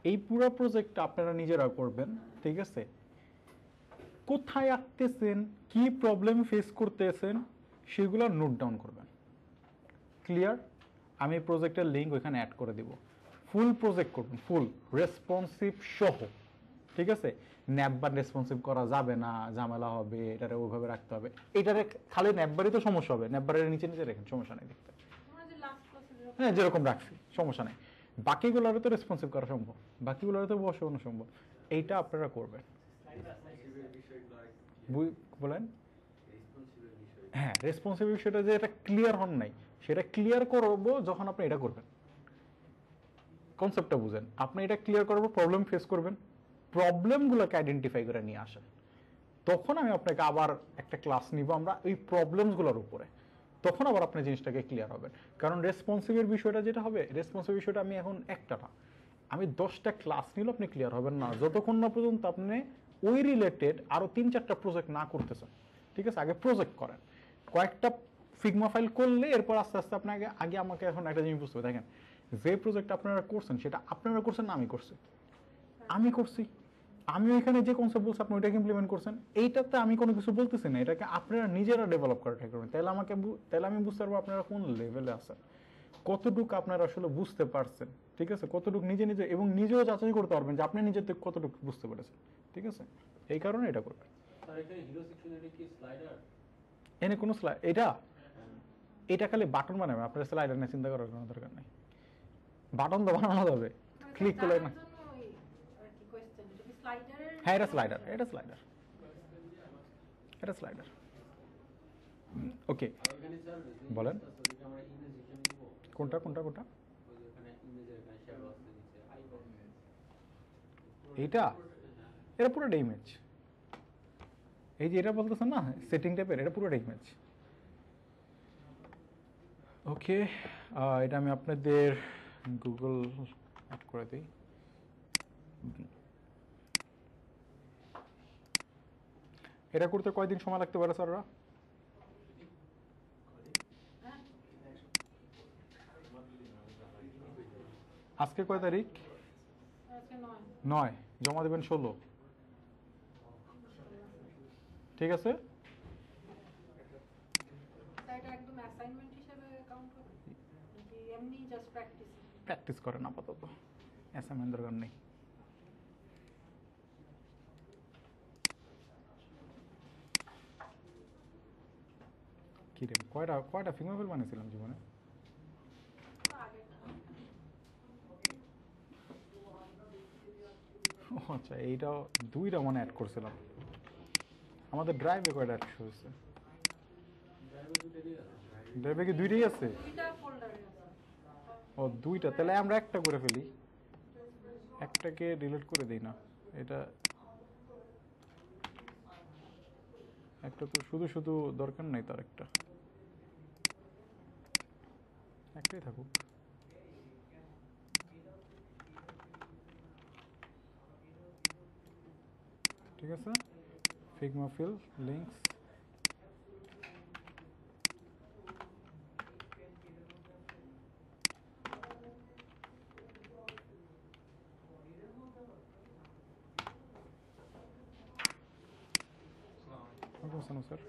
এই পুরো প্রজেক্টটা আপনারা নিজেরা করবেন, ঠিক আছে? কোথায় আঁকতেছেন, কি প্রবলেম ফেস করতেছেন, সেগুলো নোট ডাউন করবেন। ক্লিয়ার? আমি প্রজেক্টের লিঙ্ক ওইখানে অ্যাড করে দিব। ফুল প্রজেক্ট করবেন, ফুল রেসপন্সিভ সহ, ঠিক আছে? ন্যাপবার রেসপন্সিভ করা যাবে না, ঝামেলা হবে, এটারে ওইভাবে রাখতে হবে। এটারে খালি ন্যাপবারই তো সমস্যা হবে, ন্যাপবারের নিচে নিচে রেখেন, সমস্যা নেই দেখতে। হ্যাঁ, যেরকম রাখছি সমস্যা নেই। বাকিগুলোরও তো রেসপন্সিভ করা সম্ভব, বাকিগুলোরও তো বসানো সম্ভব। এইটা আপনারা করবেন। বলেন। হ্যাঁ, রেসপন্সিভ বিষয়টা যে এটা ক্লিয়ার হন নাই, সেটা ক্লিয়ার করবো যখন আপনি এটা করবেন। কনসেপ্টটা বুঝেন। আপনি এটা ক্লিয়ার করবো, প্রবলেম ফেস করবেন, প্রবলেমগুলোকে আইডেন্টিফাই করে নিয়ে আসেন। তখন আমি আপনাকে আবার একটা ক্লাস নিব আমরা ওই প্রবলেমসগুলোর উপরে, তখন আবার আপনি জিনিসটাকে ক্লিয়ার হবেন। কারণ রেসপন্সিভের বিষয়টা যেটা হবে, রেসপন্সিভ বিষয়টা আমি এখন একটা না, আমি 10টা ক্লাস নিলে আপনি ক্লিয়ার হবেন না, যতক্ষণ না পর্যন্ত আপনি ওই রিলেটেড আরও 3-4টা প্রজেক্ট না করতেছেন। ঠিক আছে? আগে প্রজেক্ট করেন, কয়েকটা ফিগমা ফাইল করলে এরপর আস্তে আস্তে আপনাকে আগে আমাকে এখন একটা জিনিস বুঝতে হবে। দেখেন, যে প্রজেক্ট আপনারা করছেন সেটা আপনারা করছেন না আমি করছি? আমি করছি। আমি এখানে যে কনসেপ্ট বলছি আপনি ওইটাকে ইমপ্লিমেন্ট করছেন। এইটাতে আমি কোনো কিছু বলতেছি না, এটাকে আপনারা নিজেরা ডেভেলপ করে ট্রাই করবেন। তাহলে আমি বুঝতে পারবো আপনারা কোন লেভেলে আছেন, কতটুকু আপনারা আসলে বুঝতে পারছেন। ঠিক আছে? কতটুকু নিজে নিজে, এবং নিজেও যাচাই করতে পারবেন যে আপনি নিজের থেকে কতটুকু বুঝতে পেরেছেন। ঠিক আছে? এই কারণে এটা করবেন। এনে কোনো স্লাইড, এটা খালি বাটন বানাবে, আপনার স্লাইডার নিয়ে চিন্তা করার কোনো দরকার নেই। বাটন তো বানানো যাবে, ক্লিক করলে না। হ্যাঁ, এটা স্লাইডার, এটা স্লাইডার, এটা স্লাইডার। ওকে, বলেন। কোনটা কোনটা কোনটা? এইটা, এটা পুরোটা ইমেজ। এই যে এটা বলতেছেন না সেটিং টাইপের, এটা পুরোটা ইমেজ। ওকে, এটা আমি আপনাদের গুগল অ্যাড করে দিই। এটা করতে কয়দিন সময় লাগতে পারে স্যাররা? আজকে কয় তারিখ? 9। জমা দেবেন 16। ঠিক আছে? প্র্যাকটিস করেন আপাতত, অ্যাসাইনমেন্ট দরকার নেই। কি রে, কয়টা ফিঙ্গার ফিল বানিয়েছিলাম জীবনে? আচ্ছা, এইটাও 2টা মনে অ্যাড করছিলাম। আমাদের ড্রাইভে কয়টা অ্যাড হয়েছে? ড্রাইভে কি 2টাই আছে? ও 2টা, তাহলে আমরা একটা করে ফেলি, একটাকে ডিলিট করে দিই না। এটা একটা তো শুধু শুধু দরকার নেই, তার একটাই থাকুক। ঠিক আছে? Figma file links, sir.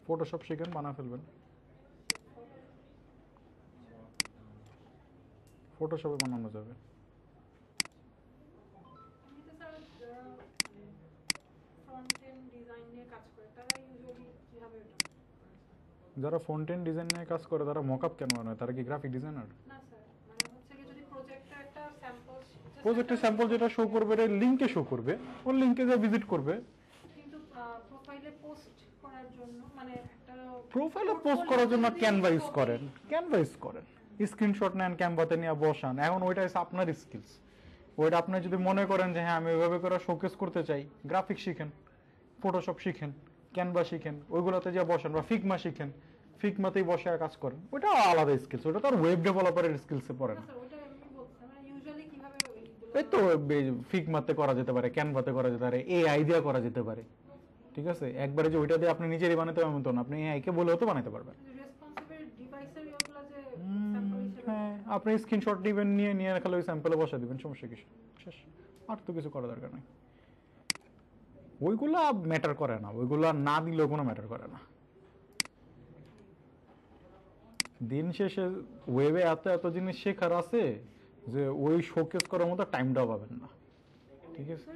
Photoshop শিখেন, বানা ফেলবেন। ফটোশপে বানানো যাবে। যারা ফ্রন্ট এন্ড ডিজাইন নিয়ে কাজ করে তারা মকআপ কেন বানায়? তারা কি গ্রাফিক ডিজাইনার? প্রজেক্টের স্যাম্পল যেটা শো করবে, এর লিংকে শো করবে, ওর লিংকে যা ভিজিট করবে। কিন্তু প্রোফাইলে পোস্ট করার জন্য, মানে একটা প্রোফাইলে পোস্ট করার জন্য ক্যানভা ইউজ করেন, ক্যানভা ইউজ করেন। স্ক্রিনশট নেন, ক্যানভাতে নিয়ে বসান। এখন ওইটা হচ্ছে আপনার স্কিলস। ওইটা আপনি যদি মনে করেন যে হ্যাঁ আমি ওইভাবে করে শোকেস করতে চাই, গ্রাফিক শিখেন, ফটোশপ শিখেন, ক্যানভা শিখেন, ওইগুলোতে যা বসেন, বা ফিগমা শিখেন, ফিগমাতেই বসে কাজ করেন, ওইটা আলাদা স্কিলস, ওটা তো আর ওয়েব ডেভেলপারের স্কিলসে পড়ে না। এই তো ফিগমাতে করা যেতে পারে, ক্যানভাতে করা যেতে পারে, এআই দিয়ে করা যেতে পারে, ঠিক আছে? একবারে যে ওইটা দিয়ে আপনি নিজেরই বানাতে পারবেন তো না, আপনি এআই কে বলেও তো বানাতে পারবেন। হ্যাঁ, আপনি স্ক্রিনশট দিবেন, নিয়ে নিয়ে খালি ওই স্যাম্পলে বসা দিবেন, সমস্যা কিছু শেষ। আর তো কিছু করা দরকার নাই। ওইগুলা ম্যাটার করে না, ওইগুলা না দিলেও কোনো ম্যাটার করে না। দিন শেষে ওয়েবে এত এত জিনিস শেখার আছে যে ওই শোকেস করার মতো টাইমটাও পাবেন না, ঠিক আছে?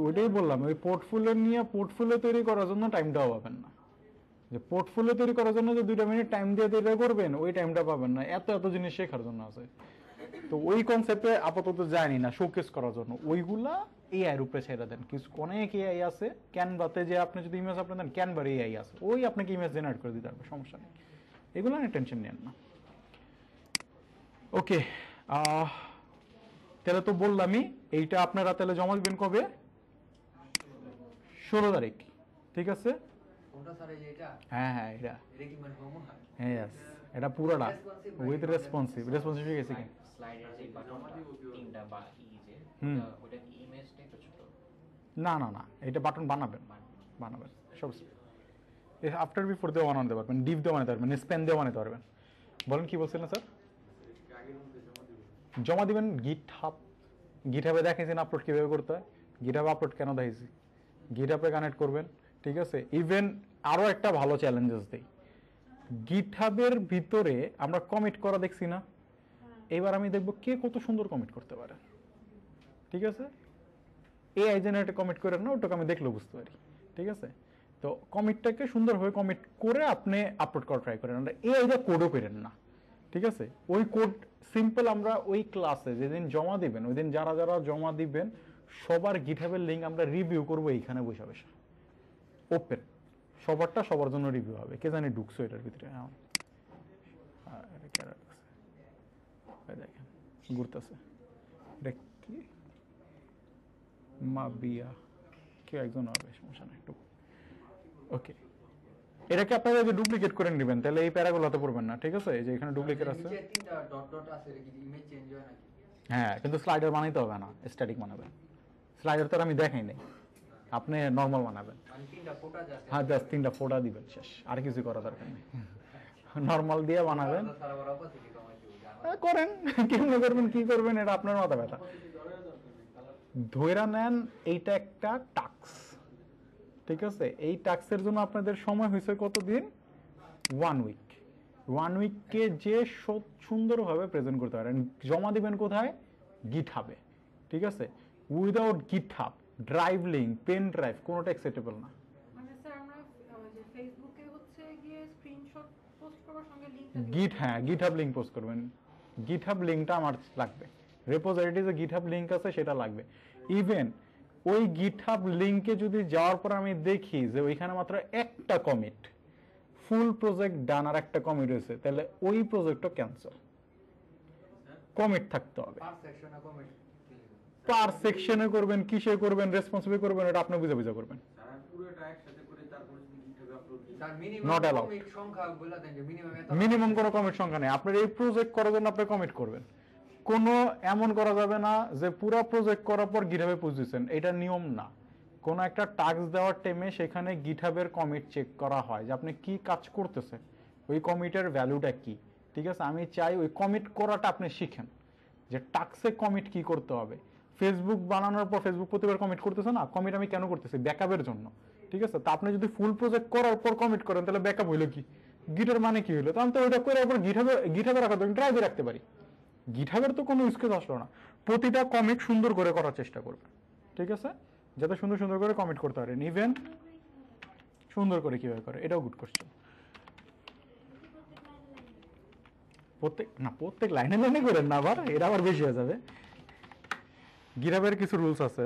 ওইটাই বললাম, ওই পোর্টফোলিও নিয়ে পোর্টফোলিও তৈরি করার জন্য টাইমটাও পাবেন না। যে পোর্টফোলিও তৈরি করার জন্য যে 2 মিনিট টাইম দিয়ে তৈরি করবেন, ওই টাইমটা পাবেন না, এত এত জিনিস শেখার জন্য আছে। তো ওই কনসেপ্টে আপাতত যায়নি না শোকেস করার জন্য, ওইগুলা এআই রূপে ছেড়ে দেন। কিছু অনেক এআই আছে, ক্যানভাতে যে আপনি যদি ইমেজ আপনি দেন, ক্যানভার এআই আছে, ওই আপনাকে ইমেজ জেনারেট করে দিতে পারবে, সমস্যা নেই, এগুলো নিয়ে টেনশন নেন না। ওকে, তাহলে তো বললামই, এইটা আপনারা তাহলে জমা দিবেন কবে? 16 তারিখ, ঠিক আছে? হ্যাঁ হ্যাঁ, এটা এটা পুরোটা উইথ রেসপন্সিভ ঠিক আছে কি? না না না, এটা বাটন বানাবেন, বানাবেন সব। আফটার বিফোর দিয়ে বানাতে পারবেন, ডিপ দিয়ে বানাতে পারবেন, স্প্যান দিয়ে বানাতে পারবেন। বলেন কি বলছিলেন স্যার? জমা দিবেন গিটহাবে দেখেছেন আপলোড কিভাবে করতে হয়, গিটহাবে আপলোড কেন দেখেছি, গিটহাবে কানেক্ট করবেন, ঠিক আছে? ইভেন আরো একটা ভালো চ্যালেঞ্জেস দিই, গিটহাবের ভিতরে আমরা কমিট করা দেখছি না, এবার আমি দেখবো কে কত সুন্দর কমিট করতে পারে, ঠিক আছে? এআই জেনারেটে কমিট করেন না, ওটাকে আমি দেখলেও বুঝতে পারি, ঠিক আছে? তো কমিটটাকে সুন্দরভাবে কমিট করে আপনি আপলোড করা ট্রাই করেন, এআই দিয়ে কোডও করেন না, ঠিক আছে? ওই কোড সিম্পল আমরা ওই ক্লাসে যেদিন জমা দিবেন, ওই দিন যারা যারা জমা দিবেন সবার গিটহাবের লিঙ্ক আমরা রিভিউ করবো এইখানে বসে বসে, ওপেন, সবারটা সবার জন্য রিভিউ হবে। কে জানি ঢুকছো এটার ভিতরে? দেখেন ঘুরতেছে, এটা কি মাবিয়া, কেউ একজন হবে, সমস্যা নাই। ওকে, এটাকে আপনারা যে ডুপ্লিকেট করে নেবেন, তাহলে এই প্যারাগুলোতে পড়বেন না, ঠিক আছে? এই যে এখানে ডুপ্লিকেট আছে, হ্যাঁ, কিন্তু স্লাইডার বানাইতে হবে না, স্ট্যাটিক বানাবেন। স্লাইডার তো আমি দেখাই নাই, আপনি নর্মাল বানাবেন। হ্যাঁ, জাস্ট 3টা ফোটা দিবেন, শেষ, আর কিছু করা দরকার নেই। নর্মাল দিয়ে বানাবেন, করেন, কেমনে করবেন, কি করবেন, এটা আপনার মাথা ব্যথা। ধইরা নেন এইটা একটা টাস্ক, ঠিক আছে? এই টাস্কের জন্য আপনাদের সময় হয়েছে কতদিন? 1 উইক। 1 উইককে যে সুন্দরভাবে প্রেজেন্ট করতে পারেন, জমা দিবেন কোথায়? গিটহাবে, ঠিক আছে? Without GitHub drive link, pen drive, কোনোটা অ্যাকসেপ্টেবল না। মানে স্যার আমরা যে ফেসবুকে হচ্ছে গিয়ে স্ক্রিনশট পোস্ট করার সঙ্গে হ্যাঁ, গিটহাব লিংক পোস্ট করবেন, গিটহাব লিংকটা আমার লাগবে, রেপোজিটরি যে গিটহাব লিংক আছে সেটা লাগবে। ইভেন ওই গিটহাব লিংকে যদি যাওয়ার পর আমি দেখি যে ওইখানে মাত্র একটা কমিট, ফুল প্রজেক্ট ডান আর একটা কমিট হয়েছে, তাহলে ওই প্রজেক্টটা ক্যান্সেল, কমিট থাকতে হবে। পার সেকশনে করবেন, কিসে করবেন, রেসপন্সিবল করবেন, এটা আপনি বুঝে বুঝে করবেন। মিনিমাম কোনো কমিট সংখ্যা নেই। আপনার এই প্রজেক্ট করার জন্য আপনি কমিট করবেন, কোনো এমন করা যাবে না যে পুরো প্রজেক্ট করার পর গিটহাবে পোস্ট দিচ্ছেন, এটা নিয়ম না। কোনো একটা টাস্ক দেওয়ার টাইমে সেখানে গিটহাবের কমিট চেক করা হয় যে আপনি কি কাজ করতেছেন, ওই কমিটের ভ্যালুটা কি, ঠিক আছে? আমি চাই ওই কমিট করাটা আপনি শিখেন, যে টাস্কে কমিট কি করতে হবে। ফেসবুক বানানোর পর ফেসবুক প্রতিবার কমিট করতেছে না, কমিট আমি কেন করতেছি? ব্যাকআপের জন্য, ঠিক আছে? তা আপনি যদি ফুল প্রজেক্ট করার পর কমিট করেন, তাহলে ব্যাকআপ হইলো কি? গিটার মানে কি হলো? তাহলে তো ওইটা করে পর গিটহাবে রাখা, আমি ড্রাইভে রাখতে পারি। গিটহাবের তো কোনো ইউজ কেস আসলো না। প্রতিটা কমিট সুন্দর করে করার চেষ্টা করবেন, ঠিক আছে? যাতে সুন্দর সুন্দর করে কমিট করতে পারেন। ইভেন সুন্দর করে কিভাবে করে, এটাও গুড কোশ্চেন। প্রত্যেক লাইনে লাইনে করেন না, আবার এটা আবার বেশি হয়ে যাবে। গিটহাবের কিছু রুলস আছে,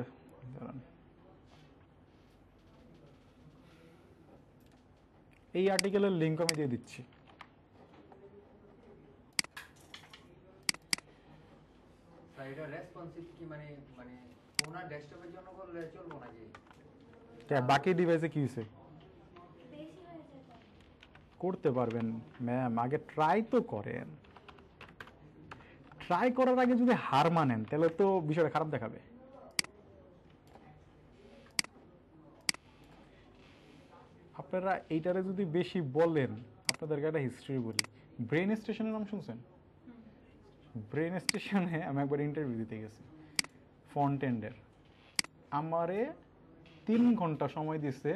এই আর্টিকেলের লিঙ্ক আমি দিয়ে দিচ্ছি। স্যার এটা রেসপন্সিভ কি মানে মানে ওনার ডেস্কটপের জন্য করলে চলবো নাকি? বাকি ডিভাইসে কি হয়েছে বেশি হয়ে যেত। করতে পারবেন ম্যাম, আগে ট্রাই তো করেন। ট্রাই করার আগে যদি হার মানেন তাহলে তো বিষয়টা খারাপ দেখাবে। আপনারা এইটারে যদি বেশি বলেন, আপনাদেরকে একটা হিস্ট্রি বলি। ব্রেন স্টেশনের নাম শুনছেন? ব্রেন স্টেশনে আমি একবার ইন্টারভিউ দিতে গেছি ফ্রন্ট এন্ডের। আমারে 3 ঘন্টা সময় দিছে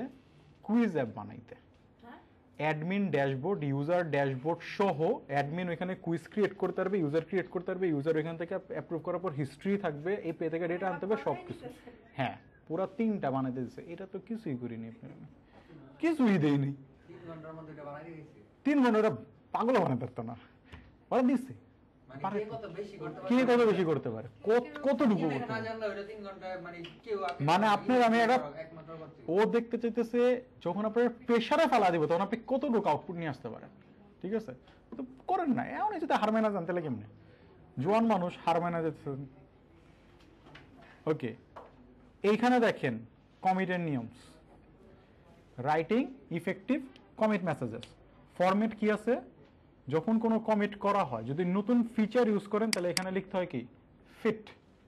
কুইজ অ্যাপ বানাইতে। হ্যাঁ অ্যাডমিন ড্যাশবোর্ড, ইউজার ড্যাশবোর্ড সহ। অ্যাডমিন ওইখানে কুইজ ক্রিয়েট করতে পারবে, ইউজার ক্রিয়েট করতে পারবে, ইউজার ওইখান থেকে অ্যাপ্রুভ করার পর হিস্ট্রি থাকবে, এই পে থেকে ডেটা আনতে হবে, সব কিছু। হ্যাঁ, পুরো 3টা বানাইতে দিচ্ছে। এটা তো কিছুই করিনি আপনার, কিছুই দেয়নি। 3 ঘন্টার মধ্যে এটা বানাই দিয়েছি। 3 ঘন্টা ওরা পাগল বানাতে পারতো না, ওরা দিচ্ছে। মানে পারে কে তো। কত বেশি করতে পারে? কে কত বেশি করতে পারে, কতটুকু কি করতে না পারে। জানলে ওটা 3 ঘন্টায় মানে কেউ মানে আপনার আমি একটা একমাত্র করতে। ও দেখতে চাইতেছে যখন আপনার প্রেশারে ফেলা দিব তখন আপনি কতটুকু আউটপুট নিয়ে আসতে পারেন। ঠিক আছে, তো করেন না। এমন যদি হার মানা জানতে লাগে কেমনে, জোয়ান মানুষ হার মানা যেতেছেন। ওকে, এইখানে দেখেন কমিটের নিয়মস, writing effective commit messages. Format কি আছে, যখন কোনো কমিট করা হয়, যদি নতুন ফিচার ইউজ করেন তাহলে এখানে লিখতে হয় কি ফিট,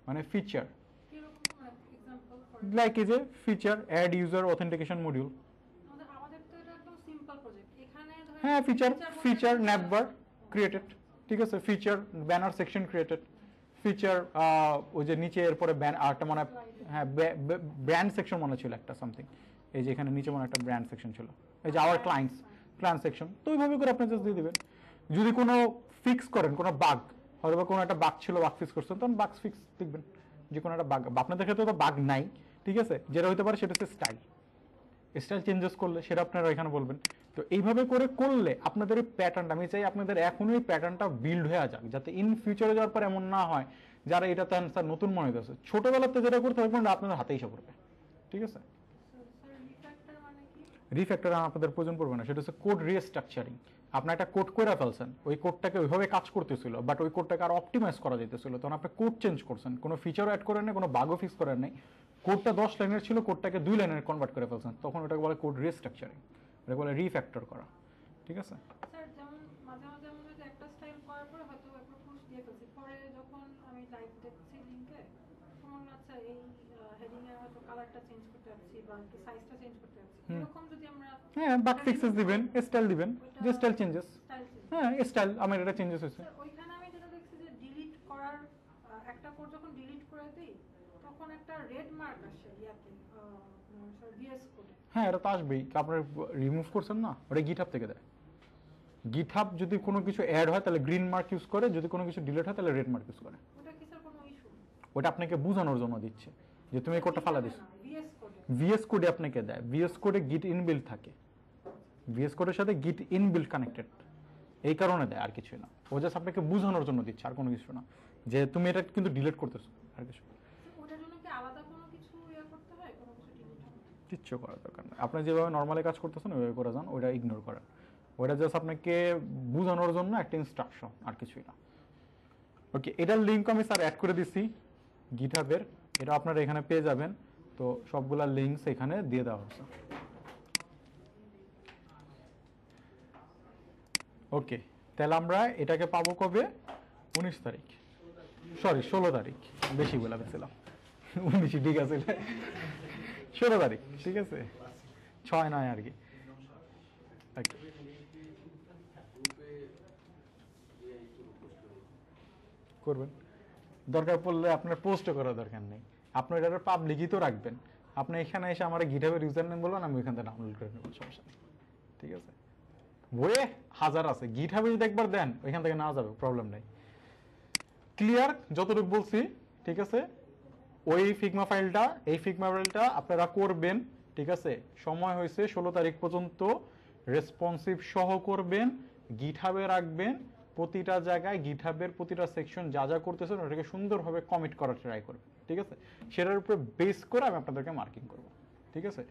মানে ফিচার। কিরকম এক্সাম্পল লাইক এই যে feature add user authentication module. আমাদের তো এটা একদম সিম্পল প্রজেক্ট। এখানে ধরেন হ্যাঁ, ফিচার ফিচার বলতে ন্যাপবার ক্রিয়েটেড। ঠিক আছে, feature banner section created. Feature ওই যে নিচে এরপরে একটা মানে হ্যাঁ ব্র্যান্ড সেকশন মনে ছিল একটা সামথিং। এই যে এখানে নিচে মনে একটা ব্র্যান্ড সেকশন ছিল, এই যে আওয়ার ক্লায়েন্টস ক্লায়েন্ট সেকশন। তো ওইভাবে করে আপনি জাস্ট দিয়ে দিবেন। যদি কোনো ফিক্স করেন, কোনো বাগ হয়তো বা কোনো একটা বাগ ছিল, বাগ ফিক্স করছেন, তখন বাগ ফিক্স লিখবেন। যে কোনো একটা বাগ, আপনাদের ক্ষেত্রে তো বাগ নাই, ঠিক আছে, যেটা হতে পারে সেটা হচ্ছে স্টাইল। স্টাইল চেঞ্জেস করলে সেটা আপনারা এখানে বলবেন। তো এইভাবে করে করলে আপনাদের এই প্যাটার্নটা, আমি চাই আপনাদের এখনই প্যাটার্নটা বিল্ড হয়ে যাক, যাতে ইন ফিউচারে যাওয়ার পর এমন না হয় যারা এটা তো স্যার নতুন মনে হইতেছে, ছোটবেলাতে যেটা করতে পারবেন না আপনাদের হাতেই এসে পড়বে। ঠিক আছে, স্যার রিফ্যাক্টর মানে কি? রিফ্যাক্টর আপনাদের প্রয়োজন পড়বে না, সেটা হচ্ছে কোড রিস্ট্রাকচারিং। আপনি একটা কোড করে ফেলছেন, ওই কোডটাকে ওইভাবে কাজ করতেছিল, বাট ওই কোডটাকে আরো অপটিমাইজ করা যেতেছিল, তখন আপনি কোড চেঞ্জ করছেন, কোনো ফিচারও অ্যাড করেন নাই, কোনো বাগও ফিক্স করেন নাই। কোডটা 10 লাইনের ছিল, কোডটাকে 2 লাইনের কনভার্ট করে ফেলছেন, তখন ওটাকে বলে কোড রিস্ট্রাকচারিং, ওটাকে বলে রিফ্যাক্টর করা। ঠিক আছে, স্যার যেমন মাঝে মাঝে এমন হয় যে একটা স্টাইল করার পরে হয়তো একটা পুশ দিয়ে ফেলছি, পরে যখন আমি লাইভ দেখছি লিংকে, তখন আচ্ছা এই হেডিং এর হয়তো কালারটা চেঞ্জ করতে যাচ্ছি বা একটু সাইজটা চেঞ্জ করতে যাচ্ছি, এরকম যদি আমরা হ্যাঁ বাগ ফিক্সেস দিবেন, স্টাইল দিবেন, যে স্টাইল চেঞ্জেস। স্টাইল চেঞ্জ, হ্যাঁ স্টাইল আমার এটা চেঞ্জেস হয়েছে। স্যার ওইখানে আমি যেটা দেখছি যে ডিলিট করার একটা কোড যখন ডিলিট করে দিই তখন একটা রেড মার্ক আসে ইয়াতে স্যার ভিএস কোডে। হ্যাঁ এটা তো আসবেই, আপনার রিমুভ করছেন না, ওটা গিটহাব থেকে দেয়। গিটহাব যদি কোনো কিছু অ্যাড হয় তাহলে গ্রিন মার্ক ইউজ করে, যদি কোনো কিছু ডিলিট হয় তাহলে রেড মার্ক ইউজ করে। ওটা কি স্যার কোনো ইস্যু? ওটা আপনাকে বোঝানোর জন্য দিচ্ছে যে তুমি এই কোডটা ফালা দিচ্ছ। ভিএস কোডে ভিএস কোডে আপনাকে দেয়, ভিএস কোডে গিট ইনবিল্ড থাকে, ভিএস কোডের সাথে গিট ইনবিল্ড কানেক্টেড, এই কারণে দেয়, আর কিছু না। ও জাস্ট আপনাকে বোঝানোর জন্য দিচ্ছে, আর কোনো কিছু না, যে তুমি এটা কিন্তু ডিলিট করতেছো, আর কিছু ওটার জন্য কি আলাদা কোনো কিছু করতে হয়, কোনো কিছু ডিলিট হবে? কিচ্ছু করার দরকার নেই। আপনি যেভাবে নর্মালি কাজ করতেছেন ওইভাবে করে যান, ওইটা ইগনোর করেন। ওইটা জাস্ট আপনাকে বোঝানোর জন্য একটা ইনস্ট্রাকশন, আর কিছুই না। ওকে, এটার লিঙ্ক আমি স্যার অ্যাড করে দিছি গিটহাবের, এটা আপনারা এখানে পেয়ে যাবেন। তো সবগুলা লিঙ্কস এখানে দিয়ে দেওয়া হচ্ছে। ওকে, তাহলে আমরা এটাকে পাবো কবে? 19 তারিখ, সরি 16 তারিখ, বেশি বলে ফেলছিলাম, 19 ঠিক আছে, 16 তারিখ, ঠিক আছে, 6 নয় আর কি। Okay. করবেন, দরকার পড়লে আপনার পোস্টও করার দরকার নেই, আপনি এটা পাবলিকই তো রাখবেন। আপনি এখানে এসে আমার গিটহাবের ইউজার নেম বলবেন, আমি ওইখান থেকে ডাউনলোড করে নেব, সমস্যা নেই। ঠিক আছে, বইয়ে হাজার আছে, গিটহাবে যদি একবার দেন ওইখান থেকে না যাবে, প্রবলেম নেই। ক্লিয়ার যতটুকু বলছি? ঠিক আছে, ওই ফিগমা ফাইলটা, এই ফিগমা ফাইলটা আপনারা করবেন। ঠিক আছে, সময় হয়েছে 16 তারিখ পর্যন্ত, রেসপন্সিভ সহ করবেন, গিটহাবে রাখবেন, প্রতিটা জায়গায় গিটহাবের প্রতিটা সেকশন যা যা করতেছেন ওটাকে সুন্দরভাবে কমিট করার ট্রাই করবেন। ঠিক আছে, সেটার উপরে বেস করে আমি আপনাদেরকে মার্কিং করব। ঠিক আছে,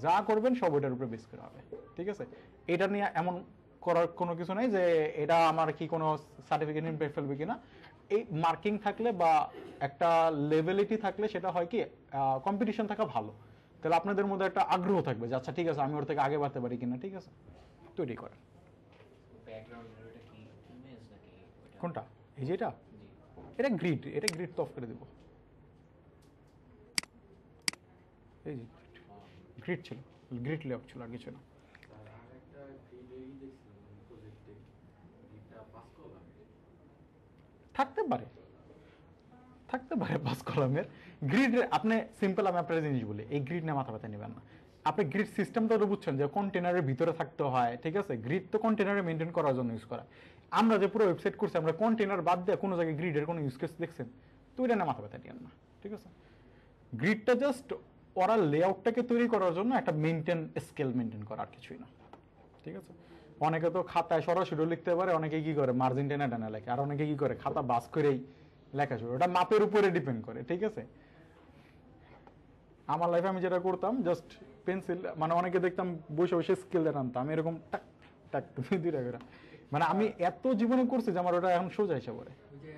যা করবেন সব ওইটার উপরে বেস করা হবে। ঠিক আছে, এটা নিয়ে এমন করার কোনো কিছু নাই যে এটা আমার কি কোনো সার্টিফিকেট পেয়ে ফেলবে কিনা। এই মার্কিং থাকলে বা একটা লেভেলিটি থাকলে সেটা হয় কি কম্পিটিশন থাকা ভালো, তাহলে আপনাদের মধ্যে একটা আগ্রহ থাকবে যে আচ্ছা ঠিক আছে আমি ওর থেকে আগে বাড়তে পারি কিনা, ঠিক আছে তৈরি করেন। কোনটা এই যে এটা এটা গ্রিড তো অফ করে দেবো, এই যে গ্রিড ছিল, গ্রিড লেআউট ছিল আর কিছু না। থাকতে পারে 5 কলামের গ্রিড। আপনি সিম্পল আমি আপনার জিনিস বলি, এই গ্রিড নিয়ে মাথা ব্যথা নেবেন না। আপনি গ্রিড সিস্টেমটা তো বুঝছেন যে কন্টেনারের ভিতরে থাকতে হয়, ঠিক আছে। গ্রিড তো কন্টেনারে মেনটেন করার জন্য ইউজ করা। আমরা যে পুরো ওয়েবসাইট করছি আমরা কন্টেনার বাদ দিয়ে কোনো জায়গায় গ্রিডের কোনো ইউজ কেস দেখছেন তো এটা না মাথা ব্যথা নিয়েন না, ঠিক আছে। গ্রিডটা জাস্ট ওরা লেআউটটাকে তৈরি করার জন্য একটা স্কেল মেনটেন করা, আর কিছুই না, ঠিক আছে। অনেকে তো খাতায় সরাসরি লিখতে পারে, অনেকে কি করে মার্জিন টেনে টানা লেখে, আর অনেকে কি করে খাতা বাস করেই লেখা শুরু। ওটা মাপের উপরে ডিপেন্ড করে, ঠিক আছে। আমার লাইফে আমি যেটা করতাম জাস্ট পেন্সিল, মানে অনেকে দেখতাম বসে বসে স্কেল দিয়ে টানতাম, আমি এরকম টাক টাক দুইটা করে, মানে আমি এত জীবনে করছি যে আমার ওটা এখন সোজা হিসাব করে। ওই যে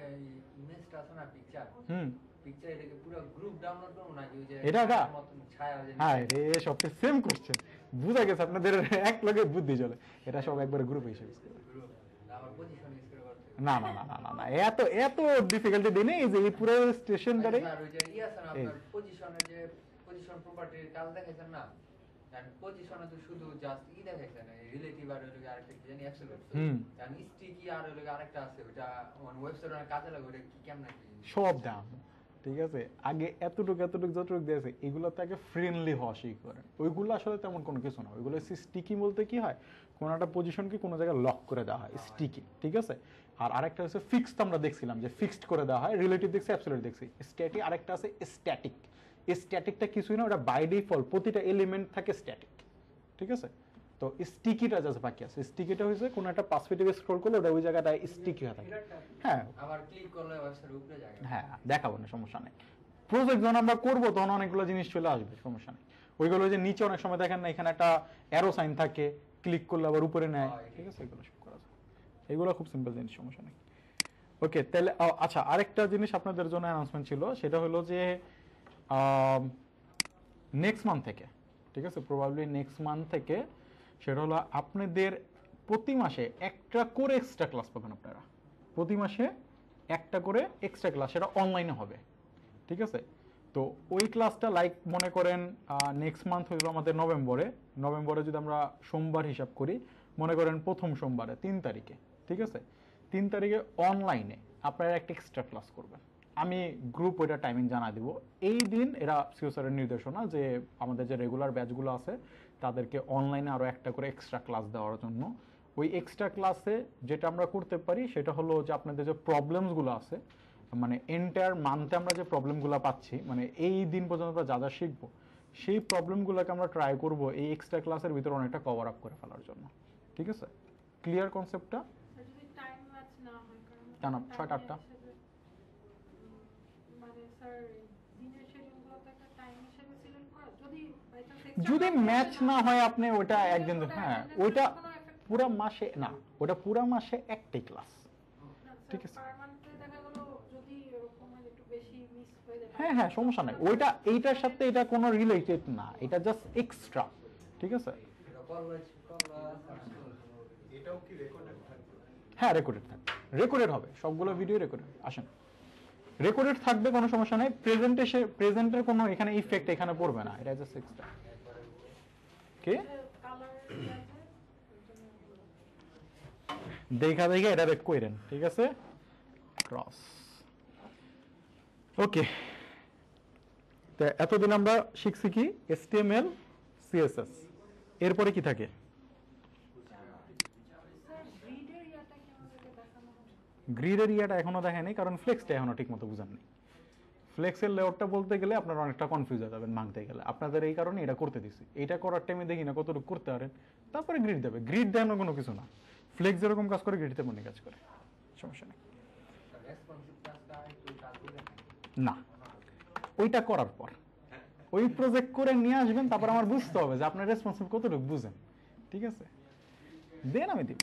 ইমেজটা আছে না, পিকচার হুম পিকচার এটাকে পুরো গ্রুপ ডাউনলোড করব নাকি ওই যে এটা মতন ছায়া যে হ্যাঁ রে সবটা সেম করছে, বুঝা গেছে আপনাদের এক লগে বুদ্ধি চলে, এটা সব একবার গ্রুপ হিসেবে গ্রুপ আমার পজিশন ইউজ করে করতে না না না না না না এত ডিফিকাল্টি দিনে এই যে এই পুরো স্টেশনটারে স্যার ওই যে আছে না আপনার পজিশনের যে পজিশন প্রপার্টির কাজ দেখাইছেন না, আর পজিশনে তো শুধু জাস্ট দেখাইছেন রিলেটিভ আর ওই আরেকটা কি জানি অ্যাবসলিউট, আর স্টিকি আর ওই আরেকটা আছে ওটা মানে ওয়েবসাইটে কাজে লাগে, ওটা কি কেমন কি সব দাম, ঠিক আছে। আগে এতটুকু যতটুকু দিয়েছে এগুলোতে আগে ফ্রেন্ডলি হওয়া শিখ করেন। ওইগুলো আসলে তেমন কোনো কিছু না, ওইগুলো স্টিকি বলতে কি হয়, কোনো একটা পজিশনকে কোনো জায়গায় লক করে দেওয়া হয় স্টিকি, ঠিক আছে। আর আরেকটা হচ্ছে ফিক্সড, আমরা দেখছিলাম যে ফিক্সড করে দেওয়া হয়, রিলেটিভ দেখছি অ্যাবসলিউট দেখছি। স্ট্যাটিক আরেকটা আছে স্ট্যাটিক। স্ট্যাটিকটা কিছুই না, ওটা বাই ডিফল্ট প্রতিটা এলিমেন্ট থাকে স্ট্যাটিক, ঠিক আছে। তো স্টিকিটা জাস্ট বাকি আছে। স্টিকিটা হইছে কোন একটা পার্সপেক্টিভে স্ক্রল করলে ওটা ওই জায়গাটায় স্টিকি হয়ে থাকে। হ্যাঁ আবার ক্লিক করলে ওয়েবসাইটের উপরে যায়, হ্যাঁ দেখাবো না, সমস্যা নেই। প্রজেক্ট যখন আমরা করবো তখন অনেকগুলো জিনিস চলে আসবে, সমস্যা নেই। ওইগুলো যে নিচে অনেক সময় দেখেন না, এখানে একটা অ্যারো সাইন থাকে, ক্লিক করলে আবার উপরে নেয়, ঠিক আছে। এগুলো সব করা যায়, এগুলো খুব সিম্পল জিনিস, সমস্যা নেই। ওকে তাহলে আচ্ছা আরেকটা জিনিস আপনাদের জন্য অ্যানাউন্সমেন্ট ছিল, সেটা হলো যে নেক্সট মান্থ থেকে, ঠিক আছে, প্রবাবলি নেক্সট মান্থ থেকে, সেটা হলো আপনাদের প্রতি মাসে একটা করে এক্সট্রা ক্লাস পাবেন আপনারা। প্রতি মাসে একটা করে এক্সট্রা ক্লাস, সেটা অনলাইনে হবে, ঠিক আছে। তো ওই ক্লাসটা লাইক মনে করেন নেক্সট মান্থ হইলো আমাদের নভেম্বরে যদি আমরা সোমবার হিসাব করি, মনে করেন প্রথম সোমবারে 3 তারিখে, ঠিক আছে। 3 তারিখে অনলাইনে আপনারা একটা এক্সট্রা ক্লাস করবেন। আমি গ্রুপ ওইটা টাইমিং জানা দিব। এই দিন এরা সিও স্যারের নির্দেশনা যে আমাদের যে রেগুলার ব্যাচগুলো আছে তাদেরকে অনলাইনে আরও একটা করে এক্সট্রা ক্লাস দেওয়ার জন্য। ওই এক্সট্রা ক্লাসে যেটা আমরা করতে পারি সেটা হলো যে আপনাদের যে প্রবলেমসগুলো আছে, মানে এন্টায়ার মান্থে আমরা যে প্রবলেমগুলো পাচ্ছি, মানে এই দিন পর্যন্ত আমরা যা যা শিখবো সেই প্রবলেমগুলোকে আমরা ট্রাই করব এই এক্সট্রা ক্লাসের ভিতরে অনেকটা কভার আপ করে ফেলার জন্য, ঠিক আছে। ক্লিয়ার কনসেপ্টটা? যদি টাইম ম্যাচ না হয়, না, না, 6টা 8টা মানে স্যার দিনের শিডিউলগুলোতে একটা টাইম হিসেবে সিলেক্ট করা, যদি ম্যাচ না হয় আপনি ওটা একদিন, হ্যাঁ ওইটা পুরো মাসে না, ওটা পুরো মাসে একটাই ক্লাস, ঠিক আছে। হ্যাঁ হ্যাঁ সমস্যা নাই, ওইটা এইটার সাথে এটা কোনো রিলেটেড না, এটা জাস্ট এক্সট্রা, ঠিক আছে। এটাও কি রেকর্ডেড থাকবে? হ্যাঁ রেকর্ডেড থাকবে, রেকর্ডেড হবে, সবগুলো ভিডিও রেকর্ডেড। আসেন রেকর্ডেড থাকবে, কোনো সমস্যা নাই। প্রেজেন্টের কোনো এখানে ইফেক্ট এখানে পড়বে না, এটা জাস্ট এক্সট্রা। কে দেখা এটা রেক কইরেন, ঠিক আছে। ক্রস ওকে। তো এতদিন আমরা শিখছি কি HTML CSS, এরপরে কি থাকে? গ্রিডের ইয়াটা এখনো দেখেনি, কারণ ফ্লেক্সটা এখনো ঠিক মতো বুঝান নেই। ফ্লেক্সের লেআউটটা বলতে গেলে আপনারা অনেকটা কনফিউজ হয়ে যাবেন মানতে গেলে, আপনাদের এই কারণে এটা করতে দিছি। এটা করার টাইমে দেখি না কতটুকু করতে পারেন, তারপরে গ্রিড দেবে। গ্রিড দেওয়ানো কোনো কিছু না, ফ্লেক্স যেরকম কাজ করে গ্রিড তেমনি কাজ করে, সমস্যা নেই। না ওইটা করার পর ওই প্রজেক্ট করে নিয়ে আসবেন, তারপর আমার বুঝতে হবে যে আপনার রেসপন্সিবল কতটুকু বুঝেন, ঠিক আছে। দেন আমি দিব।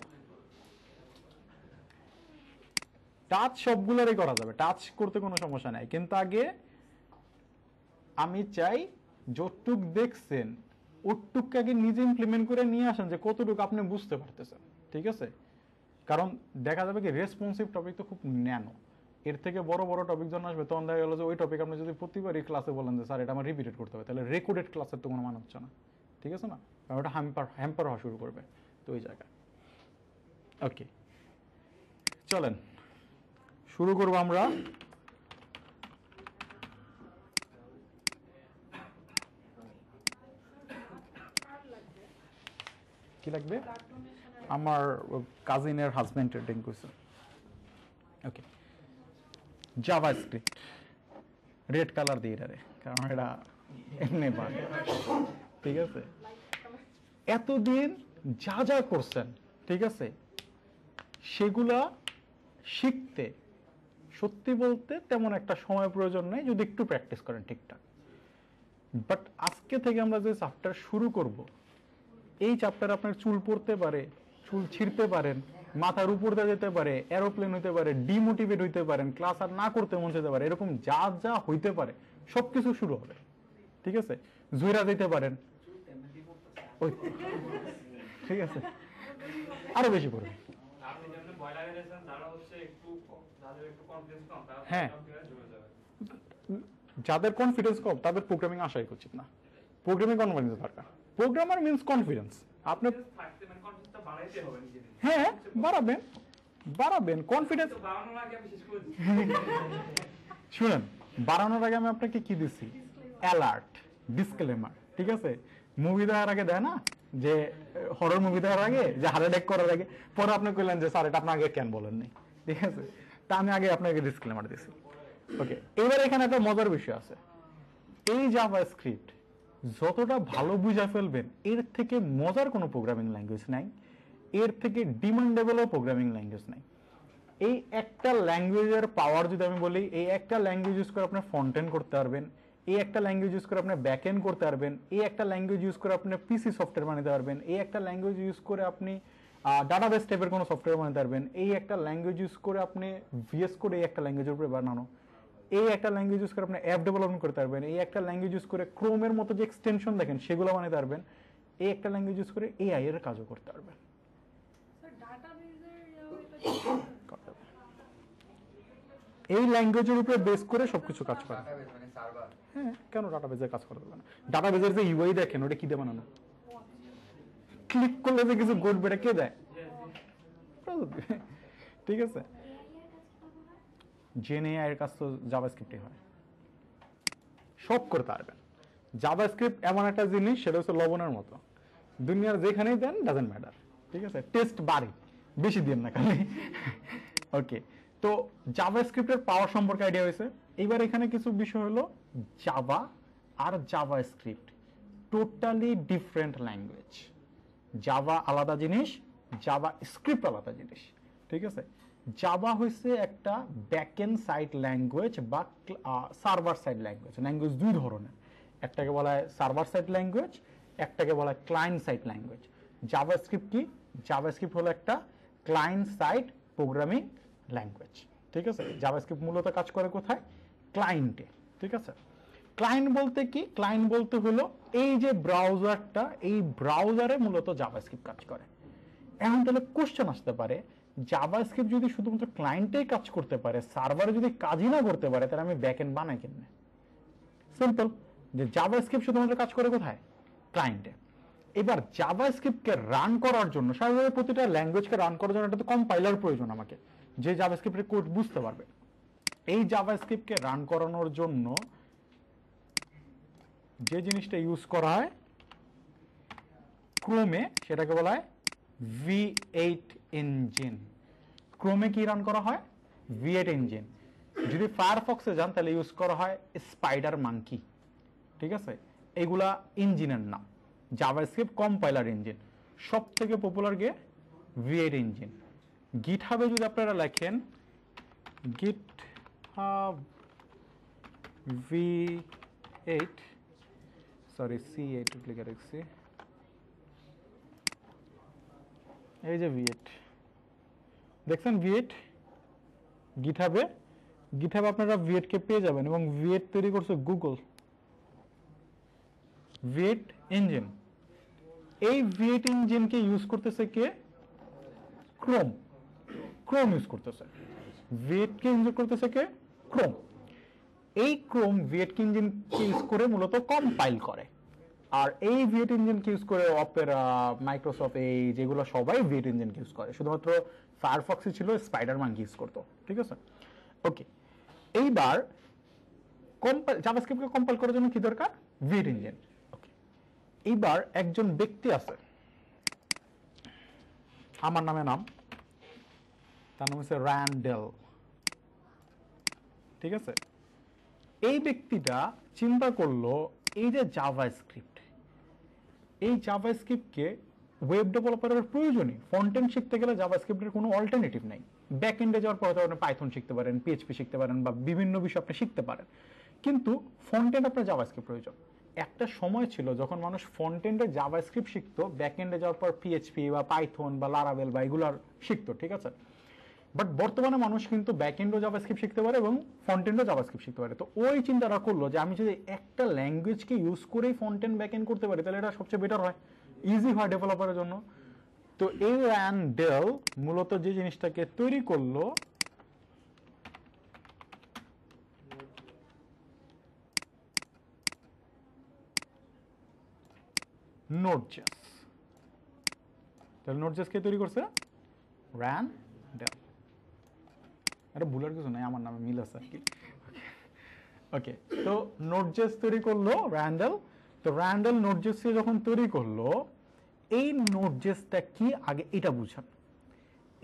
টাচ সবগুলোরই করা যাবে, টাচ করতে কোনো সমস্যা নাই, কিন্তু আগে আমি চাই যতটুক দেখছেন ওটুক আগে নিজে ইমপ্লিমেন্ট করে নিয়ে আসেন যে কতটুকু আপনি বুঝতে পারতেছেন, ঠিক আছে? কারণ দেখা যাবে কি রেসপন্সিভ টপিক তো খুব ন্যানো, এর থেকে বড় বড় টপিক যখন আসবে তখন দেখা গেল যে ওই টপিক আপনি যদি প্রতিবারই ক্লাসে বলেন যে স্যার এটা আমার রিপিটেড করতে হবে, তাহলে রেকর্ডেড ক্লাসের তো কোনো মান হচ্ছে না, ঠিক আছে না? কারণ ওটা হ্যাম্পার হওয়া শুরু করবে তো ওই জায়গায়। ওকে, চলেন শুরু করবো আমরা। কি লাগবে? আমার কাজিনের হাজবেন্ডের ড্রিঙ্ক হয়েছে। ওকে, জাভাস্ক্রিপ্ট রেড কালার দিয়ে এটারে, কারণ এটা এমনি পান, ঠিক আছে? এতদিন যা যা করছেন, ঠিক আছে, সেগুলা শিখতে সত্যি বলতে তেমন একটা সময় প্রয়োজন নেই যদি একটু প্র্যাকটিস করেন ঠিকঠাক। বাট আজকে থেকে আমরা যে চ্যাপ্টার শুরু করব, এই চ্যাপ্টার আপনার চুল পড়তে পারে, চুল ছিঁড়তে পারেন, মাথার উপর দিয়ে যেতে পারে, এরোপ্লেন হইতে পারে, ডিমোটিভেট হইতে পারেন, ক্লাস আর না করতে মন যেতে পারে, এরকম যা যা হইতে পারে সবকিছু শুরু হবে, ঠিক আছে? জুইরা দিতে পারেন, ওই ঠিক আছে, আরো বেশি পড়বে। হ্যাঁ, যাদের কনফিডেন্স কম তাদের প্রোগ্রামিং আশাই উচিত না। প্রোগ্রামিং কনফিডেন্স দরকার। Programmer means confidence. আপনি হ্যাঁ বাড়াবেন বাড়াবেন কনফিডেন্স। শুনেন, বাড়ানোর আগে আমি আপনাকে কি দিচ্ছি? অ্যালার্ট, ডিসক্লেমার, ঠিক আছে? মুভি দেখার আগে দেয় না যে হরর মুভি দেখার আগে যে হার্ট অ্যাটাক করার আগে, পরে আপনি কইলেন যে স্যার এটা আপনি আগে কেন বলেননি, ঠিক আছে? তা আমি আগে আপনাকে ডিসক্লেমার দিছি। ওকে, এবার এখানে একটা মজার বিষয় আছে। এই জাভাস্ক্রিপ্ট যতটা ভালো বুঝা ফেলবেন, এর থেকে মজার কোনো প্রোগ্রামিং ল্যাঙ্গুয়েজ নাই, এর থেকে ডিমান্ডেবলও প্রোগ্রামিং ল্যাঙ্গুয়েজ নাই। এই একটা ল্যাঙ্গুয়েজের পাওয়ার যদি আমি বলি, এই একটা ল্যাঙ্গুয়েজ ইউজ করে আপনি ফ্রন্ট এন্ড করতে পারবেন, এই একটা ল্যাঙ্গুয়েজ ইউজ করে আপনি ব্যাক এন্ড করতে পারবেন, এই একটা ল্যাঙ্গুয়েজ ইউজ করে আপনি পিসি সফটওয়্যার বানাতে পারবেন, এই একটা ল্যাঙ্গুয়েজ ইউজ করে আপনি ডাটাবেস টাইপের কোনো সফটওয়্যার বানাতে পারবেন, এই একটা ল্যাঙ্গুয়েজ ইউজ করে আপনি ভিএস কোড এই একটা ল্যাঙ্গুয়েজের উপরে বানানো, এই একটা ল্যাঙ্গুয়েজ ইউজ করে আপনি অ্যাপ ডেভেলপমেন্ট করতে পারবেন, এই একটা ল্যাঙ্গুয়েজ ইউজ করে ক্রোমের মতো যে এক্সটেনশন দেখেন সেগুলো বানাতে পারবেন, এই একটা ল্যাঙ্গুয়েজ ইউজ করে এআই এর কাজও করতে পারবেন। এই ল্যাঙ্গুয়েজের উপরে বেস করে সবকিছু কাজ করে। হ্যাঁ, কেন ডাটাবেজের কাজ করতে পারবে না? ডাটাবেজের যে ইউআই দেখেন ওটা কি দিয়ে বানানো? ক্লিক করলে যে কিছু ঘটবে এটা কে দেয়? ঠিক আছে, জেনএআই এর কাজ তো জাভাস্ক্রিপ্টে হয়, সব করতে পারবেন। জাভাস্ক্রিপ্ট এমন একটা জিনিস, সেটা হচ্ছে লবণের মতো, দুনিয়ার যেখানেই দেন ডাজন্ট ম্যাটার, ঠিক আছে? টেস্ট বাড়ি, বেশি দিন না খালি। ওকে, তো জাভাস্ক্রিপ্টের পাওয়ার সম্পর্কে আইডিয়া হয়েছে। এইবার এখানে কিছু বিষয় হলো, জাভা আর JavaScript totally different language. Java আলাদা জিনিস, জাভা স্ক্রিপ্ট আলাদা জিনিস, ঠিক আছে? জাভা হচ্ছে একটা ব্যাকএন্ড সাইড ল্যাঙ্গুয়েজ বা সার্ভার সাইড ল্যাঙ্গুয়েজ। ল্যাঙ্গুয়েজ দুই ধরনের, একটাকে বলা হয় সার্ভার সাইড ল্যাঙ্গুয়েজ, একটাকে বলা হয় ক্লায়েন্ট সাইড ল্যাঙ্গুয়েজ। জাভাস্ক্রিপ্ট কি? জাভাস্ক্রিপ্ট হলো একটা ক্লায়েন্ট সাইড প্রোগ্রামিং ল্যাঙ্গুয়েজ, ঠিক আছে? জাভাস্ক্রিপ্ট মূলত কাজ করে কোথায়? ক্লায়েন্টে, ঠিক আছে? ক্লায়েন্ট বলতে কি? ক্লায়েন্ট বলতে হলো এই যে ব্রাউজারটা, এই ব্রাউজারে মূলত জাভাস্ক্রিপ্ট কাজ করে। এখন তাহলে কোশ্চেন আসতে পারে, জাভাস্ক্রিপ্ট যদি শুধুমাত্র ক্লায়েন্টেই কাজ করতে পারে, সার্ভারে যদি কাজই না করতে পারে, তাহলে আমি ব্যাকএন্ড বানাই কেমনে? সিম্পল, যে জাভাস্ক্রিপ্ট শুধুমাত্র কাজ করে কোথায়? ক্লায়েন্টে। এবার জাভাস্ক্রিপ্টকে রান করার জন্য, স্বাভাবিকভাবে প্রতিটা ল্যাঙ্গুয়েজকে রান করার জন্য একটা তো কম্পাইলার প্রয়োজন আমাকে, যে জাভাস্ক্রিপ্টের কোড বুঝতে পারবে। এই জাভাস্ক্রিপ্টকে রান করানোর জন্য যে জিনিসটা ইউজ করা হয় ক্রোমে, সেটাকে বলা হয় V8 ইঞ্জিন। ক্রোমে কি রান করা হয়? V8 engine. যদি ফায়ারফক্সে যান তাহলে ইউজ করা হয় স্পাইডার মাঙ্কি, ঠিক আছে? এগুলা ইঞ্জিনের নাম। জাভাস্ক্রিপ্ট কম্পাইলার ইঞ্জিন, সব থেকে পপুলার গে V8 ইঞ্জিন। গিটহাবে যদি আপনারা লেখেন গিটহাব V8, সরি C8 লিখে রাখছি, এই যে V8 দেখছেন, V8 গিটহাবে আপনারা V8 কে পেয়ে যাবেন এবং V8 তৈরি করছে গুগল। V8 ইঞ্জিন, এই V8 ইঞ্জিনকে ইউজ করতেছে কে? ক্রোম ইউজ করতেছে। V8 কে ইউজ করতেছে কে? ক্রোম। এই ক্রোম V8 ইঞ্জিনকে ইউজ করে মূলত কম্পাইল করে, আর এই V8 ইঞ্জিনকে ইউজ করে অপেরা, মাইক্রোসফট, এই যেগুলো সবাই V8 ইঞ্জিনকে ইউজ করে। শুধুমাত্র ফায়ারফক্সই ছিল স্পাইডার মাঙ্কি ইউজ করতো, ঠিক আছে? ওকে, এইবার জাভাস্ক্রিপ্টকে কম্পাইল করার জন্য কি দরকার? V8 engine. ওকে, এইবার একজন ব্যক্তি আছে, আমার নাম, তার নাম হচ্ছে র্যান্ডেল, ঠিক আছে? এই ব্যক্তিটা চিন্তা করলো এই যে এই জাভাস্ক্রিপ্টকে ওয়েব ডেভেলপারের প্রয়োজনই। ফ্রন্ট এন্ড শিখতে গেলে জাভাস্ক্রিপ্টের কোনো অল্টারনেটিভ নাই। ব্যাক এন্ডে যাওয়ার পর আপনি পাইথন শিখতে পারেন, PHP শিখতে পারেন, বা বিভিন্ন বিষয় আপনি শিখতে পারেন, কিন্তু ফ্রন্ট এন্ড আপনার জাভাস্ক্রিপ্ট প্রয়োজন। একটা সময় ছিল যখন মানুষ ফ্রন্ট এন্ডে জাভাস্ক্রিপ্ট শিখতো, ব্যাক এন্ডে যাওয়ার পর PHP বা পাইথন বা লারাভেল বা এগুলার শিখতো, ঠিক আছে? বাট বর্তমানে মানুষ কিন্তু ব্যাক এন্ডও জাভাস্ক্রিপ্ট শিখতে পারে এবং ফ্রন্ট এন্ডও জাভাস্ক্রিপ্ট শিখতে পারে। তো ওই চিন্তাটা করলো যে আমি যদি একটা ল্যাঙ্গুয়েজকে ইউজ করেই ফ্রন্ট এন্ড ব্যাক এন্ড করতে পারি, তাহলে এটা সবচেয়ে বেটার হয়, ইজি হয় ডেভেলপারের জন্য। তো এই র্যান্ডেল মূলত যে জিনিসটাকে তৈরি করলো, নোডজেস। তাহলে নোডজেস কে তৈরি করছে? র্যান্ডেল। এটা ভুলার কিছু নাই, আমার নামে মিল আছে আর কি। ওকে, তো নোডজেস তৈরি করলো র্যান্ডেল। তো র্যান্ডেল নোডজেস যখন তৈরি করলো, এই নোডজেসটা কি আগে এটা বুঝান।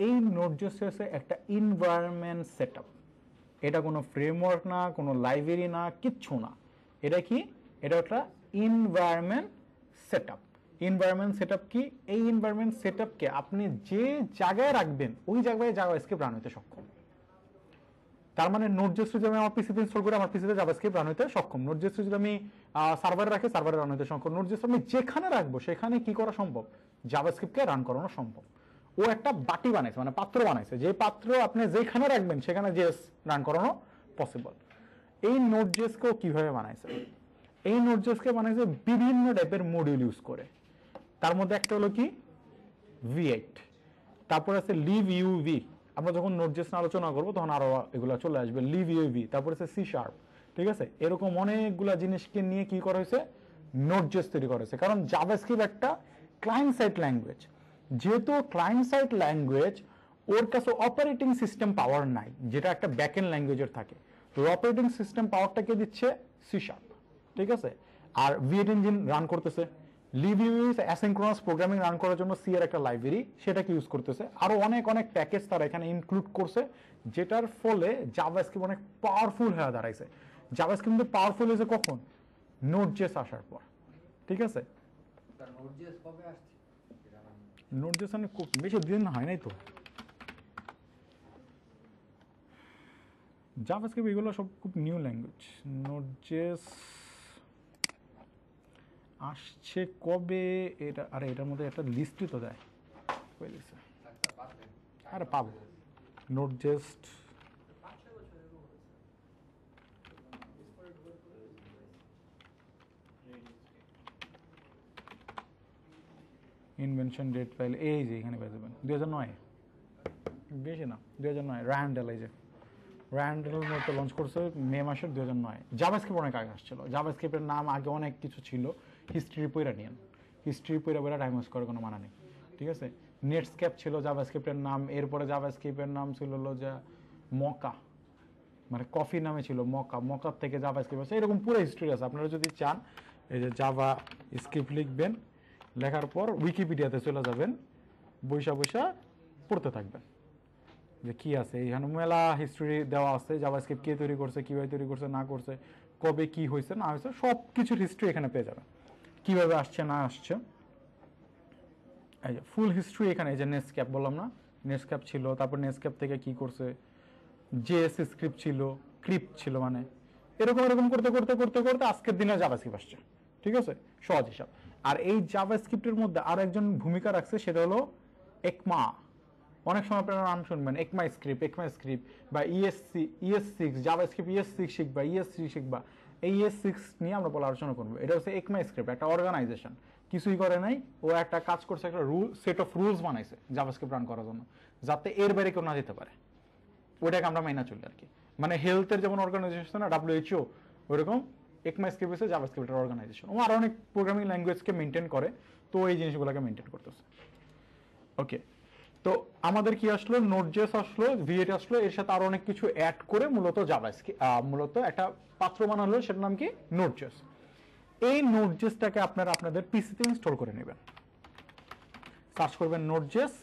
এই নোডজেস হচ্ছে একটা এনভায়রনমেন্ট সেটআপ। এটা কোনো ফ্রেমওয়ার্ক না, কোনো লাইব্রেরি না, কিচ্ছু না। এটা কি? এটা একটা এনভায়রনমেন্ট সেটআপ। এনভায়রনমেন্ট সেটআপ কি? এই এনভায়রনমেন্ট সেটআপকে আপনি যে জায়গায় রাখবেন ওই জায়গায় জাভাস্ক্রিপ্ট রান হতে সক্ষম। তার মানে নোডজেস যদি আমি আমার পিসিতে ইনস্টল করে আমার পিসিতে জাভাস্ক্রিপ্ট রান হতে সক্ষম। নোডজেস যদি আমি সার্ভারে রাখি সার্ভারে রান হতে সক্ষম। নোডজেস আমি যেখানে রাখবো সেখানে কি করা সম্ভব? জাভাস্ক্রিপ্টকে রান করানো সম্ভব। ও একটা বাটি বানাইছে, মানে পাত্র বানাইছে, যে পাত্র আপনি যেখানে রাখবেন সেখানে জেএস রান করানো পসিবল। এই নোডজেসকেও কিভাবে বানাইছে? এই নোডজেসকে বানাইছে বিভিন্ন টাইপের মডিউল ইউজ করে। তার মধ্যে একটা হলো কি? V8, তারপর আছে লিভ ইউভি। আমরা যখন নোডজেস আলোচনা করবো তখন আরো এগুলো চলে আসবে। লিভ ইউভি, তারপর আছে C#, ঠিক আছে? এরকম অনেকগুলা জিনিসকে নিয়ে কি করা হয়েছে? নোডজেস তৈরি করা হয়েছে। কারণ জাভাস্ক্রিপ্ট একটা ক্লায়েন্ট সাইড ল্যাঙ্গুয়েজ। যেহেতু ক্লায়েন্ট সাইড ল্যাঙ্গুয়েজ, ওর কাছে অপারেটিং সিস্টেম পাওয়ার নাই, যেটা একটা ব্যাকএন্ড ল্যাঙ্গুয়েজের থাকে। তো অপারেটিং সিস্টেম পাওয়ারটাকে দিচ্ছে C#, ঠিক আছে? আর V8 ইঞ্জিন রান করতেছে। Live use asynchronous programming run করার জন্য C এর একটা লাইব্রেরি, সেটাকে ইউজ করতেছে। আরো অনেক অনেক প্যাকেজ তারা এখানে ইনক্লুড করছে, যেটার ফলে জাভাস্ক্রিপ্ট অনেক পাওয়ারফুল হয়ে দাঁড়াইছে। জাভাস্ক্রিপ্ট কিন্তু পাওয়ারফুল হয়েছে কখন? নোডজেস আসার পর, ঠিক আছে? নোডজেস কবে আসছে? নোডজেস মানে খুব বেশি দিন হয় নাই তো। জাভাস্ক্রিপ্ট এগুলো সব খুব নিউ ল্যাঙ্গুয়েজ। নোডজেস আসছে কবে? এটা আরে এটার মধ্যে একটা লিস্টই তো দেয়। আরে পাবো নোডজেস ইনভেনশন ডেট ফাইল, এই যে এখানে পেয়ে যাবেন 2009, বেশি না 2009। র্যান্ডেল, এই যে র্যান্ডেল মতো লঞ্চ করছে মে মাসের 2009। জাভাস্ক্রিপ্ট অনেক আগে আসছিল। জাভাস্ক্রিপ্টের নাম আগে অনেক কিছু ছিল, হিস্ট্রি পইরা নিয়েন, হিস্ট্রি পইরা পইরা টাইম ওয়েস্ট করার কোনো মানা নেই, ঠিক আছে? নেটস্কেপ ছিল জাভাস্ক্রিপ্টের নাম, এরপরে জাভাস্ক্রিপ্টের নাম ছিল হলো যে মকা, মানে কফি নামে ছিল মকা, মকার থেকে জাভাস্ক্রিপ্ট আছে। এরকম পুরো হিস্ট্রি আছে। আপনারা যদি চান এই যে জাভা স্ক্রিপ্ট লিখবেন, লেখার পর উইকিপিডিয়াতে চলে যাবেন, বৈশা বৈশা পড়তে থাকবেন যে কি আছে। এখানে মেলা হিস্ট্রি দেওয়া আছে, জাভাস্ক্রিপ্ট কে তৈরি করছে, কিভাবে তৈরি করছে না করছে, কবে কি হয়েছে না হয়েছে, সব কিছুর হিস্ট্রি এখানে পেয়ে যাবেন, কিভাবে আসছে না আসছে। এই যে ফুল হিস্ট্রি এখানে। এই যে নেটস্কেপ বললাম না, নেটস্কেপ ছিল, তারপর নেটস্কেপ থেকে কি করছে, জেএস স্ক্রিপ্ট ছিল, ক্রিপ্ট ছিল, মানে এরকম এরকম করতে করতে করতে করতে আজকের দিনে জাভাস্ক্রিপ্ট আসছে, ঠিক আছে? সহজ হিসাব। আর এই জাভাস্ক্রিপ্টের মধ্যে আর একজন ভূমিকা রাখছে, সেটা হলো একমা। অনেক সময় আপনারা নাম শুনবেন ECMAScript বা ES6 জাভাস্ক্রিপ্ট ES6 শিখবা ES3 শিখবা। এই ES6 নিয়ে আমরা পরে আলোচনা করবো। এটা হচ্ছে ECMAScript, একটা অর্গানাইজেশন, কিছুই করে নাই, ও একটা কাজ করছে, একটা সেট অফ রুলস বানাইছে জাভাস্ক্রিপ্ট রান করার জন্য, যাতে এর বাইরে কেউ না যেতে পারে। ওটাকে আমরা মাইনা চলি আর কি। মানে হেলথের যেমন অর্গানাইজেশন না WHO, ওইরকম ECMAScript হচ্ছে জাভাস্ক্রিপ্টের অর্গানাইজেশন। ও আরো অনেক প্রোগ্রামিং ল্যাঙ্গুয়েজকে মেনটেন করে, তো এই জিনিসগুলোকে মেনটেন করতেছে। ওকে, তো আমাদের কি আসলো, নোড.জেএস আসলো, V8 আসলো, এর সাথে আরো অনেক কিছু অ্যাড করে মূলত জাভাস্ক্রিপ্ট মূলত একটা পাত্র বানালো, সেটার নাম কি নোড.জেএস। এই নোড.জেএসটাকে আপনারা আপনাদের পিসিতে ইনস্টল করে নেবেন। সার্চ করবেন নোড.জেএস,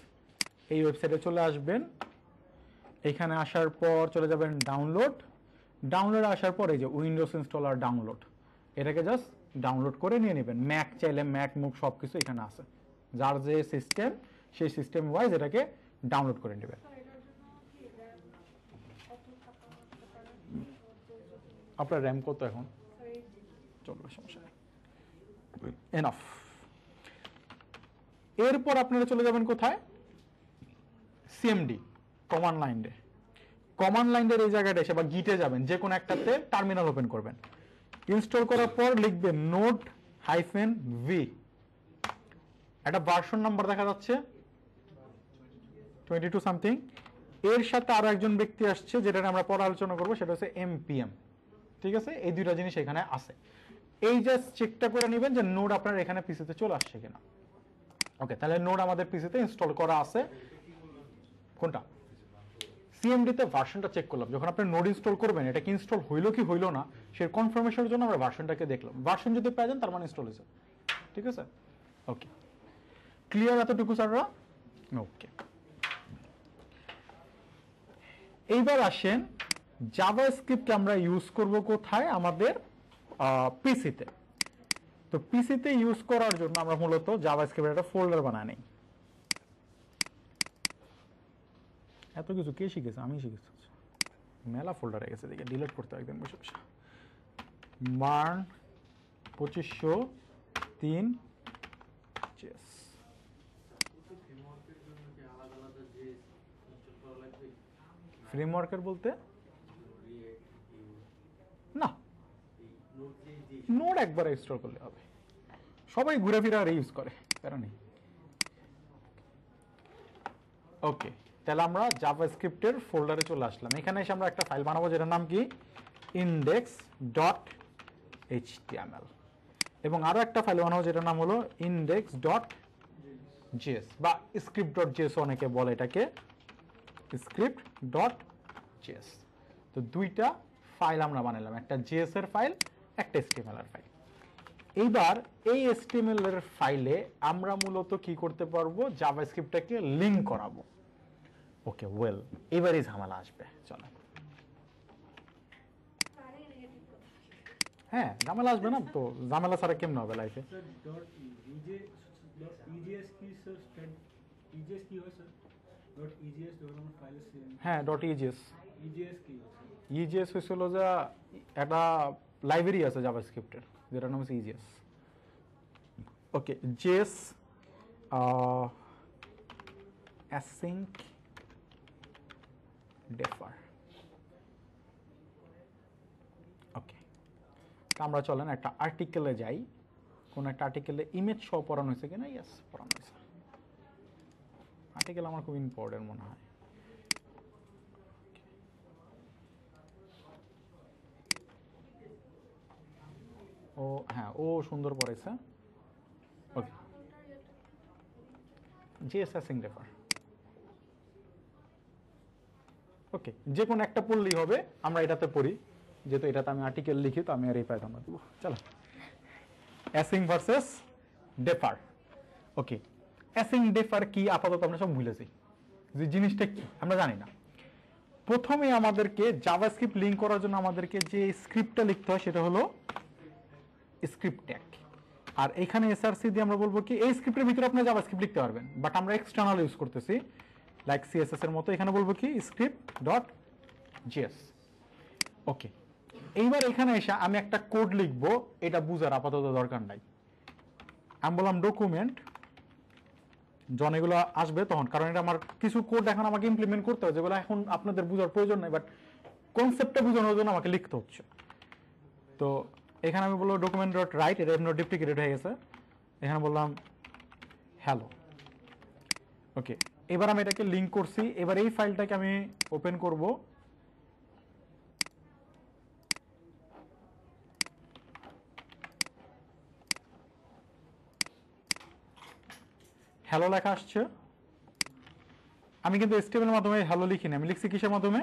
এই ওয়েবসাইটে চলে আসবেন। এখানে আসার পর চলে যাবেন ডাউনলোড আসার পর এই যে উইন্ডোজ ইনস্টলার ডাউনলোড, এটাকে জাস্ট ডাউনলোড করে নিয়ে নেবেন। ম্যাক চাইলে ম্যাক মুভ সব কিছু এখানে আছে, যার যে সিস্টেম সেই সিস্টেম ওয়াইজ এটাকে ডাউনলোড করে নেবেন। স্যার এটার জন্য কি র্যাম কত টাকা লাগতে পারে? আপনার র্যাম কত এখন? স্যার এই চলবে, সমস্যা নেই, এনাফ। এরপর আপনারা চলে যাবেন কোথায়, CMD কমান্ড লাইনে। কমান্ড লাইনের এই জায়গাটা এসে বা গিটে যাবেন, যে কোনো একটাতে টার্মিনাল ওপেন করবেন। ইনস্টল করার পর লিখবেন node-v, একটা ভার্সন নাম্বার দেখা যাচ্ছে 22 সামথিং। এর সাথে আরো একজন ব্যক্তি আসছে, যেটা আমরা পরে আলোচনা করবো, সেটা হচ্ছে npm। ঠিক আছে, এই দুইটা জিনিস এখানে আছে। এই জাস্ট চেকটা করে নেবেন যে নোড আপনার এখানে পিসিতে চলে আসছে কিনা। ওকে, তাহলে নোড আমাদের পিসিতে ইনস্টল করা আছে। কোনটা? CMD তে ভার্সনটা চেক করলাম। যখন আপনি নোড ইনস্টল করবেন, এটা কি ইনস্টল হইলো কি হইলো না, সেই কনফার্মেশনের জন্য আমরা ভার্সনটাকে দেখলাম। ভার্সন যদি পেয়ে যান, তার মানে ইনস্টল হয়েছে। ঠিক আছে, ওকে, ক্লিয়ার এতটুকু স্যাররা? ওকে, এইবার আসেন জাভাস্ক্রিপ্ট আমরা ইউজ করব কোথায়, আমাদের পিসিতে। তো পিসিতে ইউজ করার জন্য আমরা মূলত জাভাস্ক্রিপ্টের একটা ফোল্ডার বানাই নেই। এত কিছু কে শিখেছে? আমি শিখেছি, মেলা ফোল্ডার হয়ে গেছে, দেখে ডিলিট করতে একদিন বসে বসে। মার্ন 2503 চেস। ফ্রেমওয়ার্কের বলতে না, নোড একবার ইনস্টল করলে হবে, সবাই ঘুরে ফিরে আর ইউজ করে, কারণ নেই। ওকে, তাহলে আমরা জাভাস্ক্রিপ্টের ফোল্ডারে চলে আসলাম। এখানে এসে আমরা একটা ফাইল বানাবো, যেটার নাম কি index.html, এবং আরো একটা ফাইল বানাবো যেটার নাম হলো index.js বা script.js অনেকে বলে এটাকে, script.js। তো দুইটা ফাইল আমরা বানালাম, একটা js এর ফাইল, একটা html এর ফাইল। এইবার এই html এর ফাইলে আমরা মূলত কি করতে পারবো, জাভাস্ক্রিপ্টটাকে লিংক করাবো। ওকে, ওয়েল, এবারই ঝামেলা আসবে, চলো। আরে নেগেটিভ কথা। হ্যাঁ, ঝামেলা আসবে না তো, ঝামেলা ছাড়া কেমন হবে লাইফে? सर .egs की सर egs की हो सर .egs डेवलपमेंट फाइल से হ্যাঁ, .egs egs की हो सर EJS হয়েছিল যে একটা লাইব্রেরি আছে জাভাস্ক্রিপ্টের, যেটার নাম হচ্ছে EJS। ওকে, JS async defer। ওকে, আমরা চলেন একটা আর্টিকেলে যাই। কোন একটা আর্টিকেলে ইমেজ সহ পড়ানো হয়েছে কিনা? ইয়েস, পড়ানো হয়েছে। আর্টিকেল আমার খুব ইম্পর্টেন্ট মনে হয়। ও হ্যাঁ, ও সুন্দর পড়েছে। ওকে, JS async defer। ওকে, যে কোনো একটা পড়লেই হবে, আমরা এটাতে পড়ি, যেহেতু এটাতে আমি আর্টিকেল লিখি, তো আমি আর এই প্যাটার্ন দেবো। চলো, async ভার্সেস defer। ওকে, async defer কি আপাতত আমরা সব ভুলেছি, যে জিনিসটা কি আমরা জানি না। প্রথমে আমাদেরকে জাভাস্ক্রিপ্ট লিংক করার জন্য আমাদেরকে যে স্ক্রিপ্টটা লিখতে হয় সেটা হলো স্ক্রিপ্ট ট্যাগ। আর এখানে এসআরসি দিয়ে আমরা বলবো কি, এই স্ক্রিপ্টের ভিতরে আপনি জাভাস্ক্রিপ্ট লিখতে পারবেন, বাট আমরা এক্সটার্নাল ইউজ করতেছি, লাইক সিএসএস এর মতো। এখানে বলবো কি script.js। ওকে, এইবার এখানে এসে আমি একটা কোড লিখবো, এটা বুঝার আপাতত দরকার নাই। আমি বললাম ডকুমেন্ট যখন এগুলো আসবে তখন, কারণ এটা আমার কিছু কোড এখন আমাকে ইমপ্লিমেন্ট করতে হবে যেগুলো এখন আপনাদের বোঝার প্রয়োজন নাই, বাট কনসেপ্টটা বোঝানোর জন্য আমাকে লিখতে হচ্ছে। তো এখানে আমি বলবো ডকুমেন্ট ডট রাইট, এটা এমনি ডুপ্লিকেটেড হয়ে গেছে, এখানে বললাম হ্যালো। ওকে, এবার আমি এটাকে লিঙ্ক করছি, এবার এই ফাইলটাকে আমি ওপেন করব। হ্যালো লেখা আসছে, আমি কিন্তু HTML এর মাধ্যমে হ্যালো লিখিনি, আমি লিখছি কিসের মাধ্যমে?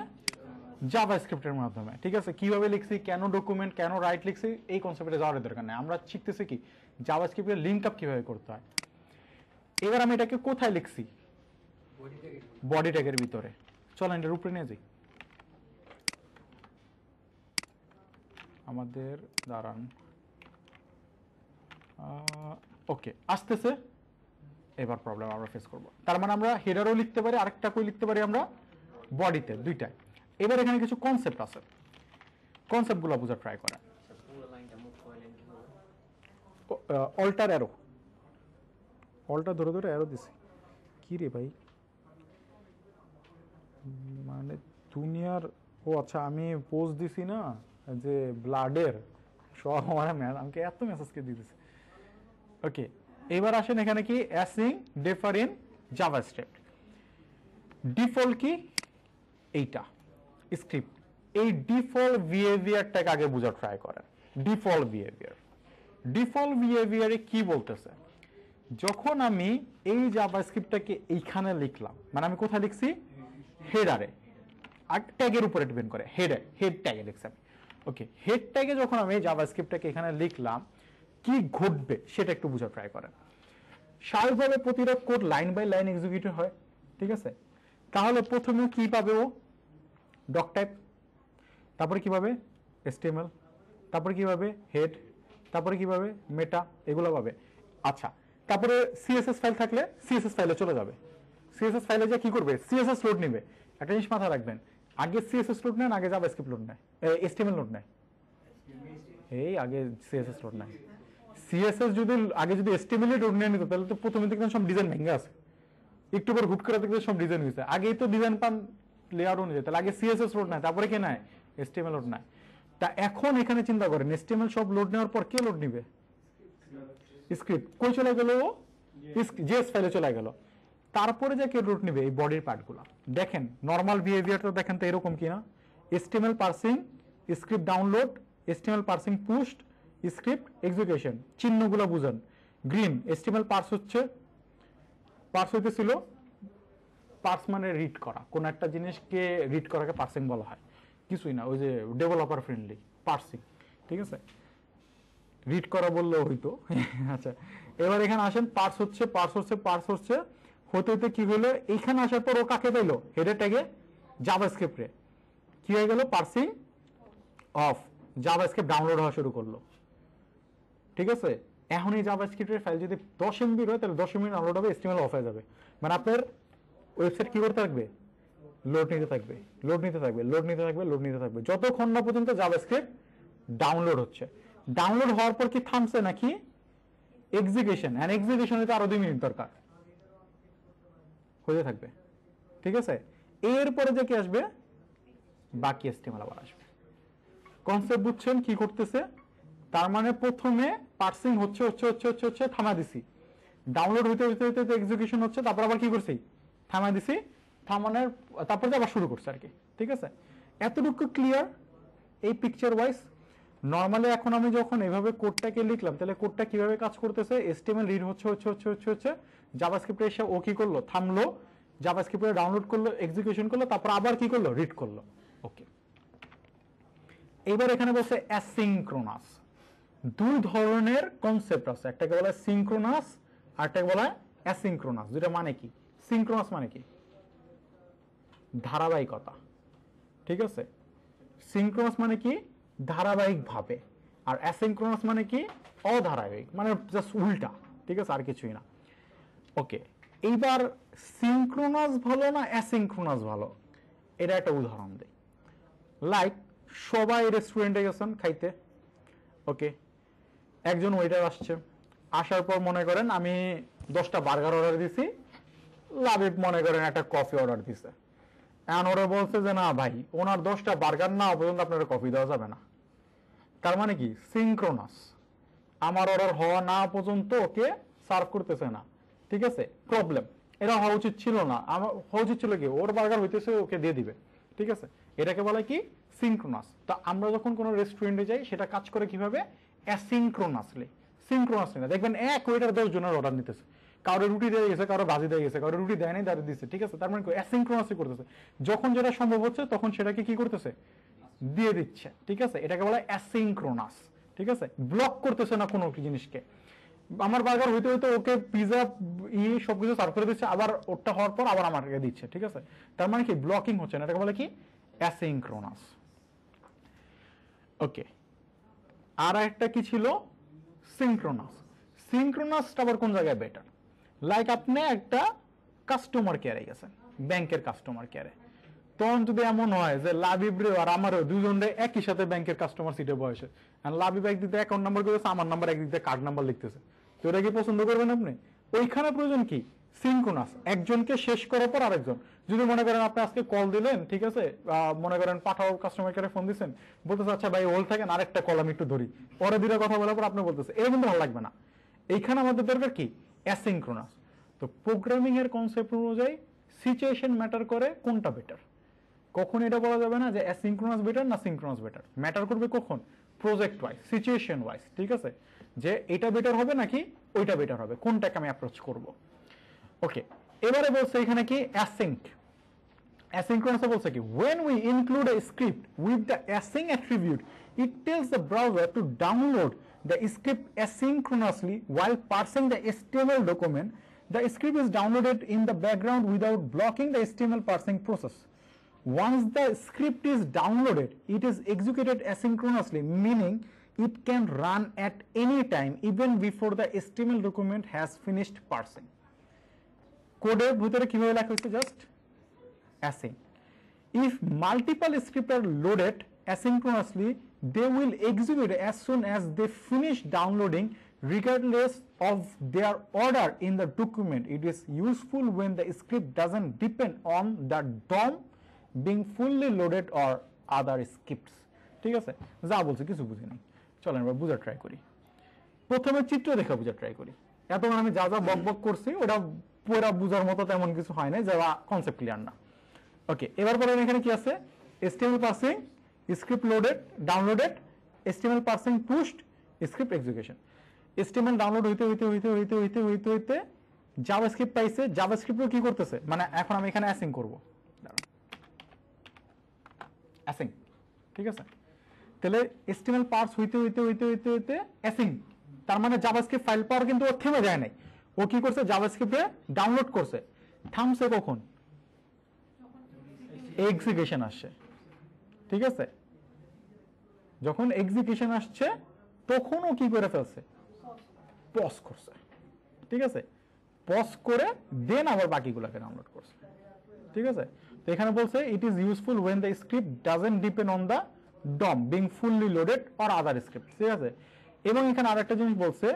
জাভাস্ক্রিপ্টের মাধ্যমে। ঠিক আছে, কিভাবে লিখছি, কেন ডকুমেন্ট, কেন রাইট লিখছি, এই কনসেপ্টে যাওয়ার দরকার নেই, আমরা শিখতেছি কি জাভাস্ক্রিপ্টের লিঙ্ক আপ কিভাবে করতে হয়। এবার আমি এটাকে কোথায় লিখছি? বডি ট্যাগের ভিতরে। চলো এটার উপরে নিয়ে যাই। আমাদের দাঁড়ান, ওকে আসতেছে। এবার প্রবলেম আমরা ফেস করব, তার মানে আমরা হেডারও লিখতে পারি, আরেকটা কই লিখতে পারি আমরা বডিতে, দুইটাই। এবার এখানে কিছু কনসেপ্ট আছে, কনসেপ্টগুলো বোঝার ট্রাই করা। অল্টার অ্যারো, অল্টার ধরে ধরে অ্যারো দিছি, কি রে ভাই, মানে দুনিয়ার, ও আচ্ছা আমি পোস্ট দিছি না যে ব্লাডের সব আমার আমাকে এত মেসেজকে দিতেছে। ওকে, এবার আসেন এখানে কি async differ in JavaScript. Default কি? এইটা স্ক্রিপ্ট। এই ডিফল্ট বিহেভিয়ারটাকে আগে বোঝার ট্রাই করেন। ডিফল্ট বিহেভিয়ার, ডিফল্ট বিহেভিয়ারে কি বলতেছে? যখন আমি এই জাভাস্ক্রিপ্টটাকে এইখানে লিখলাম, মানে আমি কোথায় লিখছি? হেডারে, আর ট্যাগের উপরে ডিপেন্ড করে, হেড ট্যাগে লিখছি আমি। ওকে, হেড ট্যাগে যখন আমি জাভাস্ক্রিপ্টটাকে এখানে লিখলাম, কি ঘটবে সেটা একটু বোঝার ট্রাই করেন। স্বাভাবিকভাবে প্রতিটা code line by line execute হয়, ঠিক আছে? তাহলে প্রথমে কি পাবে ও? ডক টাইপ, তারপরে কি পাবে? HTML, তারপরে কি পাবে? হেড, তারপরে কি পাবে? মেটা, এগুলো পাবে। আচ্ছা, তারপরে CSS ফাইল থাকলে CSS ফাইলে চলে যাবে। CSS ফাইলে যা কি করবে? CSS লোড নেবে। একটা জিনিস মাথায় রাখবেন, আগে CSS লোড নেন, আগে জাভাস্ক্রিপ্ট লোড নেয়, HTML লোড নেয়। এই আগে CSS লোড নেয়। CSS যদি আগে যদি HTML লোড নিয়ে নিত, তাহলে তো প্রথমে দেখবেন সব ডিজাইন ভেঙে আছে, একটু পর হুট করে দেখবেন সব ডিজাইন হয়েছে। আগেই তো ডিজাইন পান লেয়ার অনুযায়ী, তাহলে আগে CSS লোড নেয়, তারপরে কে নেয়? HTML লোড নেয়। তা এখন এখানে চিন্তা করেন, HTML সব লোড নেওয়ার পর কে লোড নিবে? স্ক্রিপ্ট। কই চলে গেল? JS ফাইলে চলে গেল। তারপরে যে কে লোড নিবে? এই বডির পার্টগুলো। দেখেন নরমাল বিহেভিয়ারটা দেখেন তো এরকম কিনা। HTML parsing, script download, HTML parsing pushed, script execution. চিহ্নগুলো বুঝেন। গ্রিন HTML পার্স হচ্ছে, পার্স হইতেছিল, পার্স মানে রিড করা, কোন একটা জিনিসকে রিড করাকে পার্সিং বলা হয়, কিছুই না, ওই যে ডেভেলপার ফ্রেন্ডলি পার্সিং, ঠিক আছে? রিড করা বললেও হইতো। আচ্ছা, এবার এখানে আসেন, পার্স হচ্ছে, পার্স হচ্ছে, পার্স হচ্ছে, হতে হতে কি হলো? এইখানে আসার পর ও কাকে পেলো? হেডার ট্যাগে জাভাস্ক্রিপ্টে কি হয়ে গেল? পার্সিং অফ, জাভাস্ক্রিপ্ট ডাউনলোড হওয়া শুরু করলো, ঠিক আছে? এখন এই জাভাস্ক্রিপ্টের ফাইল যদি 10 MB হয়, তাহলে 10 MB ডাউনলোড হবে, HTML অফ হয়ে যাবে। মানে আপনার ওয়েবসাইট কি করতে থাকবে? লোড নিতে থাকবে, লোড নিতে থাকবে, লোড নিতে থাকবে, লোড নিতে থাকবে, যতক্ষণ না পর্যন্ত জাভাস্ক্রিপ্ট ডাউনলোড হচ্ছে। ডাউনলোড হওয়ার পর কি থামছে নাকি? এক্সিকিউশন, এন্ড এক্সিকিউশনে তো আরো 2 মিনিট দরকার, হয়ে থাকবে, ঠিক আছে? এরপরে যে কি আসবে? বাকি HTML আবার আসবে। কনসেপ্ট বুঝছেন কি করতেছে? তার মানে প্রথমে পার্সিং হচ্ছে হচ্ছে হচ্ছে হচ্ছে হচ্ছে থামা দিছি, ডাউনলোড হইতে হইতে হইতে এক্সিকিউশন হচ্ছে, তারপর আবার কি করছি? থামা দিছি, থামানোর তারপরে আবার শুরু করছে আর কি, ঠিক আছে? এতটুকু ক্লিয়ার এই পিকচার ওয়াইজ। নর্মালি এখন আমি যখন এভাবে কোডটাকে লিখলাম, তাহলে কোডটা কিভাবে কাজ করতেছে? HTML রিড হচ্ছে হচ্ছে হচ্ছে হচ্ছে হচ্ছে, জাভাস্ক্রিপ্টে এসে ও কি করলো? থামলো, জাভাস্ক্রিপ্টে ডাউনলোড করলো, এক্সিকিউশন করলো, তারপর আবার কি করলো? রিড করলো। ওকে, এবার এখানে বলছে অ্যাসিনক্রোনাস। দুই ধরনের কনসেপ্ট আছে, একটাকে বলা হয় সিনক্রোনাস, আরটাকে বলা হয় অ্যাসিনক্রোনাস। দুইটা মানে কি? সিনক্রোনাস মানে কি? ধারাবাহিকতা, ঠিক আছে? সিনক্রোনাস মানে কি? ধারাবাহিকভাবে। আর অ্যাসিনক্রোনাস মানে কি? অধারাবাহিক, মানে জাস্ট উল্টা, ঠিক আছে? আর কিছুই না। ওকে, এইবার সিনক্রোনাস ভালো না অ্যাসিনক্রোনাস ভালো, এটা একটা উদাহরণ দেই। লাইক সবাই রেস্টুরেন্টে গেছেন খাইতে, ওকে, একজন ওয়েটার আসছে, আসার পর মনে করেন আমি 10টা বার্গার অর্ডার দিছি, লাবিব মনে করেন একটা কফি অর্ডার দিছে, এখন ওরা বলছে যে না ভাই ওনার 10টা বার্গার না পর্যন্ত আপনার কফি দেওয়া যাবে না। তার মানে কি সিনক্রোনাস, আমার অর্ডার হওয়া না পর্যন্ত ওকে সার্ভ করতেছে না, ঠিক আছে। প্রবলেম, এটা হওয়া উচিত ছিল না, আমার হওয়া উচিত ছিল কি ওর বার্গার হইতেছে ওকে দিয়ে দিবে, ঠিক আছে। এটাকে বলে কি সিনক্রোনাস। তো আমরা যখন কোনো রেস্টুরেন্টে যাই সেটা কাজ করে কিভাবে, অ্যাসিনক্রোনাসলি। সিনক্রোনাসলি না, দেখবেন এক ওয়েটার 10 জনের অর্ডার নিতেছে, কারো রুটি দিয়ে গেছে, কারো ভাজি দিয়ে গেছে, কারো রুটি দেয় নাই দাঁড়িয়ে দিচ্ছে, ঠিক আছে। তার মানে অ্যাসিনক্রোনাসলি করতেছে, যখন যেটা সম্ভব হচ্ছে তখন সেটাকে কি করতেছে, দিয়ে দিচ্ছে, ঠিক আছে। এটাকে বলে অ্যাসিনক্রোনাস, ঠিক আছে। ব্লক করতেছে না কোনো জিনিসকে। আমার বার্গার হইতে হইতে ওকে পিজা সবকিছু সার্ভ করে দিচ্ছে, আবার ওটা হওয়ার পর আবার আমাকে দিচ্ছে, ঠিক আছে। তার মানে কি ব্লকিং হচ্ছে না, এটাকে বলে কি অ্যাসিনক্রোনাস। ওকে, আর একটা কি ছিল, সিনক্রোনাস। সিনক্রোনাসটা আবার কোন জায়গায় বেটার, লাইক আপনি একটা কাস্টমার কেয়ারে গেছেন, ব্যাংকের কাস্টমার কেয়ারে, তখন যদি এমন হয় যে লাবিবরে আর আমারও দুজনে একই সাথে ব্যাংকের কাস্টমার সিটে বসে, আর লাবিব একদিকে অ্যাকাউন্ট নাম্বার করেছে, আমার নাম্বার একদিকে কার্ড নাম্বার লিখতেছে, তো এটা কি পছন্দ করবেন আপনি? ওইখানে প্রয়োজন কি সিনক্রোনাস, একজনকে শেষ করার পর আরেকজন। যদি মনে করেন আপনি আজকে কল দিলেন, ঠিক আছে, মনে করেন পাঠাও কাস্টমার কেয়ারে ফোন দিচ্ছেন, বলতেছে আচ্ছা ভাই হোল্ড থাকেন আরেকটা কল আমি একটু ধরি, পরে দুটো কথা বলার পর আপনি বলতেছে, এটা কিন্তু ভালো লাগবে না। এইখানে আমাদের দরকার কি অ্যাসিনক্রোনাস। তো প্রোগ্রামিং এর কনসেপ্ট অনুযায়ী সিচুয়েশন ম্যাটার করে, কোনটা বেটার। কখন এটা বলা যাবে না যে অ্যাসিনক্রোনাস বেটার না সিনক্রোনাস বেটার, ম্যাটার করবে কখন, প্রজেক্ট ওয়াইজ, সিচুয়েশন ওয়াইজ, ঠিক আছে, যে এটা বেটার হবে নাকি ওইটা বেটার হবে, কোনটাকে আমি অ্যাপ্রোচ করব। ওকে, এবারে বলছে এখানে কি অ্যাসিঙ্ক। অ্যাসিনক্রোনাস বলছে কি when we include a script with the async attribute it tells the browser to download the script asynchronously while parsing the HTML document. The script is downloaded in the background without blocking the HTML parsing process. Once the script is downloaded, it is executed asynchronously, meaning it can run at any time even before the HTML document has finished parsing. কোডের ভিতরে কিভাবে লেখা হয়েছে, just async. If multiple scripts are loaded asynchronously, they will execute as soon as they finish downloading, regardless of their order in the document. It is useful when the script doesn't depend on the DOM being fully loaded or other scripts. ঠিক আছে, যা বলছি কিছু বুঝি নাই, চলেন আমরা বুঝার ট্রাই করি। প্রথমে চিত্র দেখা বুঝার ট্রাই করি। এতক্ষণ আমি যা যা বক বক করছি ওটা পুরো বুঝার মতো তেমন কিছু হয় না, যারা কনসেপ্ট ক্লিয়ার না। ওকে, এবার পরে এখানে কি আছে, HTML parsing, script loaded downloaded, HTML parsing pushed, script execution. HTML download হইতে হইতে হইতে হইতে হইতে হইতে হইতে জাভাস্ক্রিপ্ট পাইছে, জাভাস্ক্রিপ্টও কি করতেছে, মানে এখন আমি এখানে অ্যাসিং করব, অ্যাসিং, ঠিক আছে। তাহলে HTML পার্স হইতে হইতে হইতে হইতে হইতে অ্যাসিং, তার মানে জাভাস্ক্রিপ্ট ফাইল পাওয়ার কিন্তু ও থেমে যায় নাই, ও কি করছে জাভাস্ক্রিপ্টে ডাউনলোড করছে, থামছে কখন, এক্সিকিউশন আসছে, ঠিক আছে। যখন এক্সিকিউশন আসছে তখন ও কি করে ফেলছে, পজ করছে, ঠিক আছে, পজ করে দেন আবার বাকিগুলোকে ডাউনলোড করছে, ঠিক আছে। তো এখানে বলছে it is useful when the script doesn't depend on the DOM being fully loaded or other script, ঠিক আছে। এবং এখানে আরেকটা জিনিস বলছে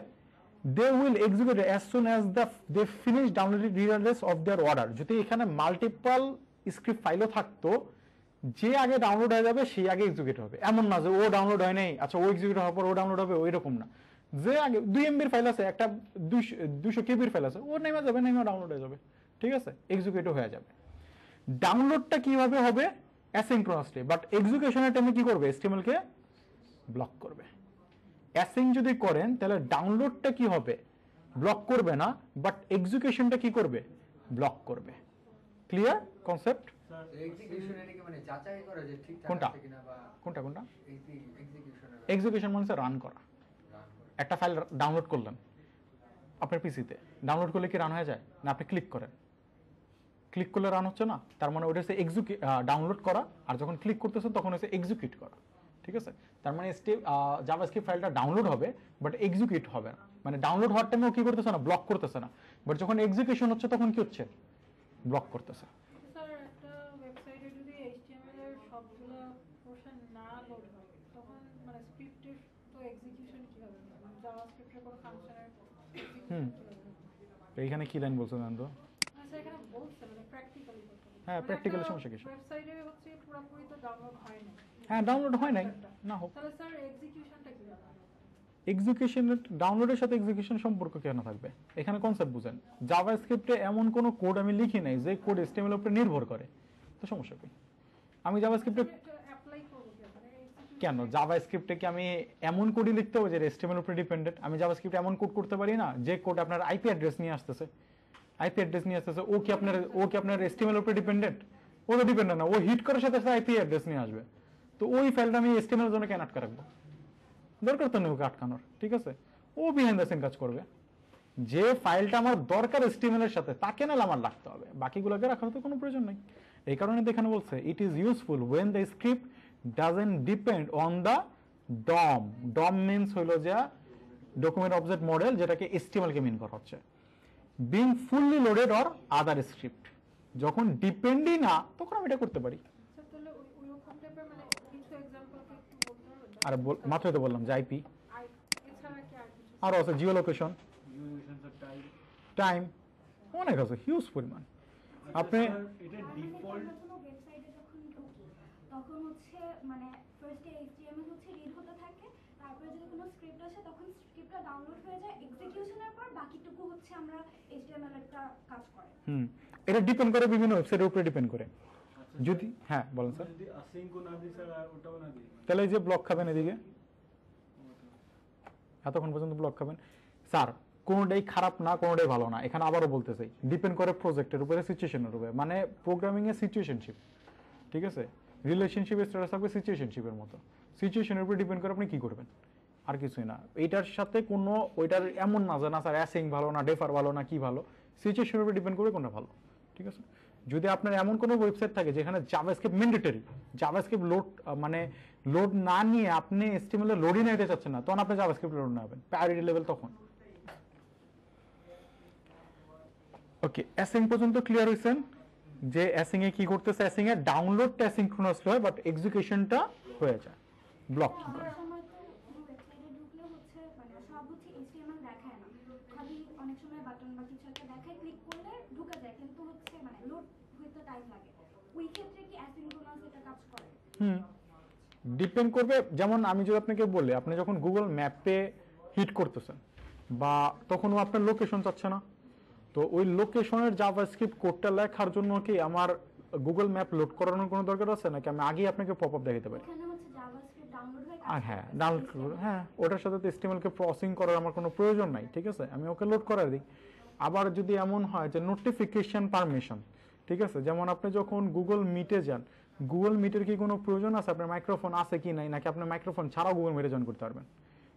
they will execute as soon as they finish downloading regardless of their order. যদি এখানে মাল্টিপল স্ক্রিপ্ট ফাইলও থাকতো, যে আগে ডাউনলোড হয়ে যাবে সেই আগে এক্সিকিউট হবে, এমন না যে ও ডাউনলোড হয় নাই আচ্ছা ও এক্সিকিউট হওয়ার পর ও ডাউনলোড হবে, ওই রকম না। যে আগে 2 MB ফাইল আছে, একটা 200 KB ফাইল আছে, ও নেমে যাবে, নেমে ডাউনলোড হয়ে যাবে, ঠিক আছে, এক্সিকিউট হয়ে যাবে। ডাউনলোডটা কিভাবে হবে, অ্যাসিনক্রোনাসলি, বাট এক্সিকিউশনের টাইমে কি করবে, HTML কে ব্লক করবে। অ্যাসিং যদি করেন তাহলে ডাউনলোডটা কি হবে, ব্লক করবে না, বাট এক্সিকিউশনটা কি করবে, ব্লক করবে। Clear concept? এক্সিকিউশন এর কি মানে যাচাই করা যে ঠিকঠাক কোনটা? আছে কিনা, বা কোনটা কোনটা? এক্সিকিউশনের এক্সিকিউশন মানে রান করা। একটা ফাইল ডাউনলোড করলেন আপনার পিসিতে, ডাউনলোড করলে কি রান হয়ে যায় না, আপনি ক্লিক করেন, ক্লিক করলে রান হচ্ছে না, তার মানে ওটা হচ্ছে ডাউনলোড করা, আর যখন ক্লিক করতেছেন তখন হচ্ছে এক্সিকিউট করা, ঠিক আছে। তার মানে জাভাস্ক্রিপ্ট ফাইলটা ডাউনলোড হবে বাট এক্সিকিউট হবে না, মানে ডাউনলোড হওয়ার টাইমেও কি করতেছে না, ব্লক করতেছে না, বাট যখন এক্সিকিউশন হচ্ছে তখন কি হচ্ছে, ব্লক করতেছে। স্যার একটা ওয়েবসাইটে যদি HTML এর সবগুলো পোরশন না লোড হয় তখন মানে স্ক্রিপ্টের তো এক্সিকিউশন কি হবে, মানে জাভাস্ক্রিপ্টের কোনো ফাংশনের এক্সিকিউশন কি হবে? এইখানে কি লাইন বলছো জানো? আচ্ছা এখানে হ্যাঁ প্র্যাকটিক্যালি সমস্যা কিছু ওয়েবসাইটে হচ্ছে পুরোপুরি তো ডাউনলোড হয় না। হ্যাঁ ডাউনলোড হয় নাই না হোক তাহলে স্যার এক্সিকিউশনটা কি হবে? এক্সিকিউশন ডাউনলোডের সাথে এক্সিকিউশন সম্পর্ক কেন থাকবে এখানে কনসেপ্ট বুঝেন জাভাস্ক্রিপ্টে এমন কোনো কোড আমি লিখি নাই যে কোড HTML এর উপরে নির্ভর করে তো সমস্যা কি আমি জাভাস্ক্রিপ্টে অ্যাপ্লাই করব কি মানে execution কেন জাভাস্ক্রিপ্টে কি আমি এমন কোডই লিখতে হবে যে HTML এর উপরে ডিপেন্ডেন্ট আমি জাভাস্ক্রিপ্টে এমন কোড করতে পারি না যে কোড আপনার আইপি অ্যাড্রেস নিয়ে আসতেছে ও কি আপনার HTML এর উপরে ডিপেন্ডেন্ট ও তো ডিপেন্ডেন্ট না ও হিট করার সাথে সাথে আইপি অ্যাড্রেস নিয়ে আসবে তো ওই ফাইলটা আমি HTML এর জন্য কেন আটকে রাখবো দরকার তো নেই ওকে আটকানোর ঠিক আছে ও বিহাইন্ড দ্য সিন কাজ করবে যে ফাইলটা আমার দরকার HTML এর সাথে তাকে নাহলে আমার রাখতে হবে বাকিগুলোকে রাখার তো কোনো প্রয়োজন নেই এই কারণে এখানে বলছে it is useful when the script doesn't depend on the DOM means হইলো যে ডকুমেন্ট অবজেক্ট মডেল যেটাকে HTML কে মিন করা হচ্ছে being fully loaded or other script যখন ডিপেন্ডই না তখন আমি এটা করতে পারি স্যার তাহলে ওই রকম টাইপের মানে কিছু এক্সাম্পল কি একটু বলতে পারবেন? আর মাত্রই তো বললাম যে আইপি আই এছাড়া কি আর কিছু? আর আছে Jio location Utilization of time. Time অনেক আছে হিউজ পরিমাণ আপনি এটা মানে ডিফল্ট আমরা কোনো ওয়েবসাইটে যখন ঢুকি তখন হচ্ছে মানে ফার্স্টে HTML হচ্ছে রিড হতে থাকে তারপরে যদি কোনো স্ক্রিপ্ট আসে তখন স্ক্রিপ্টটা ডাউনলোড হয়ে যায় এক্সিকিউশনের পর বাকিটুকু হচ্ছে আমরা HTML একটা কাজ করে এটা ডিপেন্ড করে বিভিন্ন ওয়েবসাইটের উপরে ডিপেন্ড করে যদি হ্যাঁ বলেন স্যার যদি async को না দিই স্যার ওটাও না দিই তাহলে এই যে ব্লক খাবেন এদিকে এতক্ষণ পর্যন্ত ব্লক খাবেন স্যার কোনোটাই খারাপ না কোনোটাই ভালো না এখানে আবারও বলতে চাই ডিপেন্ড করে প্রজেক্টের উপরে সিচুয়েশনের উপরে মানে প্রোগ্রামিং এর সিচুয়েশনশিপ ঠিক আছে রিলেশনশিপের স্ট্যাটাস থাকবে সিচুয়েশনশিপের মতো সিচুয়েশনের উপরে ডিপেন্ড করে আপনি কি করবেন আর কিছুই না এইটার সাথে কোনো ওইটার এমন না যে না স্যার অ্যাসিং ভালো না ডেফার ভালো না কি ভালো সিচুয়েশনের উপরে ডিপেন্ড করে কোনটা ভালো ঠিক আছে যদি আপনার এমন কোনো ওয়েবসাইট থাকে যেখানে জাভাস্ক্রিপ্ট ম্যান্ডেটরি জাভাস্ক্রিপ্ট লোড না নিয়ে আপনি HTML এর লোডই নিতে চাচ্ছেন না তখন আপনি জাভাস্ক্রিপ্ট লোড নেবেন প্রায়োরিটি লেভেল তখন ওকে অ্যাসিং পর্যন্ত ক্লিয়ার হইছেন যে অ্যাসিং এ কি করতেছে অ্যাসিং এর ডাউনলোডটা সিনক্রোনাসলি হয় বাট এক্সিকিউশনটা হয়ে যায় ব্লক কি করে অনেক সময় তো কোনো ওয়েবসাইটে ঢুকলে হচ্ছে মানে সব হচ্ছে HTML দেখায় না খালি অনেক সময় বাটন বা কিছু একটা দেখায় ক্লিক করলে ঢুকে যায় কিন্তু হচ্ছে মানে লোড হইতে টাইম লাগে ওই ক্ষেত্রে কি অ্যাসিনক্রোনাস এটা কাজ করে ডিপেন্ড করবে যেমন আমি যদি আপনাকে বলি আপনি যখন গুগল ম্যাপে হিট করতেছেন বা তখন ও আপনার লোকেশন চাচ্ছে না তো ওই লোকেশনের জাভাস্ক্রিপ্ট কোডটা লেখার জন্য কি আমার গুগল ম্যাপ লোড করানোর কোনো দরকার আছে নাকি আমি আগেই আপনাকে পপআপ দেখাতে পারি এখানে হচ্ছে জাভাস্ক্রিপ্ট ডাউনলোড হয়ে আর হ্যাঁ ডাউনলোড করবো হ্যাঁ ওটার সাথে তো HTML কে প্রসেসিং করার আমার কোনো প্রয়োজন নাই ঠিক আছে আমি ওকে লোড করার দিই আবার যদি এমন হয় যে নোটিফিকেশন পারমিশন ঠিক আছে যেমন আপনি যখন গুগল মিটে যান গুগল মিটের কি কোনো প্রয়োজন আছে আপনার মাইক্রোফোন আছে কি নাই নাকি আপনি মাইক্রোফোন ছাড়াও গুগল মিটে জয়েন করতে পারবেন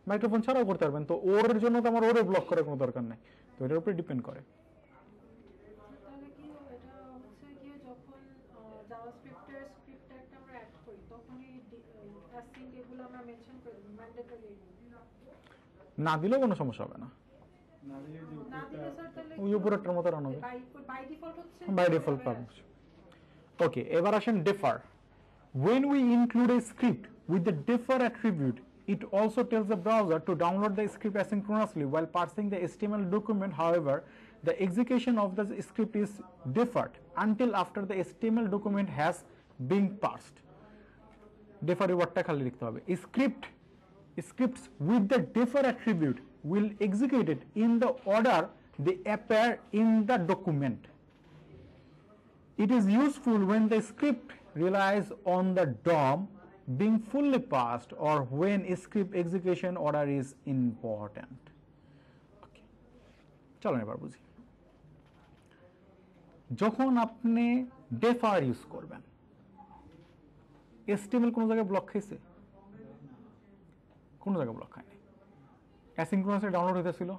মাইক্রোফোন ছাড়াও করতে পারবেন তো ওর জন্য তো আমার ওরে ব্লক করার কোনো দরকার নাই তো এটার উপরে ডিপেন্ড করে তাহলে কি এটা হচ্ছে কি যখন জাভাস্ক্রিপ্টের স্ক্রিপ্ট একটা আমরা অ্যাড করি তখনই অ্যাসিং এগুলো আমরা মেনশন করে দিই ম্যান্ডেটরি না দিলেও কোনো সমস্যা হবে না না দিলে যে না দিলে স্যার তাহলে ওই উপরেরটার মতো রান হবে বাই ডিফল্ট হচ্ছে by default publish. Okay, এবার আসেন differ. When we include a script with the differ attribute, it also tells the browser to download the script asynchronously while parsing the HTML document. However, the execution of the script is deferred until after the HTML document has been parsed. Defer wordটা খালি লিখতে হবে scripts with the differ attribute will execute it in the order they appear in the document. It is useful when the script relies on the DOM being fully parsed or when script execution order is important. Okay. চলুন এবার বুঝি যখন আপনি defer use করবেন HTML কোন জায়গায় block খাইছে কোন জায়গায় ব্লক খায়নি অ্যাসিনক্রোনাসলি ডাউনলোড হইতেছিল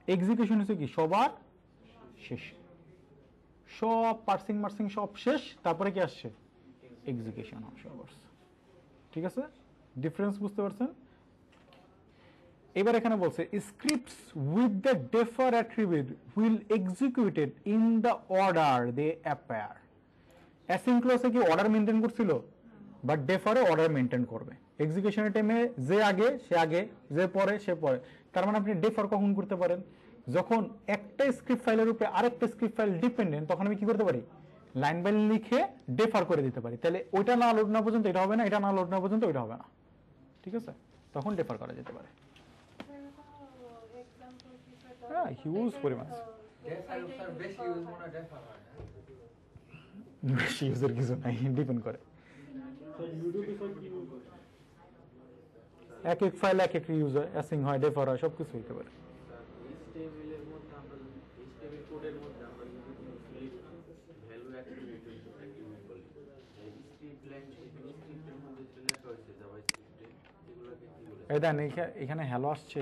এক্সিকিউশন হচ্ছে কি সবার শেষে সব পার্সিং মার্সিং সব শেষ তারপরে কি আসছে এক্সিকিউশন অবশ্য ঠিক আছে ডিফারেন্স বুঝতে পারছেন এবার এখানে বলছে scripts with the defer attribute will executed in the order they appear অ্যাসিনক্রোনাসে কি অর্ডার মেইনটেইন করছিল বাট ডেফারে অর্ডার মেইনটেইন করবে এক্সিকিউশনের টাইমে যে আগে সে আগে যে পরে সে পরে তার মানে আপনি ডেফার কখন করতে পারেন যখন একটা স্ক্রিপ্ট ফাইলের উপরে আরেকটা স্ক্রিপ্ট ফাইল ডিপেন্ডেন্ট তখন আমি কি করতে পারি লাইন বাই লাইন লিখে ডেফার করে দিতে পারি, তাহলে ওইটা না লোড না পর্যন্ত এটা হবে না, এটা না লোড না পর্যন্ত ওইটা হবে না, ঠিক আছে? তখন ডেফার করা যেতে পারে। হ্যাঁ, হিউজ পরিমাণ বেশি ইউজ মনে হয় ডেফার হয় না। বেশি ইউজের কিছু নাই, ডিপেন্ড করে So you do before you এক এক ফাইল এক এক ইউজ হয়, অ্যাসিং হয়, ডেফার হয়, সব কিছু হতে পারে। HTML এর মধ্যে আমরা HTML কোডের মধ্যে আমরা যদি কোনো ফিল্ড ভ্যালু অ্যাট্রিবিউট করি, স্ক্রিপ্ট ল্যাঙ্গুয়েজ স্ক্রিপ্টের মধ্যে যে লেখা হয়েছে জাভাস্ক্রিপ্টে, এগুলোকে কি বলে? এই দেন এখানে হ্যালো আসছে,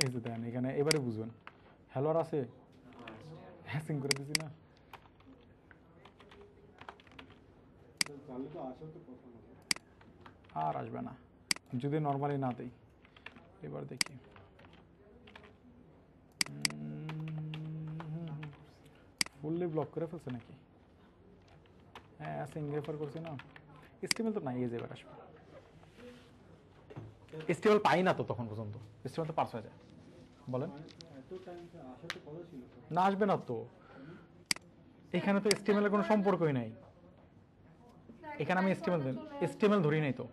এই যে দেন এখানে, এবারে বুঝবেন হ্যালো আর আছে, অ্যাসিং করে দিছি না। তাহলে তো আসল তো কথা না। আর আসবে না যদি নর্মালি না দেই। এবার দেখি ফুললি ব্লক করে ফেলছে নাকি? হ্যাঁ, অ্যাসিং রেফার করছি না, এসটিএমএল তো নাই, এই যে এবার আসবে। এসটিএমএল পাই না তো তখন পর্যন্ত, এসটিএমএল তো পার্স হয়ে যায়। বলেন এত টাইম আসল তো কথা ছিল তো। না, আসবে না তো, এখানে তো এসটিএমএল এর কোনো সম্পর্কই নাই। এখানে আমি এসটিএমএল ধরি নাই তো,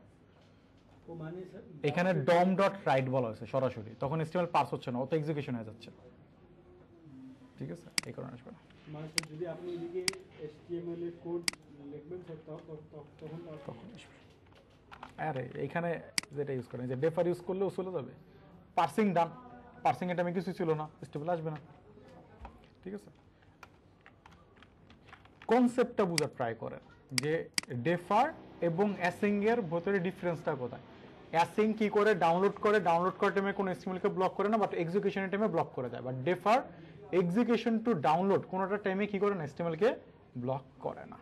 ও মানে স্যার এখানে ডম ডট রাইট বলা হয়েছে সরাসরি, তখন এসটিএমএল পার্স হচ্ছে না, ও তো এক্সিকিউশন হয়ে যাচ্ছে, ঠিক আছে? এই কারণে আসবে না। মানে স্যার যদি আপনি এদিকে HTML এর কোড লিখবেন স্যার তখন তো তখন আসবে। আরে এইখানে যেটা ইউজ করেন, যে ডেফার ইউজ করলেও চলে যাবে, পার্সিং ডান, পার্সিং এটা আমি কিছু ছিল না, এসটিএমএল আসবে না, ঠিক আছে? কনসেপ্টটা বোঝার ট্রাই করেন যে ডেফার এবং অ্যাসিং এর ভিতরে ডিফারেন্সটা কোথায়। অ্যাসিং কি করে ডাউনলোড করার টাইমে কোনো এসটিএমএল কে ব্লক করে না, বাট এক্সিকিউশনের টাইমে ব্লক করে দেয়। But defer execution to download কোনোটা টাইমে কি করে না, এসটিএমএল কে ব্লক করে না,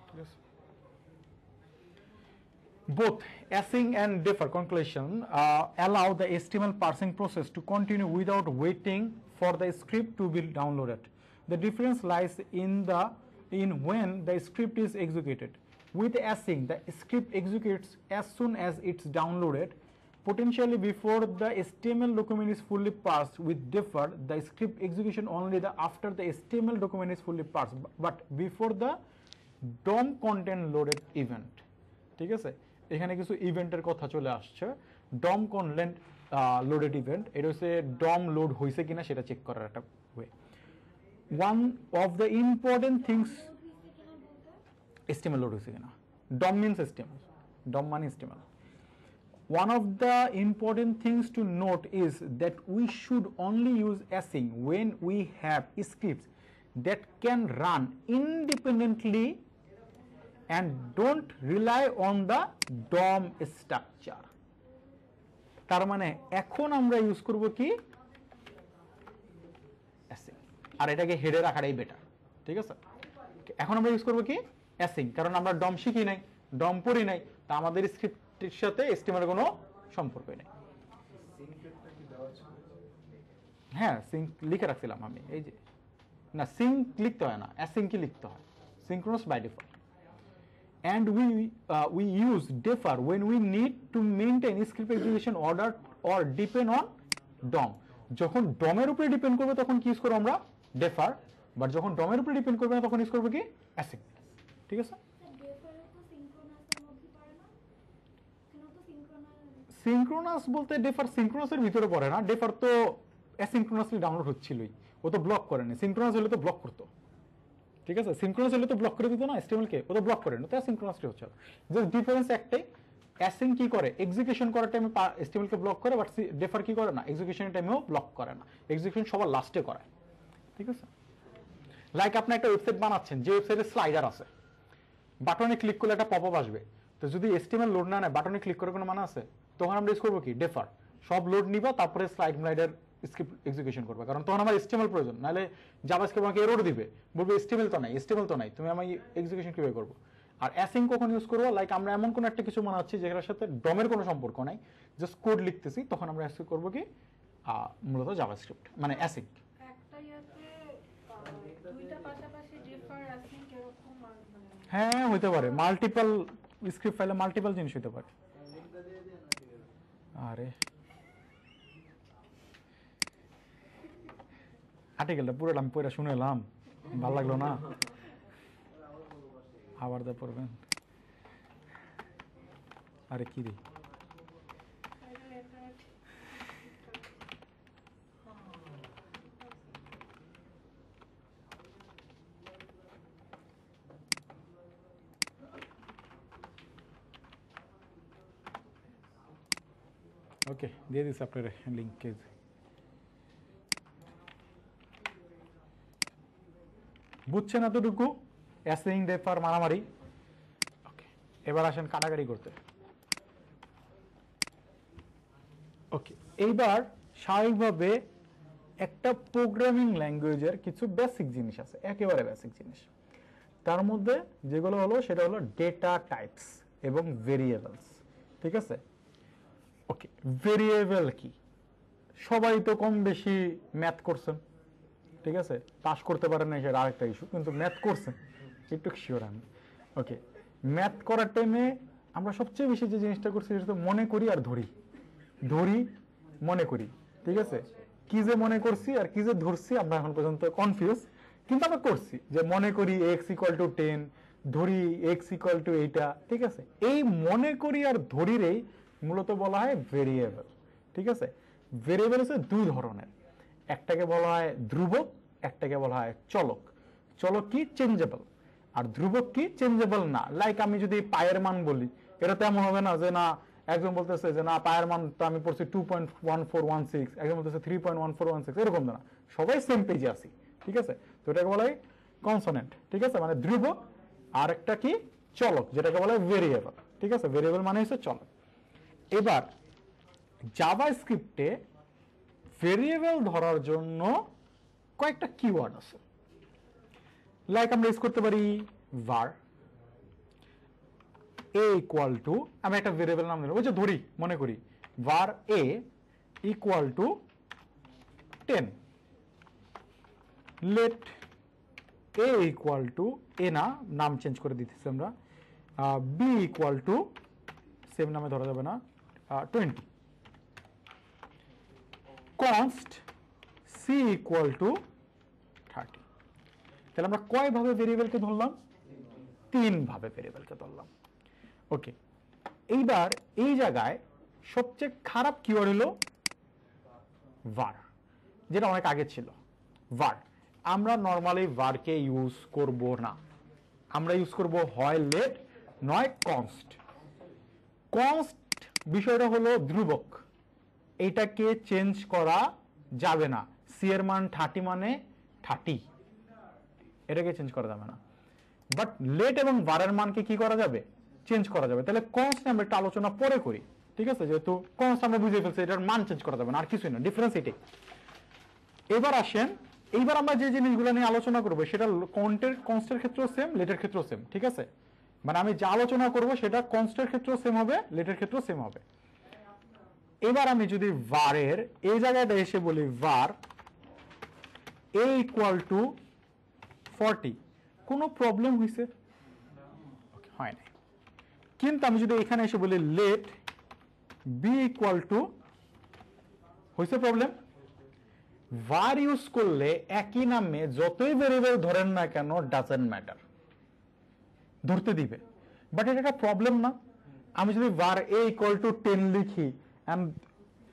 ঠিক আছে? Both async and defer conclusion allow the HTML parsing process to continue without waiting for the script to be downloaded. The difference lies in when the script is executed. With async, the script executes as soon as it's downloaded, potentially before the HTML document is fully parsed. With defer, the script execution only after the HTML document is fully parsed, but before the DOM content loaded event. ঠিক আছে? এখানে কিছু ইভেন্টের কথা চলে আসছে। ডম content loaded event, এটা হচ্ছে ডম লোড হয়েছে কিনা সেটা চেক করার একটা way. One of the important things, HTML load হয়েছে কিনা, ডম মিনস এসটিএমএল, ডম মানে HTML. One of the important things to note is that we should only use async when we have scripts that can run independently and don't rely on the DOM structure. তার মানে এখন আমরা use করব কি, async, আর এটাকে হেডে রাখাটাই better, ঠিক আছে? এখন আমরা ইউজ করব কি, async, কারণ আমরা DOM শিখি নাই, DOM পড়ি নাই, তা আমাদের স্ক্রিপ্টের সাথে HTML এর কোনো সম্পর্কই নেই। হ্যাঁ, সিঙ্ক লিখে রাখছিলাম আমি, এই যে না, সিঙ্ক লিখতে হয় না, async কি লিখতে হয়, synchronous by default. And we use defer when we need to maintain script execution order or depend on DOM. যখন DOM এর উপরে ডিপেন্ড করবে তখন কি ইউজ করব আমরা, defer, বাট যখন DOM এর উপরে ডিপেন্ড করবে না তখন ইউজ করব কি, async, ঠিক আছে? সিনক্রোনাস বলতে ডেফার সিনক্রোনাসের ভিতরে পড়ে না, ডেফার তো অ্যাসিনক্রোনাসলি ডাউনলোড হচ্ছিলই, ও তো ব্লক করে না। সিনক্রোনাস হলে তো ব্লক করতো, ঠিক আছে? সিনক্রোনাস হলে তো ব্লক করে দিত না HTML কে, ও তো ব্লক করে না, তো অ্যাসিনক্রোনাসলি হচ্ছে। জাস্ট ডিফারেন্স একটাই, অ্যাসিন কি করে, এক্সিকিউশন করার টাইমে HTML কে ব্লক করে, বাট ডেফার কি করে না, এক্সিকিউশনের টাইমেও ব্লক করে না, এক্সিকিউশন সবার লাস্টে করে, ঠিক আছে? লাইক আপনি একটা ওয়েবসাইট বানাচ্ছেন, যে ওয়েবসাইটে স্লাইডার আছে, বাটনে ক্লিক করলে একটা পপআপ আসবে, তো যদি HTML লোড না নেয়, বাটনে ক্লিক করে কোনো মানে আছে, তখন আমরা ইউজ করবো কি, ডেফার, সব লোড নিবা, তারপরে স্লাইডার স্ক্রিপ্ট এক্সিকিউশন করবে, কারণ তখন আমার HTML প্রয়োজন, নাহলে জাভাস্ক্রিপ্ট আমাকে এরর দিবে, বলবে HTML তো নাই, তুমি আমি এক্সিকিউশন কিভাবে করবো? আর অ্যাসিং কখন ইউজ করবো, লাইক আমরা এমন কোনো একটা কিছু বানাচ্ছি যেটার সাথে ডমের কোনো সম্পর্ক নাই, জাস্ট কোড লিখতেছি, তখন আমরা অ্যাসিং করবো কি, মূলত জাভাস্ক্রিপ্ট মানে অ্যাসিং। একটা ইয়াতে দুইটা পাশাপাশি ডিফার অ্যাসিং এরকম মানে হ্যাঁ, হইতে পারে, মাল্টিপল স্ক্রিপ্ট ফাইলে মাল্টিপল জিনিস হইতে পারে। আরে আর্টিকেলটা পুরোটা আমি পড়ে শুনে এলাম, ভালো লাগলো না, আবার দা পড়বেন। আরে কি রে, ওকে দিয়ে দিস আপনার লিঙ্কেজ। বুঝছেন এতটুকু? অ্যাসিং ডেফার মারামারি। ওকে, এবার আসেন কাটাকাটি করতে। ওকে, এইবার স্বাভাবিকভাবে একটা প্রোগ্রামিং ল্যাঙ্গুয়েজের কিছু বেসিক জিনিস আছে, একেবারে বেসিক জিনিস। তার মধ্যে যেগুলো হলো সেটা হলো ডেটা টাইপস এবং ভেরিয়েবলস। ঠিক আছে? ওকে, ভেরিয়েবল কি? সবাই তো কম বেশি ম্যাথ করছেন, ঠিক আছে? পাস করতে পারেন না সেটা আরেকটা ইস্যু, কিন্তু ম্যাথ করছেন একটু শিওর আমি। ওকে, ম্যাথ করার টাইমে আমরা সবচেয়ে বেশি যে জিনিসটা করছি সেটা মনে করি আর ধরি, ধরি মনে করি। ঠিক আছে? কি যে মনে করছি আর কি যে ধরছি আমরা এখন পর্যন্ত কনফিউজ, কিন্তু আমরা করছি যে মনে করি x = 10, ধরি x = এইটা। ঠিক আছে? এই মনে করি আর ধরিরেই মূলত বলা হয় ভেরিয়েবল। ঠিক আছে? ভেরিয়েবল হচ্ছে দুই ধরনের, একটাকে বলা হয় ধ্রুবক, একটাকে বলা হয় চলক। চলক কি? চেঞ্জেবল। আর ধ্রুবক কি? চেঞ্জেবল না। লাইক আমি যদি পায়ের মান বলি, এটা তো এমন হবে না যে না একজন বলতেছে যে না পায়ের মান তো আমি পড়ছি 2.1416, একজন বলতেছে 3.1416, এরকম না, সবাই সেম পেজে আছি। ঠিক আছে? তো এটাকে বলা হয় কনসোনেন্ট। ঠিক আছে? মানে ধ্রুবক। আর একটা কি? চলক, যেটাকে বলা হয় ভেরিয়েবল। ঠিক আছে? ভেরিয়েবল মানে হচ্ছে চলক। এবার জাভাস্ক্রিপ্টে ভেরিয়েবল ধরার জন্য কয়েকটা কিওয়ার্ড আছে। লাইক আমরা ইউজ করতে পারি var a = আমি একটা ভেরিয়েবল নাম দিলাম, ওই যে ধরি মনে করি var a = 10, let a = a না, নাম চেঞ্জ করে দিতেছি আমরা, b = সেম নামে ধরা যাবে না, 20, const c = 30। তাহলে আমরা কয় ভাবে ভেরিয়েবলকে ধরলাম? 3 ভাবে ভেরিয়েবলকে ধরলাম। ওকে, এইবার এই জায়গায় সবচেয়ে খারাপ কিওয়ার্ড হলো var, যেটা অনেক আগে ছিল var। আমরা নর্মালি varকে ইউজ করব না, আমরা ইউজ করব হয় let নয় const। const বিষয়টা হলো ধ্রুবক, এটাকে চেঞ্জ করা যাবে না। c এর মান 30 মানে 30, এটাকে চেঞ্জ করা যাবে না। বাট লেট এবং ভারের মানকে কি করা যাবে? চেঞ্জ করা যাবে। তাহলে কনস্ট আমরা একটা আলোচনা পরে করি। ঠিক আছে? যেহেতু কনস্ট আমরা বুঝে ফেলছি, এটার মান চেঞ্জ করা যাবে না, আর কিছুই না, ডিফারেন্স এটাই। এবার আসেন, এইবার আমরা যে জিনিসগুলো নিয়ে আলোচনা করব সেটা কনস্টের ক্ষেত্রেও সেম, লেটের ক্ষেত্রেও সেম। ঠিক আছে? মানে আমি যা আলোচনা করব সেটা কনস্টের ক্ষেত্রেও সেম হবে, লেটের ক্ষেত্রেও সেম হবে। এবার আমি যদি ভারের এই জায়গাটা এসে বলি var a = 40, কোনো প্রবলেম হয়েছে? হয় না। কিন্তু আমি যদি এখানে এসে বলি let b = হয়েছে প্রবলেম। var ইউজ করলে একই নামে যতই ভেরিয়েবল ধরেন না কেন ডাজন্ট ম্যাটার, ধরতে দিবে। বাট এটা একটা প্রবলেম না? আমি যদি var a = 10 লিখি এন্ড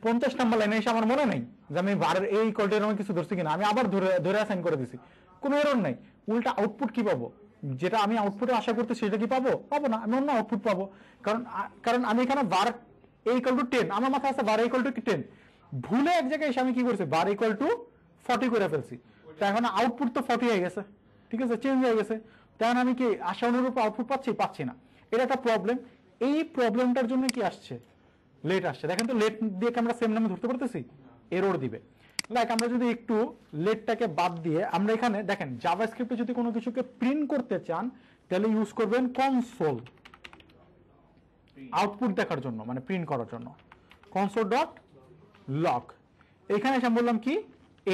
50 নাম্বার লাইনে এসে আমার মনে নাই যে আমি var a = এরকম কিছু ধরছি কিনা, আমি আবার ধরে অ্যাসাইন করে দিছি, কোনো এরর নাই। উল্টা আউটপুট কি পাবো? যেটা আমি আউটপুটে আশা করতে সেটা কি পাবো? পাবো না, আমি অন্য আউটপুট পাবো। কারণ আমি এখানে var a = 10, আমার মাথায় আছে var a = 10, ভুলে এক জায়গায় এসে আমি কি করছি var = 40 করে ফেলছি। তো এখন আউটপুট তো 40 হয়ে গেছে। ঠিক আছে? চেঞ্জ হয়ে গেছে। তখন আমি কি আশা অনুরূপ আউটপুট পাচ্ছি না। এটা একটা প্রবলেম। এই প্রবলেমটার জন্য কি আসছে? লেট আসছে। দেখেন তো লেট দিয়ে আমরা সেম নামে ধরতে পারতেছি? এরর দিবে। লাইক আমরা যদি একটু লেটটাকে বাদ দিয়ে আমরা এখানে দেখেন জাভাস্ক্রিপ্টে যদি কোনো কিছুকে প্রিন্ট করতে চান তাহলে ইউজ করবেন কনসোল, আউটপুট দেখার জন্য, মানে প্রিন্ট করার জন্য console.log। এখানে এসে বললাম কি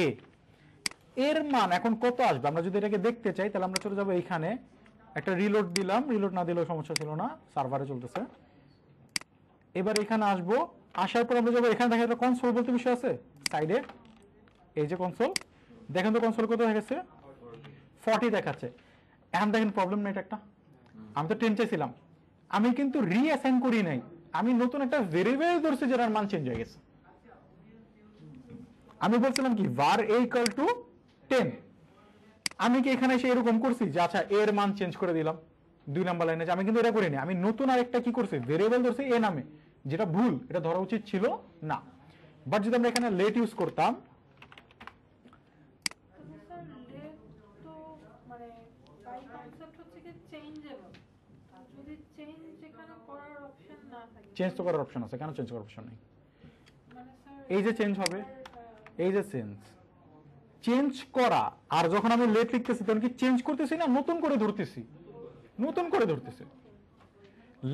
a, এর মান এখন কত আসবে আমরা যদি এটাকে দেখতে চাই তাহলে আমরা চলে যাব এইখানে, একটা রিলোড দিলাম, রিলোড না দিলেও সমস্যা ছিল না, সার্ভারে চলতেছে। এবার এখানে আসবো, আসার পর আমরা যাবো এখানে, দেখা একটা কনসোল বলতে বিষয় আছে সাইডে, এই যে কনসোল, দেখেন তো কনসোল কত হয়ে গেছে 40 দেখাচ্ছে। এখন দেখেন প্রবলেম না এটা একটা, আমি তো 10 চাইছিলাম, আমি কিন্তু রিঅ্যাসাইন করি নাই, আমি নতুন একটা ভেরিয়েবল ধরছি যেটার মান চেঞ্জ হয়ে গেছে। আমি বলছিলাম কি var a equal to 10, আমি কি এখানে এসে এরকম করছি যে আচ্ছা এর মান চেঞ্জ করে দিলাম 2 নাম্বার লাইনে, আমি কিন্তু এটা করিনি, আমি নতুন আরেকটা কি করছি ভেরিয়েবল ধরছি a নামে, যেটা ভুল, এটা ধরা উচিত ছিল না। বাট যদি আমরা এখানে লেট ইউজ করতাম, স্যার লেট তো মানে বাই কনসেপ্ট হচ্ছে কি চেঞ্জেবল, যদি চেঞ্জ এখানে করার অপশন না থাকে, চেঞ্জ তো করার অপশন আছে, কেন চেঞ্জ করার অপশন নেই? মানে স্যার এই যে চেঞ্জ হবে, এই যে চেঞ্জ করা, আর যখন আমি লেট লিখতেছি তখন কি চেঞ্জ করতেছি না নতুন করে ধরতেছি? নতুন করে ধরতেছি।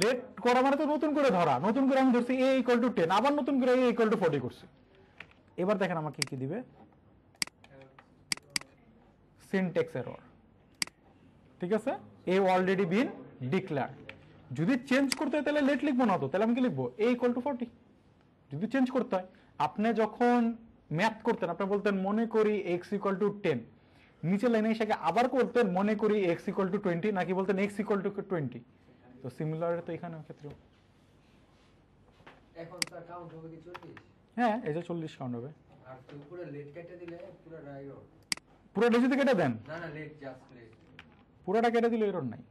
লেট করা মানে তো নতুন করে ধরা, নতুন করে আমি ধরছি a equal to 10, আবার নতুন করে a equal to 40 করছি। এবার দেখেন আমাকে কি দিবে, সিনট্যাক্স এরর, ঠিক আছে, a already been declared। যদি চেঞ্জ করতে হয় তাহলে লেট লিখবো না, তো তাহলে আমি কি লিখবো a equal to 40। যদি চেঞ্জ করতে হয়, আপনি যখন ম্যাথ করতেন আপনি বলতেন মনে করি x equal to 10, নিচের লাইনে এসে আবার করতেন মনে করি x equal to 20, নাকি বলতেন x equal to 20। তো সিমিলার তো এখানে ক্ষেত্রে এখন স্যার কাউন্ট হবে কি 40? হ্যাঁ, এই যে 40 কাউন্ট হবে। আর তো পুরো লেট কেটে দিলে পুরো রাইরো, পুরোটা যদি কেটে দেন, না না লেট জাস্ট লেট, পুরোটা কেটে দিলে এরর নাই।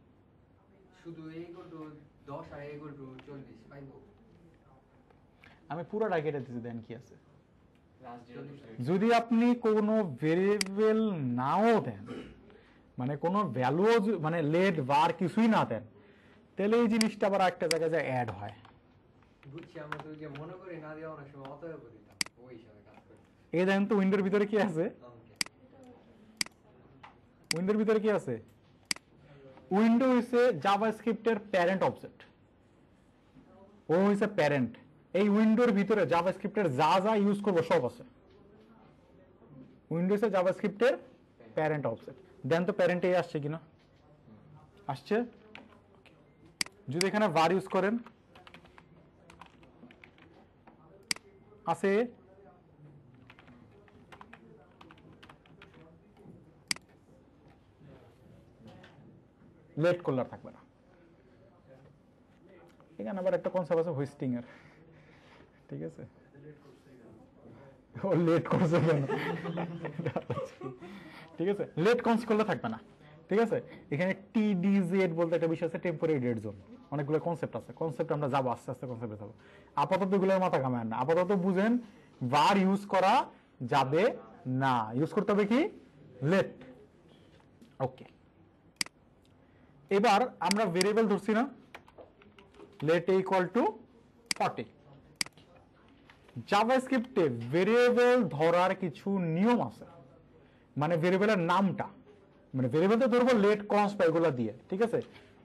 শুধু a equal to 10 R a equal to 40 পাইবো। আমি পুরোটা কেটে দিতে দেন, কি আছে? লাস্ট যদি আপনি কোনো ভেরিয়েবল নাও দেন, মানে কোনো ভ্যালু মানে লেট var কিছুই না দেন, তাহলে এই জিনিসটা আবার একটা জায়গায় যায় অ্যাড হয়। বুঝছি, আমরা তো যে মনে করি না দিয়ে অনেক সময় অতএব দিতাম, ওই হিসাবে কাজ করি। এই দেখেন তো উইন্ডোর ভিতরে কি আছে, অঙ্কে উইন্ডোর ভিতরে কি আছে? উইন্ডো হইছে জাভাস্ক্রিপ্টের প্যারেন্ট অবজেক্ট, ও হইছে প্যারেন্ট। এই উইন্ডোর ভিতরে জাভাস্ক্রিপ্টের যা যা ইউজ করব সব আছে। উইন্ডোজে জাভাস্ক্রিপ্টের প্যারেন্ট অবজেক্ট, দেন তো প্যারেন্ট এই আসছে কিনা, আসছে। যদি এখানে var ইউজ করেন, আছে লেট করলে আর থাকবে না। এখানে আবার একটা কনসেপ্ট আছে হোস্টিং এর, ঠিক আছে, ও লেট করছে কেন, ঠিক আছে, লেট কনস করলে থাকবে না, ঠিক আছে। এখানে TDZ বলতে একটা বিষয় আছে, টেম্পোরারি ডেড জোন, অনেকগুলো কনসেপ্ট আছে, কনসেপ্ট আমরা যাবো আস্তে আস্তে কনসেপ্টে যাবো। আপাতত এগুলোর মাথা ঘামায় না, আপাতত বুঝেন var ইউজ করা যাবে না, ইউজ করতে হবে কি লেট। ওকে, এবার আমরা ভেরিয়েবল ধরছি না, লেট ইকুয়াল টু 40। জাভাস্ক্রিপ্টে ভেরিয়েবল ধরার কিছু নিয়ম আছে, মানে ভেরিয়েবলের নামটা, মানে ভেরিয়েবলটা ধরবো লেট কনস্ট বা এগুলো দিয়ে, ঠিক আছে।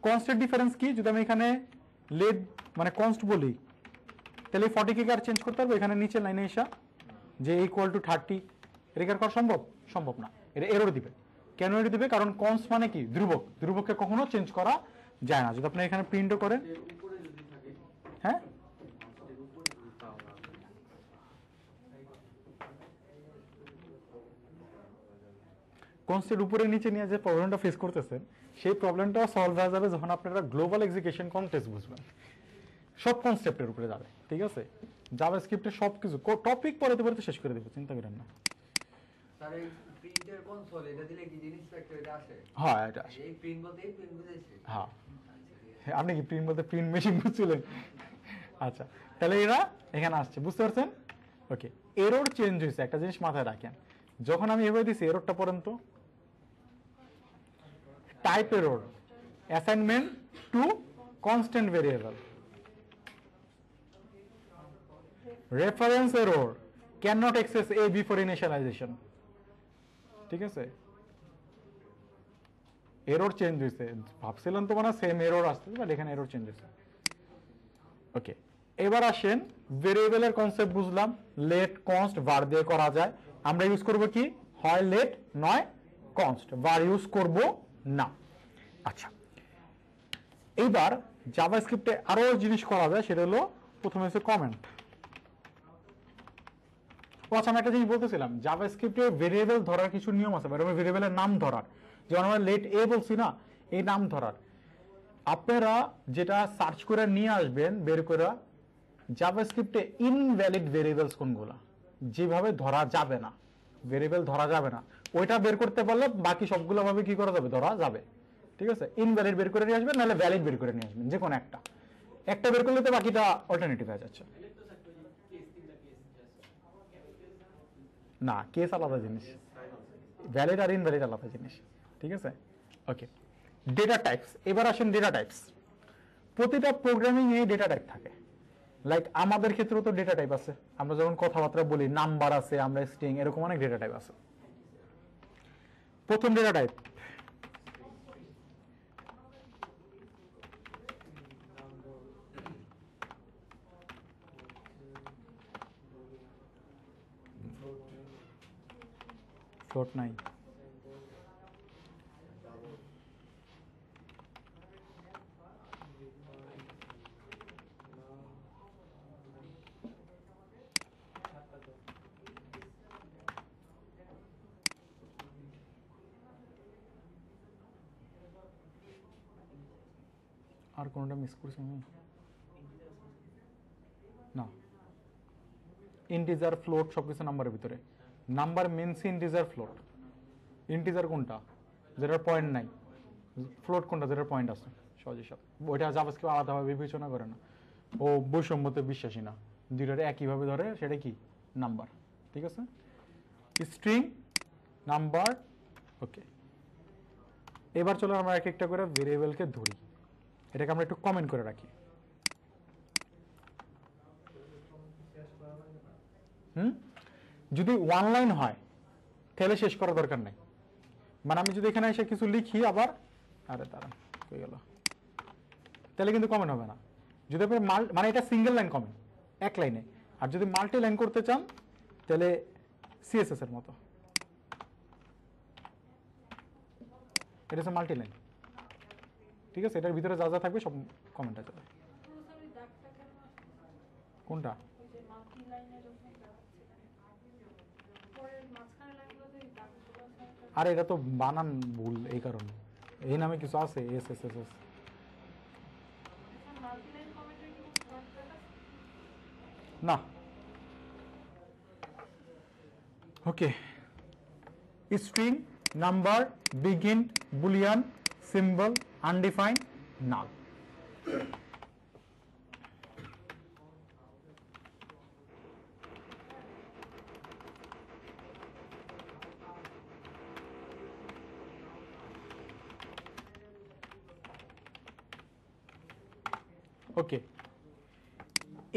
কনস্টের ডিফারেন্স কি, যদি আমি এখানে লেট মানে কনস্ট বলি, তাহলে 40 কে আর চেঞ্জ করতে পারবো? এখানে নিচে লাইনে এসা যে ইকুয়াল টু 30 এটা কি আর করা সম্ভব? সম্ভব না, এটা এরর দিবে। কেন এরর দিবে? কারণ কনস্ট মানে কি ধ্রুবক, ধ্রুবককে কখনো চেঞ্জ করা যায় না। যদি আপনি এখানে প্রিন্টও করেন, এর উপরে যদি থাকে, হ্যাঁ, এর উপরে যদি তাও না থাকে। কনস্টের উপরে নিচে নিয়ে যে প্রবলেমটা ফেস করতেছেন, সেই প্রবলেমটা সলভ হয়ে যাবে যখন আপনারা গ্লোবাল এক্সিকিউশন কনটেক্সট বুঝবেন, সব কনসেপ্টের উপরে যাবে, ঠিক আছে। জাভাস্ক্রিপ্টের সবকিছু টপিক পড়াতে পড়াতে শেষ করে দেবো, চিন্তা করেন না। তার এই প্রিন্টের কনসোল এটা দিলে কি জিনিস ফ্যাক্টর এটা আসে? হ্যাঁ, এটা আসে। এই প্রিন্ট বলতে এই প্রিন্ট বুঝাইছে। হ্যাঁ, আপনি কি প্রিন্ট বলতে প্রিন্ট মেশিন বুঝছিলেন? আচ্ছা, তাহলে এরা এখানে আসছে, বুঝতে পারছেন? ওকে, এরর চেঞ্জ হয়েছে, একটা জিনিস মাথায় রাখেন, যখন আমি এভাবে দিছি এররটা পড়েন তো, type error, assignment to constant variable, reference error, can not access a before initialization, ঠিক আছে। এরর চেঞ্জ হয়েছে, ভাবছিলেন তো মানে সেম এরর আসছে, বাট এখানে এরর চেঞ্জ হয়েছে। ওকে, এবার আসেন ভেরিয়েবলের কনসেপ্ট বুঝলাম, লেট কনস্ট var দিয়ে করা যায়। আমরা ইউজ করব কি, হয় লেট নয় কনস্ট, var ইউজ করব না। আচ্ছা, এইবার জাভাস্ক্রিপ্টে আরো জিনিস করা যায়, সেটা হলো প্রথমে হচ্ছে কমেন্ট। ও আচ্ছা, আমি একটা জিনিস বলতেছিলাম, জাভাস্ক্রিপ্টে ভেরিয়েবল ধরার কিছু নিয়ম আছে, ভেরিয়েবলের নাম ধরার, যেমন আমরা লেট এ বলছি না, এই নাম ধরার আপনারা যেটা সার্চ করে নিয়ে আসবেন বের করে জাভাস্ক্রিপ্টে ইনভ্যালিড ভেরিয়েবলস কোনগুলা, যেভাবে ধরা যাবে না, ভেরিয়েবল ধরা যাবে না, ওইটা বের করতে পারলে বাকি সবগুলো ভাবে কি করা যাবে, ধরা যাবে। ঠিক আছে, ইনভ্যালিড বের করে নিয়ে আসবেন, নাহলে ভ্যালিড বের করে নিয়ে আসবেন, যে কোনো একটা বের করলে তো বাকিটা অল্টারনেটিভ হয়ে যাচ্ছে। না, কেস আলাদা জিনিস, ভ্যালিড আর ইনভ্যালিড আলাদা জিনিস। ঠিক আছে, ওকে। ডেটা টাইপস, এবার আসেন ডেটা টাইপস। প্রতিটা প্রোগ্রামিং এ ডেটা টাইপ থাকে, লাইক আমাদের ক্ষেত্রেও তো ডেটা টাইপ আছে, আমরা যখন কথাবার্তা বলি নাম্বার আছে, আমরা স্ট্রিং, এরকম অনেক ডেটা টাইপ আছে। প্রথম ডেটা টাইপ ফ্লোট নাই, আর কোনটা মিস করছি আমি? না, ইন্টিজার, ফ্লোট সবকিছু নাম্বারের ভিতরে। Number means integer, float. Integer কোনটা যেটার পয়েন্ট নাই, ফ্লোট কোনটা যেটার পয়েন্ট আছে, সহজে সব। ওইটা জাভাস্ক্রিপ্ট আলাদাভাবে বিবেচনা করে না, ও বৈষম্যতে বিশ্বাসী না, দুইটারে একইভাবে ধরে, সেটা কি নাম্বার। ঠিক আছে, স্ট্রিং, নাম্বার, ওকে। এবার চলো আমরা এক একটা করে ভেরিয়েবলকে ধরি, এটাকে আমরা একটু কমেন্ট করে রাখি। যদি ওয়ান লাইন হয় তাহলে শেষ করার দরকার নাই, মানে আমি যদি এখানে এসে কিছু লিখি আবার, আরে দাঁড়ান হয়ে গেল, তাহলে কিন্তু কমেন্ট হবে না। যদি আপনি মানে এটা সিঙ্গেল লাইন কমেন্ট, এক লাইনে, আর যদি মাল্টি লাইন করতে চান তাহলে সিএসএস এর মতো, এটা হচ্ছে মাল্টি লাইন। ঠিক আছে, এটার ভিতরে যা যা থাকবে সব কমেন্ট আছে। কোনটা? আরে এটা তো বানান ভুল, এই কারণে এই নামে কিছু আছে, এস এস এস এস। না, okay. String, number, bigint, boolean, symbol, undefined, null. Okay,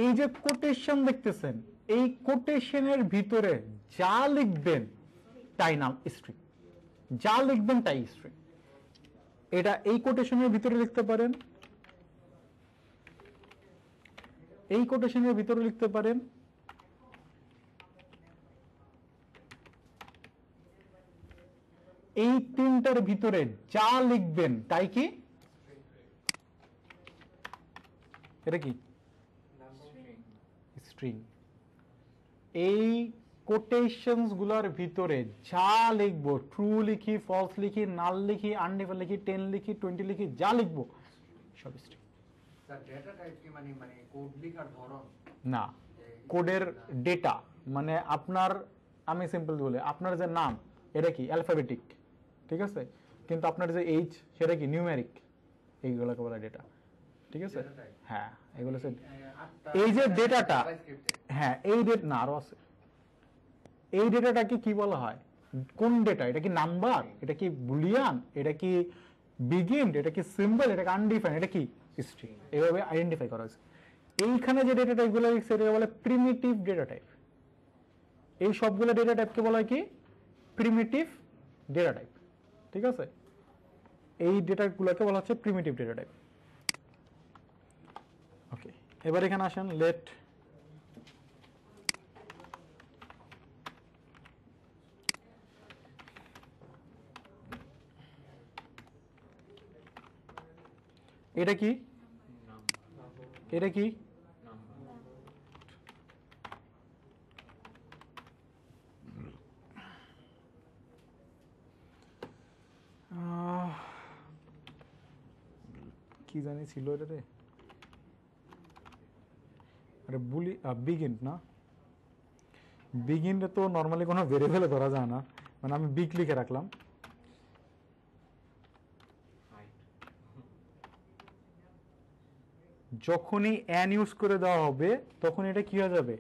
এই যে কোটেশন দেখতেছেন, এই কোটেশনের ভিতরে যা লিখবেন তাই নাম স্ট্রিং, যা লিখবেন তাই স্ট্রিং। এটা এই কোটেশনের ভিতরে লিখতে পারেন, এই কোটেশনের ভিতরে লিখতে পারেন, এই তিনটার ভিতরে যা লিখবেন তাই কি, এটা কি স্ট্রিং। এই কোটেশনস গুলার ভিতরে যা লিখবো, ট্রু লিখি, ফলস লিখি, নাল লিখি, আনডিফাইন্ড লিখি, 10 লিখি, 20 লিখি, যা লিখবো সব স্ট্রিং। স্যার ডেটা টাইপ কি মানে কোড লেখার ধরন? না, কোডের ডেটা মানে আপনার, আমি সিম্পল বলি, আপনার যে নাম এটা কি অ্যালফাবেটিক, ঠিক আছে, কিন্তু আপনার যে এইজ সেটা কি নিউমেরিক, এইগুলোকে বলা ডেটা। ঠিক আছে, হ্যাঁ এগুলো এই যে ডেটাটা, হ্যাঁ এই ডেটা না, আরো আছে, এই ডেটাটাকে কি বলা হয়, কোন ডেটা, এটা কি নাম্বার, এটা কি বুলিয়ান, এটা কি বিগিন, এটা কি সিম্বল, এটা কি আনডিফাইন্ড, এটা কি স্ট্রিং, এইভাবে আইডেন্টিফাই করা হয়েছে। এইখানে যে ডেটা টাইপগুলো লিখছে এটাকে বলে প্রিমিটিভ ডেটা টাইপ। এই সবগুলো ডেটা টাইপকে বলা হয় কি প্রিমিটিভ ডেটা টাইপ। ঠিক আছে, এই ডেটাগুলোকে বলা হচ্ছে প্রিমিটিভ ডেটা টাইপ। ওকে, এবার এখানে আসেন, লেট এটা কি, এটা কি, কি জানি ছিল এটাতে, আরে বুলি বিগিন না, বিগিনটা তো নর্মালি কোনো ভেরিয়েবলে ধরা যায় না, মানে আমি বিগ লিখে রাখলাম। যখনই এন ইউজ করে দেওয়া হবে তখন এটা কি হয়ে যাবে,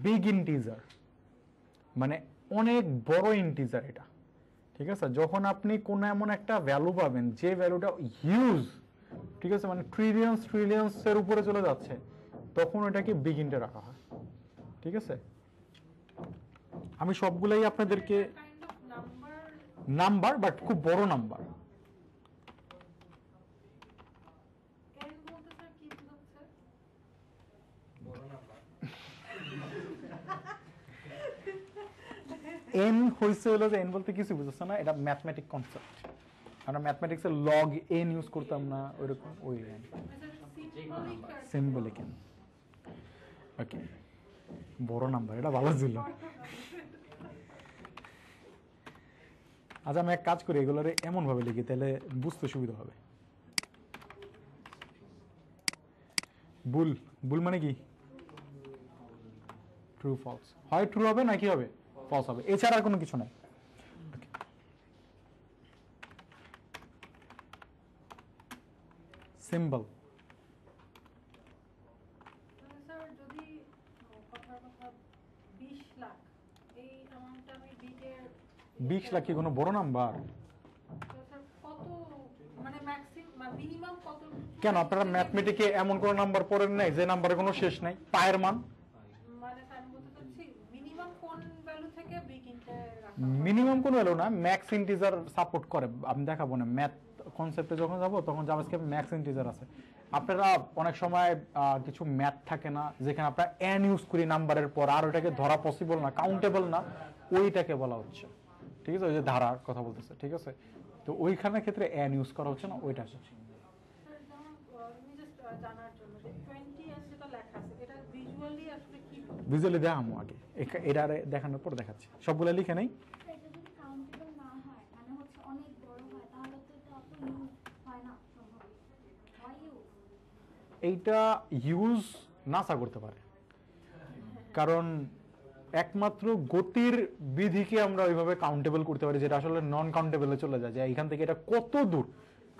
বিগ ইন্টিজার, মানে অনেক বড় ইন্টিজার এটা, ঠিক আছে। যখন আপনি কোন এমন একটা ভ্যালু পাবেন যে ভ্যালুটা হিউজ, ঠিক আছে, মানে ট্রিলিয়ন্স এর উপরে চলে যাচ্ছে, তখন এটাকে বিগ ইন্টে রাখা হয়, ঠিক আছে। আমি সবগুলাই আপনাদেরকে kind of number number, but খুব বড় নাম্বার। এন বলতে স্যার কি বোঝাচ্ছে? বড় নাম্বার এন হইছে হলো যে এন বলতে কিছু বুঝছ না, এটা ম্যাথমেটিক কনসেপ্ট। আমরা ম্যাথমেটিক্সে লগ এন ইউজ করতাম না, ওইরকম ওই এন সিম্বলিক এন। ওকে, বড় নাম্বার, এটা ভালো ছিল। আচ্ছা আমি এক কাজ করি, এগুলোরে এমন ভাবে লিখি তাহলে বুঝতে সুবিধা হবে। বুল, বুল মানে কি? ট্রু ফলস, হয় ট্রু হবে না কি হবে, ফলস হবে, এছাড়া আর কোনো কিছু নাই। সিম্বল, স্যার যদি কথার কথা 20 লাখ এই অ্যামাউন্টটা আমি বিগের 20 লাখ কি কোনো বড় নাম্বার? স্যার কত মানে ম্যাক্সিমাম মিনিমাম কত? কেন আপনারা ম্যাথমেটিকে এমন কোন নাম্বার পড়েন নাই যে নাম্বারের কোনো শেষ নাই, পায়ের মান? মানে স্যার আমি বলতে চাচ্ছি মিনিমাম কোন ভ্যালু থেকে বিগ ইন্টে রাখা? মিনিমাম কোনো ভ্যালু না, ম্যাক্স ইন্টিজার সাপোর্ট করে। আমি দেখাবো না, ম্যাথ কনসেপ্টে যখন যাব তখন জাভাস্ক্রিপ্ট ম্যাক্স ইন্টিজার আছে। আপনারা অনেক সময় কিছু ম্যাথ থাকে না যেখানে আপনারা এন ইউজ করি নাম্বারের পর, আর ওটাকে ধরা পসিবল না, কাউন্টেবল না, ওইটাকে বলা হচ্ছে, ঠিক আছে, ওই যে ধারার কথা বলতেছে, ঠিক আছে। তো ওইখানের ক্ষেত্রে এন ইউজ করা হচ্ছে না, ওইটা স্যার যেমন আমি জাস্ট জানার জন্য যে 20 এর যেটা লেখা আছে এটা ভিজুয়ালি আসলে কি বোঝায়? ভিজুয়ালি দেখামো আগে, এটা দেখানোর পর দেখাচ্ছি, সবগুলো লিখে নেই। এটা যদি কাউন্টেবল না হয় মানে হচ্ছে অনেক বড় হয় তাহলে তো এটা অত ইউজ হয় না, সম্ভব হয় ইউজ? এইটা ইউজ নাসা করতে পারে, কারণ একমাত্র গতির বিধিকে আমরা ওইভাবে কাউন্টেবল করতে পারি, যেটা আসলে নন কাউন্টেবলে চলে যায়, যে এখান থেকে এটা কত দূর,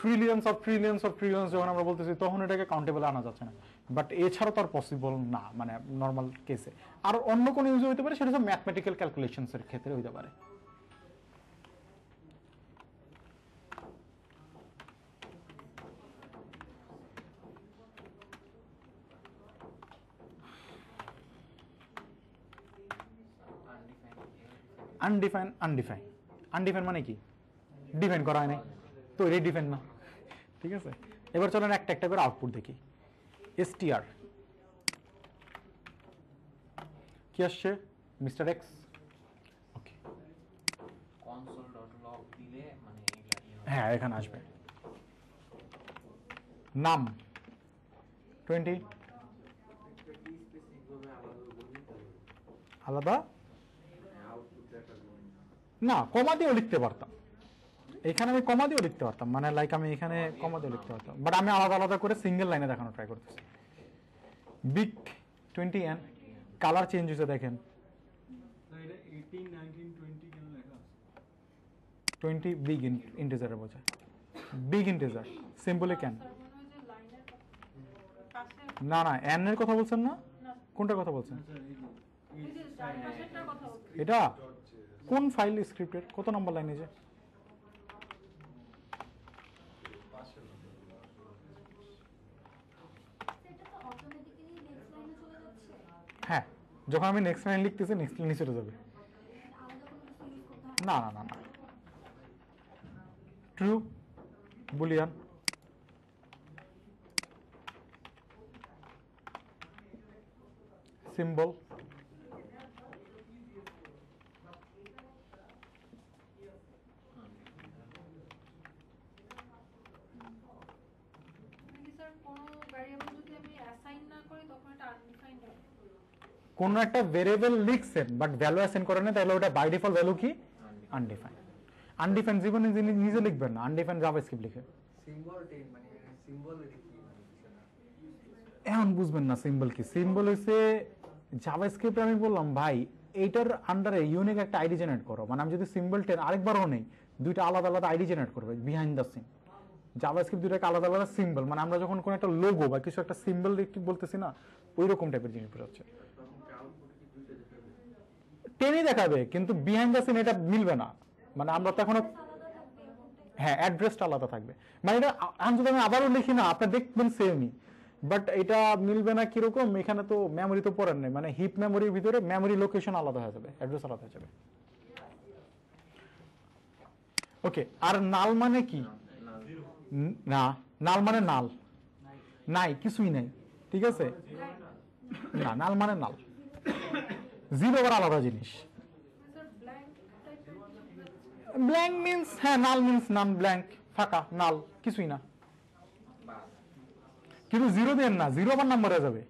ট্রিলিয়ন্স অফ ট্রিলিয়ন্স যখন আমরা বলতেছি তখন এটাকে কাউন্টেবল আনা যাচ্ছে না। বাট এছাড়া তো আর পসিবল না, মানে নর্মাল কেসে। আর অন্য কোনো ইউজ হতে পারে, সেটা হচ্ছে ম্যাথমেটিক্যাল ক্যালকুলেশনস এর ক্ষেত্রে হতে পারে। আনডিফাইন, আনডিফাইন মানে কি? ডিফাইন করা হয় নাই তো, এটা ডিফাইন না, ঠিক আছে। এবার চলেন একটা একটা করে আউটপুট দেখি। এসটিআর কি আসছে, মিস্টার এক্স। ওকে, console.log দিলে মানে এগুলা কি হবে? হ্যাঁ এখানে আসবে। নাম 20, স্পেসিফিক ভাবে আলাদা করে নিতে হবে। আলাদা আউটপুট দেখার জন্য না, কমা দিয়েও লিখতে পারতাম, এখানে আমি কমা দিয়েও লিখতে পারতাম, মানে লাইক আমি এখানে কমা দিয়ে লিখতে পারতাম, বাট আমি আলাদা আলাদা করে সিঙ্গেল লাইনে দেখানো ট্রাই করতেছি। বিগ 20N, কালার চেঞ্জ হয়েছে দেখেন, না এটা 18 19 20 কেন লেখা আছে? 20 বিগ ইন্টিজারে বোঝায়, big integer simply can. Sir মনে হয় যে লাইনের পাশে না না, এন এর কথা বলছেন না, না কোনটার কথা বলছেন? না স্যার এই এই যে ডান পাশেরটার কথা বলছি। এটা কোন ফাইল স্ক্রিপ্টের কত নম্বর লাইনে যে? সেটা তো অটোমেটিক্যালি নেক্সট লাইনে চলে যাচ্ছে, হ্যাঁ, যখন আমি নেক্সট লাইন লিখতেছি নেক্সট লাইনে চলে যাবে। আলাদা কোনো কিছু ইউজ করতে হয় না না না না, ট্রু বুলিয়ান, সিম্বল, নাকি স্যার কোনো ভ্যারিয়েবল যদি আমি অ্যাসাইন না করি তখন এটা আনডিফাইন্ড হয়? কোন একটা ভেরিয়েবল লিখছেন বাট ভ্যালু অ্যাসাইন করেন না, তাহলে ওটা বাই ডিফল্ট ভ্যালু কি? আনডিফাইন্ড। আনডিফাইন্ড জীবনে যিনি নিজে লিখবেন না, আনডিফাইন্ড জাভাস্ক্রিপ্ট লিখে। সিম্বল টেন মানে সিম্বল এটা কি এখন বুঝবেন না সিম্বল কি। সিম্বল হচ্ছে জাভাস্ক্রিপ্ট। আমি বললাম ভাই এইটার আন্ডারে ইউনিক একটা আইডি জেনারেট করো, মানে আমি যদি সিম্বল 10 আরেকবারও নেই, দুইটা আলাদা আলাদা আইডি জেনারেট করবে বিহাইন্ড দ্য সিন। জাভাস্ক্রিপ্ট দুইটাকে আলাদা আলাদা সিম্বল, মানে আমরা যখন কোনো একটা লোগো বা কিছু একটা সিম্বল বলতেছি না, ওই রকম টাইপের জিনিস বোঝাচ্ছে। টেনই দেখাবে কিন্তু বিহাইন্ড দ্য সিন এটা মিলবে না, মানে আমরা তো এখনো হ্যাঁ অ্যাড্রেসটা আলাদা থাকবে। মানে এটা আমি যদি আমি আবারও লিখি না আপনি দেখবেন সেমই, বাট এটা মিলবে না কিরকম। এখানে তো মেমোরি তো পড়েন নাই, মানে হিপ মেমোরির ভিতরে মেমোরি লোকেশন আলাদা হয়ে যাবে, অ্যাড্রেস আলাদা হয়ে যাবে। ওকে, আর নাল মানে কি? না, নাল মানে নাল নাই, কিছুই নাই, ঠিক আছে। না, নাল মানে নাল, জিরো আবার আলাদা জিনিস। স্যার ব্ল্যাঙ্ক টাইপের ব্ল্যাঙ্ক মিন্স, হ্যাঁ নাল মিন্স নান, ব্ল্যাঙ্ক ফাঁকা, নাল কিছুই না। কিন্তু জিরো দেন না, জিরো আবার নাম্বার হয়ে যাবে,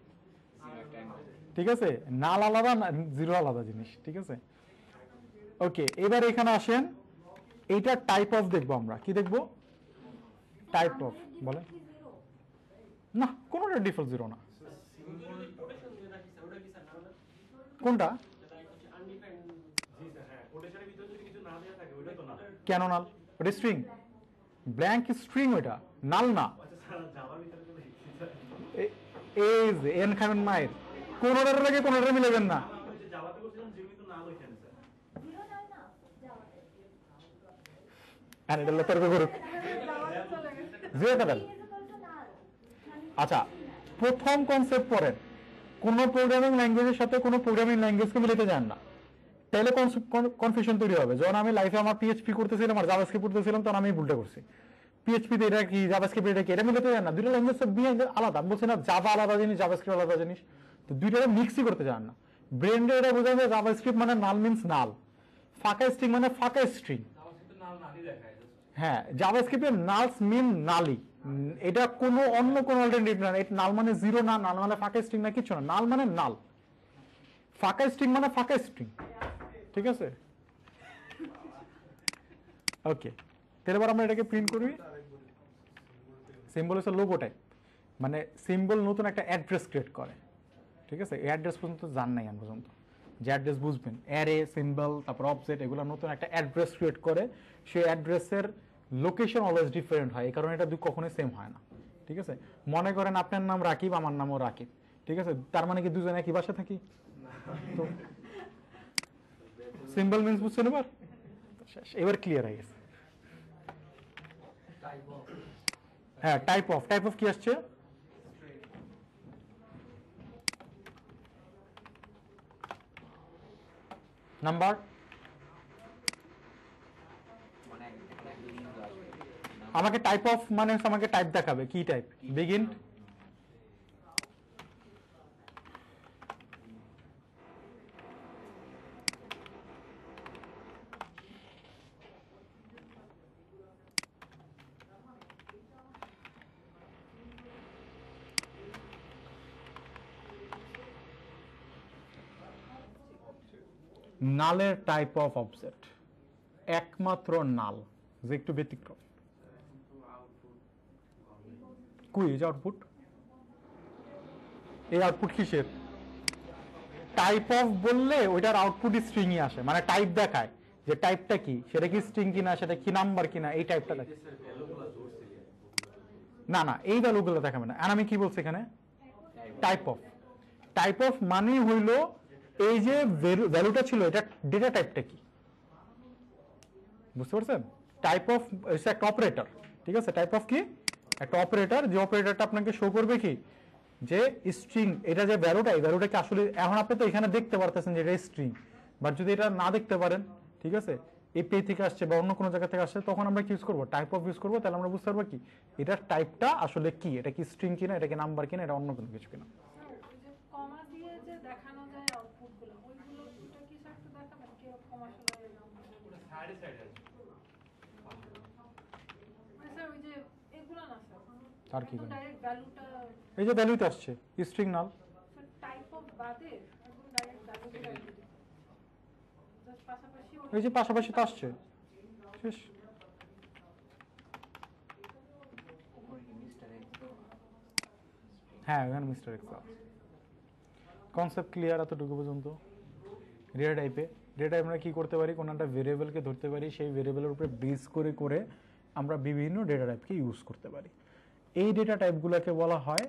ঠিক আছে। নাল আলাদা, জিরো আলাদা জিনিস, ঠিক আছে। ওকে, এবার এখানে আসেন, এইটা টাইপ অফ দেখবো আমরা। কি দেখবো? টাইপ অফ বলে না, কোনোটা ডিফল্ট জিরো না। কোনটা? কেন নাল? ওটা স্ট্রিং, ব্ল্যাঙ্ক স্ট্রিং, ওইটা নাল না। এই যে এন খাবেন মায়ের, কোনোটার লাগে কোনোটা মিলাবেন না। এটা তর্ক করুক। আচ্ছা, প্রথম কনসেপ্ট পড়েন, কোন প্রোগ্রামিং ল্যাঙ্গুয়েজের সাথে কোনো প্রোগ্রামিং ল্যাঙ্গুয়েজকে মিলাতে যান না, তাহলে কনফিউশন তৈরি হবে। যখন আমি লাইফে আমার পিএইচপি করতেছিলাম আর জাভাস্ক্রিপ্ট করতেছিলাম, তখন আমি ভুলটা করছি। পিএইচপি তে এটা কি, জাভাস্ক্রিপ্ট এটা কি, এটা মিলাতে যান না। দুটো ল্যাঙ্গুয়েজ আলাদা, বলছি না জাভা আলাদা জিনিস, জাভাস্ক্রিপ্ট আলাদা জিনিস, তো দুইটা মিক্সই করতে যান না। ব্রেন্ডে এটা বোঝা যায় জাভাস্ক্রিপ্ট মানে নাল মিন্স নাল, ফাঁকা স্ট্রিং মানে ফাঁকা স্ট্রিং। হ্যাঁ, জাভাস্ক্রিপ্টের নালস মিন নালি, এটা কোনো অন্য কোনো অল্টারনেটিভ না। এটা নাল মানে জিরো না, নাল মানে ফাঁকা স্ট্রিং না, কিছু না। নাল মানে নাল, ফাঁকা স্ট্রিং মানে ফাঁকা স্ট্রিং, ঠিক আছে। ওকে, তাহলে এবার আমরা এটাকে প্রিন্ট করি। সিম্বল হচ্ছে লোগো টাইপ, মানে সিম্বল নতুন একটা অ্যাড্রেস ক্রিয়েট করে, ঠিক আছে। এই অ্যাড্রেস পর্যন্ত জান নাই আমি পর্যন্ত, যে অ্যাড্রেস বুঝবেন, অ্যারে, সিম্বল, তারপর অবজেক্ট, এগুলো নতুন একটা অ্যাড্রেস ক্রিয়েট করে। সেই অ্যাড্রেসের লোকেশন অলওয়েজ ডিফারেন্ট হয়, এই কারণে এটা দুই কখনোই সেম হয় না, ঠিক আছে। মনে করেন আপনার নাম রাকিব, আমার নামও রাকিব, ঠিক আছে, তার মানে কি দুজনে একই বাসা থাকি? তো সিম্বল মিন্স বুঝছেন এবার? এবার ক্লিয়ার হয়ে গেছে। হ্যাঁ, টাইপ অফ, টাইপ অফ কি আসছে? নাম্বার। আমাকে টাইপ অফ মানে আমাকে টাইপ দেখাবে, কি টাইপ? বিগিন, নালের টাইপ অফ অবজেক্ট একমাত্র নাল, যে একটু ব্যতিক্রম। কুই যে আউটপুট, এই আউটপুট কিসের? টাইপ অফ বললে ওইটার আউটপুট স্ট্রিংই আসে, মানে টাইপ দেখায় যে টাইপটা কি, সেটা কি স্ট্রিং কিনা, সেটা কি নাম্বার কিনা, এই টাইপটা দেখে। না না, এই ভ্যালুগুলো দেখাবে না। আর আমি কি বলছি এখানে? Type of. টাইপ অফ মানে হইলো এই যে ভ্যালুটা ছিল, এটা ডেটা টাইপটা কি, বুঝতে পারছেন? টাইপ অফ হচ্ছে একটা অপারেটর, ঠিক আছে। টাইপ অফ কি? একটা অপারেটর, যে অপারেটরটা আপনাকে শো করবে কি, যে স্ট্রিং, এটা যে ভ্যালুটা, এই ভ্যালুটা কি আসলে, এখন আপনি তো এখানে দেখতে পারতেছেন যে এটা স্ট্রিং, বাট যদি এটা না দেখতে পারেন, ঠিক আছে, এপিআই থেকে আসছে বা অন্য কোনো জায়গা থেকে আসছে, তখন আমরা কি ইউজ করবো? টাইপ অফ ইউজ করবো। তাহলে আমরা বুঝতে পারবো কি এটার টাইপটা আসলে কি, এটা কি স্ট্রিং কিনা, এটা কি নাম্বার কিনা, এটা অন্য কোনো কিছু কিনা। স্যার ওই যে কমা দিয়ে যে দেখানো যায় আউটপুটগুলো, ওইগুলো ওটা কি স্যার একটু দেখাবেন কি কমা আসলে সাইডে সাইডে আছে। মানে স্যার ওই যে এগুলো না স্যার, আর কি করে? ডাইরেক্ট ভ্যালুটা, এই যে ভ্যালুতে আসছে string null, sir type of বাদে একদম ডাইরেক্ট ভ্যালুটা জাস্ট পাশাপাশি এই যে পাশাপাশি তো আসছে, শেষ। উপরে কি মিস্টার এক্স হ্যাঁ এখানে মিস্টার এক্স আছে। কনসেপ্ট ক্লিয়ার এতটুকু পর্যন্ত? ডেটা টাইপে আমরা কি করতে পারি, কোনো একটা ভেরিয়েবলকে ধরতে পারি, সেই ভেরিয়েবলের উপরে বেস করে করে আমরা বিভিন্ন ডেটা টাইপকে ইউজ করতে পারি। এই ডেটা টাইপগুলোকে বলা হয়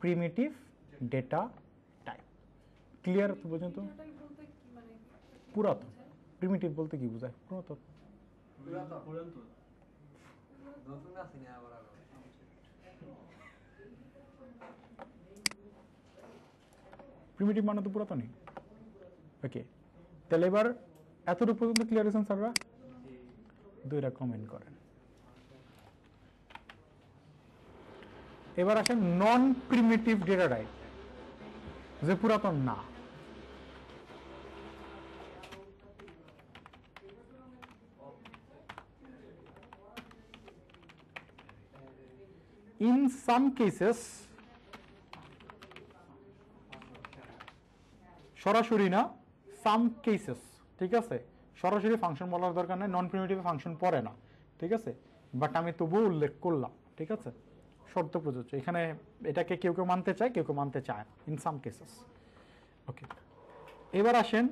প্রিমিটিভ ডেটা টাইপ। ক্লিয়ার তো পর্যন্ত? এটাই বলতে কি মানে পুরাতন। প্রিমিটিভ বলতে কি বোঝায়? পুরাতন। পুরাতন নতুন আছে না আবার আরো। প্রিমিটিভ মানে তো পুরাতনই। ওকে, তাহলে এবার এতটুকু পর্যন্ত ক্লিয়ার হয়েছেন স্যাররা? দুইটা কমেন্ট করেন। এবার আসেন নন প্রিমিটিভ ডেটা টাইপ, যে পুরাতন না। In some cases সরাসরি না, সাম কেসেস, ঠিক আছে? সরাসরি ফাংশন বলার দরকার নেই, নন প্রিমিটিভ ফাংশন পড়ে না, ঠিক আছে? বাট আমি তবুও উল্লেখ করলাম, ঠিক আছে? শর্ত প্রযোজ্য এখানে, এটাকে কেউ কেউ মানতে চায়, কেউ কেউ মানতে চায় ইন সাম কেসেস। ওকে, এবার আসেন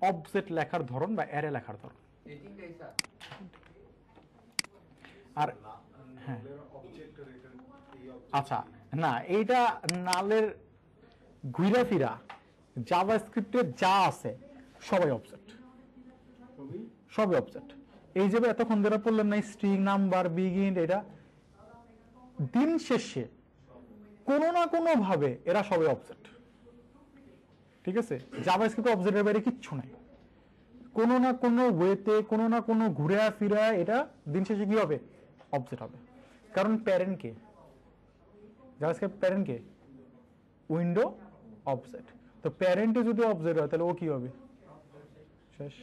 অবজেক্ট লেখার ধরন বা অ্যারে লেখার ধরন। এই তিনটাই স্যার। আর হ্যাঁ আচ্ছা, না এইটা নালের ঘুরা ফিরা জাভাস্ক্রিপ্টে যা আছে সবাই অবজেক্ট, সবই অবজেক্ট। এই যে এতক্ষণ ধরে পড়লেন না স্ট্রিং, নাম্বার, বিগিন, এটা দিন শেষে কোনো না কোনো ভাবে এরা সবাই অবজেক্ট, ঠিক আছে? জাভাস্ক্রিপ্টে অবজেক্টের বাইরে কিচ্ছু নাই। কোনো না কোনো ওয়েতে, কোনো না কোনো ঘুরে ফিরা এটা দিন শেষে কি হবে? অবজেক্ট হবে। কারণ প্যারেন্ট কে? জাভাস্ক্রিপ্ট প্যারেন্ট কে? Window object. তো প্যারেন্টে যদি অবজেক্ট হয় তাহলে ও কি হবে? শেষ।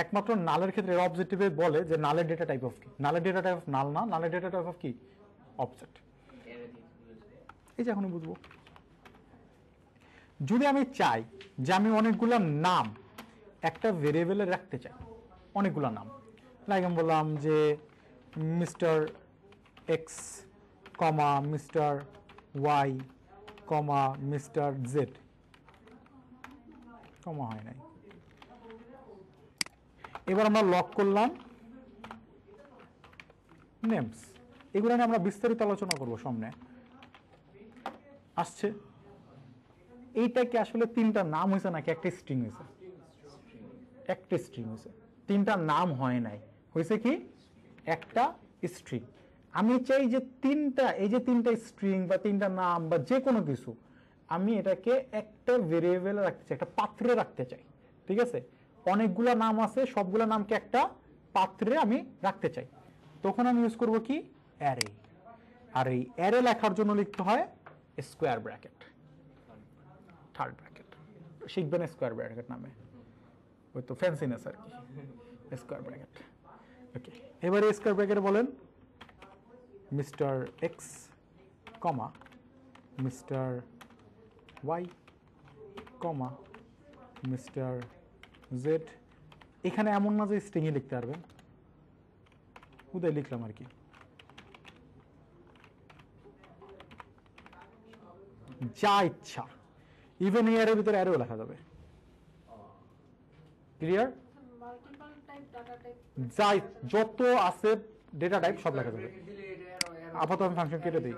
একমাত্র নালের ক্ষেত্রে অবজেক্টিভে বলে যে নালের ডেটা টাইপ অফ কি? নালের ডেটা টাইপ অফ নাল না, নালের ডেটা টাইপ অফ কি? অবজেক্ট। এই যে এখনই বুঝবো। যদি আমি চাই যে আমি অনেকগুলো নাম একটা ভেরিয়েবলে রাখতে চাই, অনেকগুলো নাম, লাইক আমি বললাম যে মিস্টার এক্স কমা mister y comma mister Z, কমা হয় নাই। এবার আমরা লক করলাম নেমস, এগুলো নিয়ে আমরা বিস্তারিত আলোচনা করবো সামনে আসছে। এইটা কি আসলে তিনটা নাম হয়েছে নাকি একটা স্ট্রিং হয়েছে? একটা স্ট্রিং হয়েছে, তিনটা নাম হয় নাই, হয়েছে কি একটা স্ট্রিং। আমি চাই যে তিনটা, এই যে তিনটা স্ট্রিং বা তিনটা নাম বা যে কোনো কিছু, আমি এটাকে একটা ভেরিয়েবলে রাখতে চাই, একটা পাত্রে রাখতে চাই, ঠিক আছে? অনেকগুলা নাম আছে, সবগুলা নামকে একটা পাত্রে আমি রাখতে চাই, তখন আমি ইউজ করব কি? অ্যারে। আর এই অ্যারে লেখার জন্য লিখতে হয় স্কোয়ার ব্র্যাকেট, থার্ড ব্র্যাকেট। শিখবেন স্কোয়ার ব্র্যাকেট নামে, ওই তো ফ্যান্সিনেস আর কি, স্কোয়ার ব্র্যাকেট। ওকে, এবারে স্কোয়ার ব্র্যাকেটে বলেন মিস্টার এক্স কমা mister y comma mister Z. এখানে এমন না যে স্ট্রিংয়ে লিখতে পারবেন, উদয় লিখলাম আর কি। যা ইচ্ছা, ইভেন এই অ্যারের ভিতরে অ্যারেও লেখা যাবে। Clear? Multiple type data type যা যত আছে ডেটা টাইপ সব লেখা যাবে। আপাতত আমি ফাংশন কেটে দিই,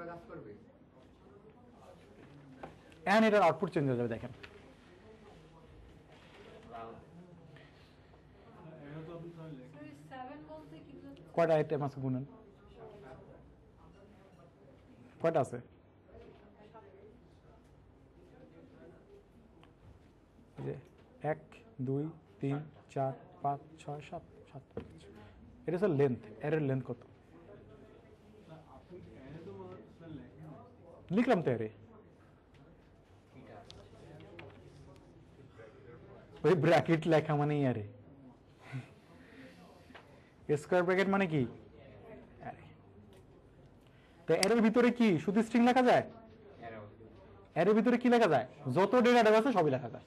এন্ড এটার আউটপুট চেঞ্জ হয়ে যাবে। দেখেন সরি 7 বলতে কি বোঝাচ্ছে? কয়টা আইটেম আছে গুনেন, কয়টা আছে? যে 1 2 3 4 5 6 7 7। এটা হচ্ছে লেন্থ, এর লেন্থ কত? লিখলাম তো এরে, ওই ব্র্যাকেট লেখা মানে আরে স্কয়ার ব্র্যাকেট মানে কি? অ্যারে। তো এর ভিতরে কি শুধু স্ট্রিং লেখা যায়? এর ভিতরে কি লেখা যায়? যত ডেটা টাইপ আছে সবই লেখা যায়,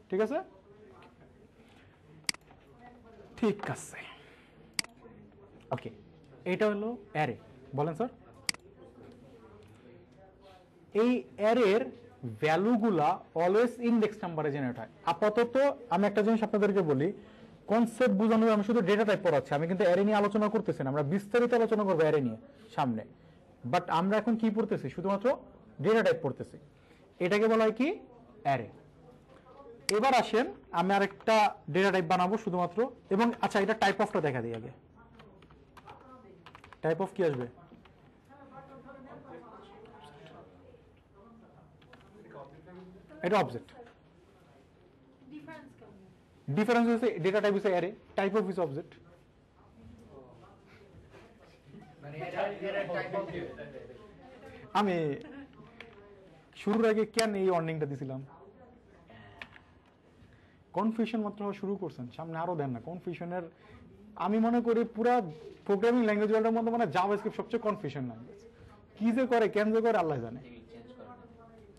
ঠিক আছে? ঠিক আছে, ওকে, এটা হলো অ্যারে। বলেন স্যার। এই অ্যারের ভ্যালুগুলা অলওয়েজ ইন্ডেক্স নাম্বারে জেনারেট হয়। আপাতত আমি একটা জিনিস আপনাদেরকে বলি, কনসেপ্ট বোঝানোর আমি শুধু ডেটা টাইপ পড়াচ্ছি, আমি কিন্তু অ্যারে নিয়ে আলোচনা করতেছি না। আমরা বিস্তারিত আলোচনা করবো অ্যারে নিয়ে সামনে, বাট আমরা এখন কি পড়তেছি, শুধুমাত্র ডেটা টাইপ পড়তেছি। এটাকে বলা হয় কি, অ্যারে। এবার আসেন আমি আরেকটা ডেটা টাইপ বানাবো শুধুমাত্র, এবং আচ্ছা এটা টাইপ অফটা দেখা দিই আগে। টাইপ অফ কি আসবে? এটা অবজেক্ট। ডিফারেন্স কেমন? ডিফারেন্স হচ্ছে ডেটা টাইপ হচ্ছে array, type of is object. মানে এর টাইপ অফ কি? আমি শুরুর আগে কেন এই ওয়ার্নিংটা দিছিলাম? কনফিউশন মাত্র শুরু করছেন, সামনে আরো দেন না কনফিউশনের। আমি মনে করি পুরো প্রোগ্রামিং ল্যাঙ্গুয়েজগুলোর মধ্যে মানে জাভাস্ক্রিপ্ট সবচেয়ে কনফিউশন ল্যাঙ্গুয়েজ। কি যে করে, কেন যে করে আল্লাহ জানে।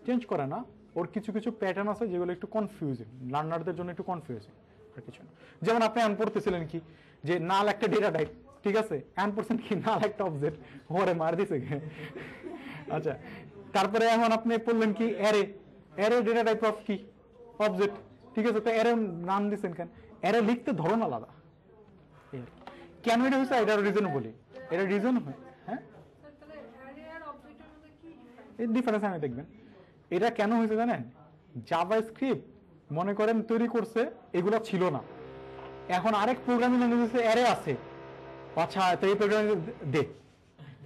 চেঞ্জ করে না, ওর কিছু কিছু প্যাটার্ন আছে যেগুলো একটু কনফিউজিং, লার্নারদের জন্য একটু কনফিউজিং, আর কিছু না। যেমন আপনি অ্যান পড়তেছিলেন কি, যে নাল একটা ডেটা টাইপ, ঠিক আছে, অ্যান পড়ছেন কি নাল একটা অবজেক্ট, ওরে মার দিছে। আচ্ছা, তারপরে এখন আপনি পড়লেন কি array, array data type of কি, অবজেক্ট, ঠিক আছে। তো অ্যারে নাম দিচ্ছেন কেন? অ্যারে লিখতে ধরন আলাদা। কেন এটা হয়েছে, এটার রিজন বলি। এটা রিজন হয়, হ্যাঁ, স্যার তাহলে অ্যারে আর অবজেক্টের মধ্যে কি ডিফারেন্স? এই ডিফারেন্স আমি দেখবেন। এটা কেন হয়েছে জানেন? জাভাস্ক্রিপ্ট মনে করেন তৈরি করছে, এগুলো ছিল না। এখন আরেক প্রোগ্রামিং ল্যাঙ্গুয়েজে অ্যারে আছে, আচ্ছা তো এই প্রোগ্রামিং দে,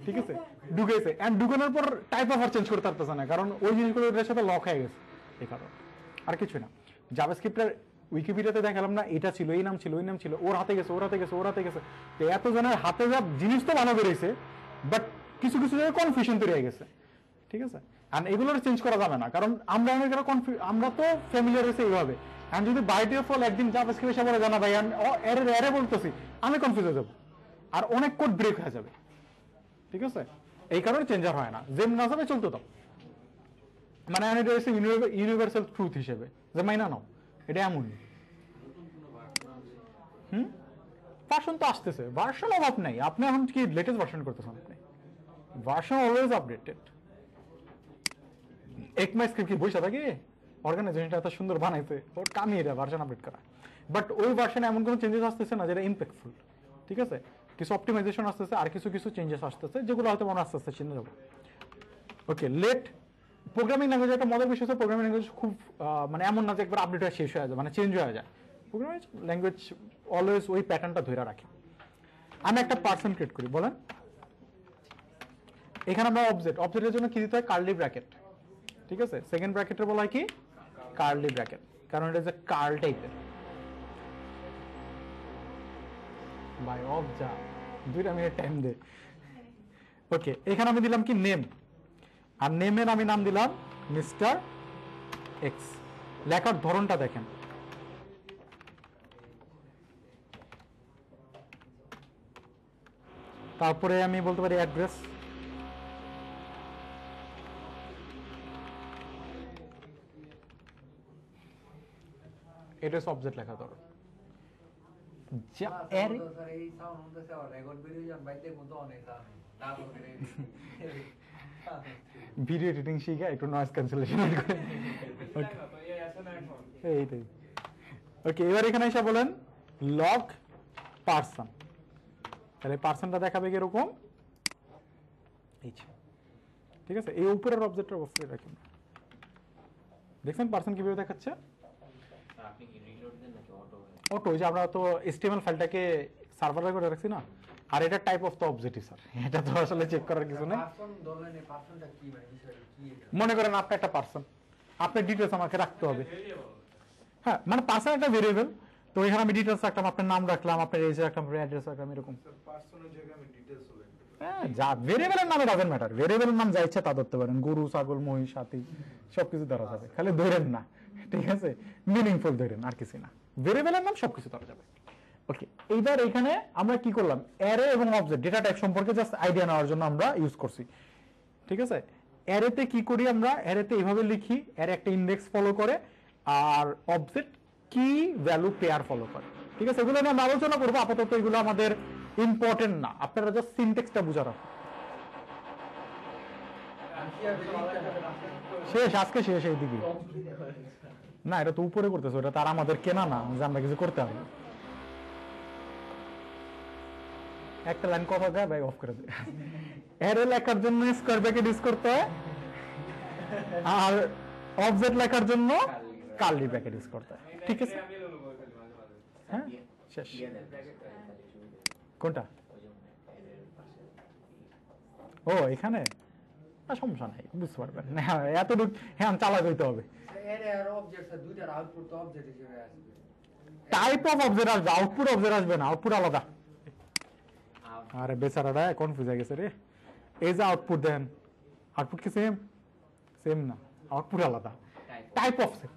ঠিক আছে, ঢুকেছে। এন্ড ঢুকানোর পর টাইপ অফ আর চেঞ্জ করতে পারতেছে না, কারণ ওই জিনিসগুলো এটার সাথে লক হয়ে গেছে। এই কারণ আর কিছু না। জাভাস্ক্রিপ্টের উইকিপিডিয়াতে দেখালাম না, এটা ছিল, এই নাম ছিল, ওই নাম ছিল, ওর হাতে গেছে, ওর হাতে গেছে, ওর হাতে গেছে। তো এতজনের হাতে যা জিনিস তো ভালো বেরিয়েছে, বাট কিছু কিছু জায়গায় কনফিউশন তৈরি হয়ে গেছে, ঠিক আছে। আর এগুলোর চেঞ্জ করা যাবে না, কারণ আমরা আমরা তো ফ্যামিলিয়ার হয়েছে এইভাবে। আমি যদি বাইটের ফল একদিন জাভাস্ক্রিপ্ট এসে বলে জানা ভাই এরে বলতেছি, আমি কনফিউজ হয়ে যাবো, আর অনেক কোড ব্রেক হয়ে যাবে, ঠিক আছে। এই কারণে চেঞ্জার হয় না, যেমন না যাবে চলতো তো। মানে এটা হচ্ছে ইউনিভার্সাল ট্রুথ হিসেবে যে মাইনা নাও, এটা এমন। ভার্সন তো আসতেছে, ভার্সন অভাব নাই। আপনি এখন কি লেটেস্ট ভার্সন করতেছেন? আপনি ভার্সন অলওয়েজ আপডেটেড। একমাইস্ক্রিপ্ট কি বইসা থাকে, অর্গানাইজেশনটা এত সুন্দর বানাইছে, ওর কামই এটা ভার্সন আপডেট করা। বাট ওই ভার্সনে এমন কোনো চেঞ্জেস আসতেছে না যেটা ইম্প্যাক্টফুল, ঠিক আছে। কিছু অপটিমাইজেশন আসতেছে, আর কিছু কিছু চেঞ্জেস আসতেছে, যেগুলো হয়তো আমরা আস্তে আস্তে চিনে যাবো। ওকে, লেট প্রোগ্রামিং ল্যাঙ্গুয়েজ একটা মজার বিষয় হচ্ছে, প্রোগ্রামিং ল্যাঙ্গুয়েজ খুব মানে এমন না যে একবার আপডেট হয়ে শেষ হয়ে যায়, মানে চেঞ্জ হয়ে যায়। প্রোগ্রামিং ল্যাঙ্গুয়েজ অলওয়েজ ওই প্যাটার্নটা ধরে রাখে। আমি একটা পার্সন ক্রিয়েট করি, বলেন। এখানে আমরা অবজেক্টের জন্য কি দিতে হয়, কার্লি ব্র্যাকেট, ঠিক আছে। সেকেন্ড ব্র্যাকেটের বলা হয় কি, কার্লি ব্র্যাকেট, কারণ এটা যে কার্ল টাইপের। বাই অফ যা 2 মিনিট টাইম দে। ওকে, এখানে আমি দিলাম কি নেম, আর নেমের আমি নাম দিলাম মিস্টার এক্স। লেখার ধরনটা দেখেন, তারপরে আমি বলতে পারি অ্যাড্রেস, এটা সাবজেক্ট লেখা ধরো। যা এর স্যার এই সাউন্ড হচ্ছে আর রেকর্ড ভিডিও যান বাইতে মতো অনেক সাউন্ড না করে ভিডিও এডিটিং শিখা একটু নয়েজ ক্যান্সেলেশন করে। এইটাই। ওকে, এবার এখানে এসে বলেন লগ পারসন, তাহলে পারসনটা দেখাবে কিরকম, এই যে, ঠিক আছে। এই উপরের অবজেক্টের অবস্থায় রাখেন, দেখছেন পারসন কিভাবে দেখাচ্ছে। আপনি কি রিলোড দেন নাকি অটো? অটো, যে আমরা তো HTML ফাইলটাকে সার্ভারে করে রাখছি না, আর এটা type of the object sir, এটা তো আসলে চেক করার কিছু নেই। পারসন ধরলেন এই পারসনটা কি মানে বিষয়টা কি এটা? মনে করেন আপনি একটা পারসন, আপনার ডিটেলস আমাকে রাখতে হবে। হ্যাঁ, মানে পারসন একটা ভেরিয়েবল, তো এখানে আমি ডিটেলস রাখলাম, আপনার নাম রাখলাম, আপনার এজ রাখলাম, আপনার অ্যাড্রেস রাখলাম, এরকম। হ্যাঁ, যা ভেরিয়েবলের নামে ডাজেন্ট ম্যাটার, ভেরিয়েবলের নাম যা ইচ্ছা তা ধরতে পারেন, গরু, ছাগল, মহিষ, হাতি, সবকিছু ধরা যাবে, খালি ধরেন না, ঠিক আছে, মিনিংফুল ধরেন, আর কিছু না। ভেরিয়েবলের নাম সবকিছু ধরা যাবে। ওকে, এইবার এখানে আমরা কি করলাম, অ্যারে এবং অবজেক্ট ডেটা টাইপ সম্পর্কে জাস্ট আইডিয়া নেওয়ার জন্য আমরা ইউজ করছি, ঠিক আছে। অ্যারেতে কি করি আমরা, অ্যারেতে এইভাবে লিখি, অ্যারে একটা ইন্ডেক্স ফলো করে, আর অবজেক্ট কি ভ্যালু পেয়ার ফলো করে, ঠিক আছে। এগুলো নিয়ে আমরা আলোচনা করবো, আপাতত এগুলো আমাদের ইম্পর্টেন্ট না, আপনারা জাস্ট সিনট্যাক্সটা বুঝার। শেষ, আজকে শেষ এইদিকে। না এটা তো উপরে করতেছে, ওটা তার আমাদের কেনা না যে আমরা কিছু করতে হবে। একটা লাইন কথা গায়ে ব্যাগ অফ করে দেয়। অ্যারে লেখার জন্য স্কয়ার ব্র্যাকেট ইউজ করতে হয়, আর অবজেক্ট লেখার জন্য কার্লি ব্র্যাকেট ইউজ করতে হয়। ঠিক আছে, হ্যাঁ শেষ। কোনটা? ও এখানে সমস্যা নাই, বুঝতে পারবেন। হ্যাঁ এতটুকু হ্যাঁ চালা দিতে হবে। টাইপ অফ অবজেক্ট আসবে, আউটপুট অবজেক্ট আসবে না, আউটপুট আলাদা। আরে বেচারাটা কনফিউজ হয়ে গেছে রে। এই যে আউটপুট দেন, আউটপুট কি সেম? সেম না, আউটপুট আলাদা। Type of same.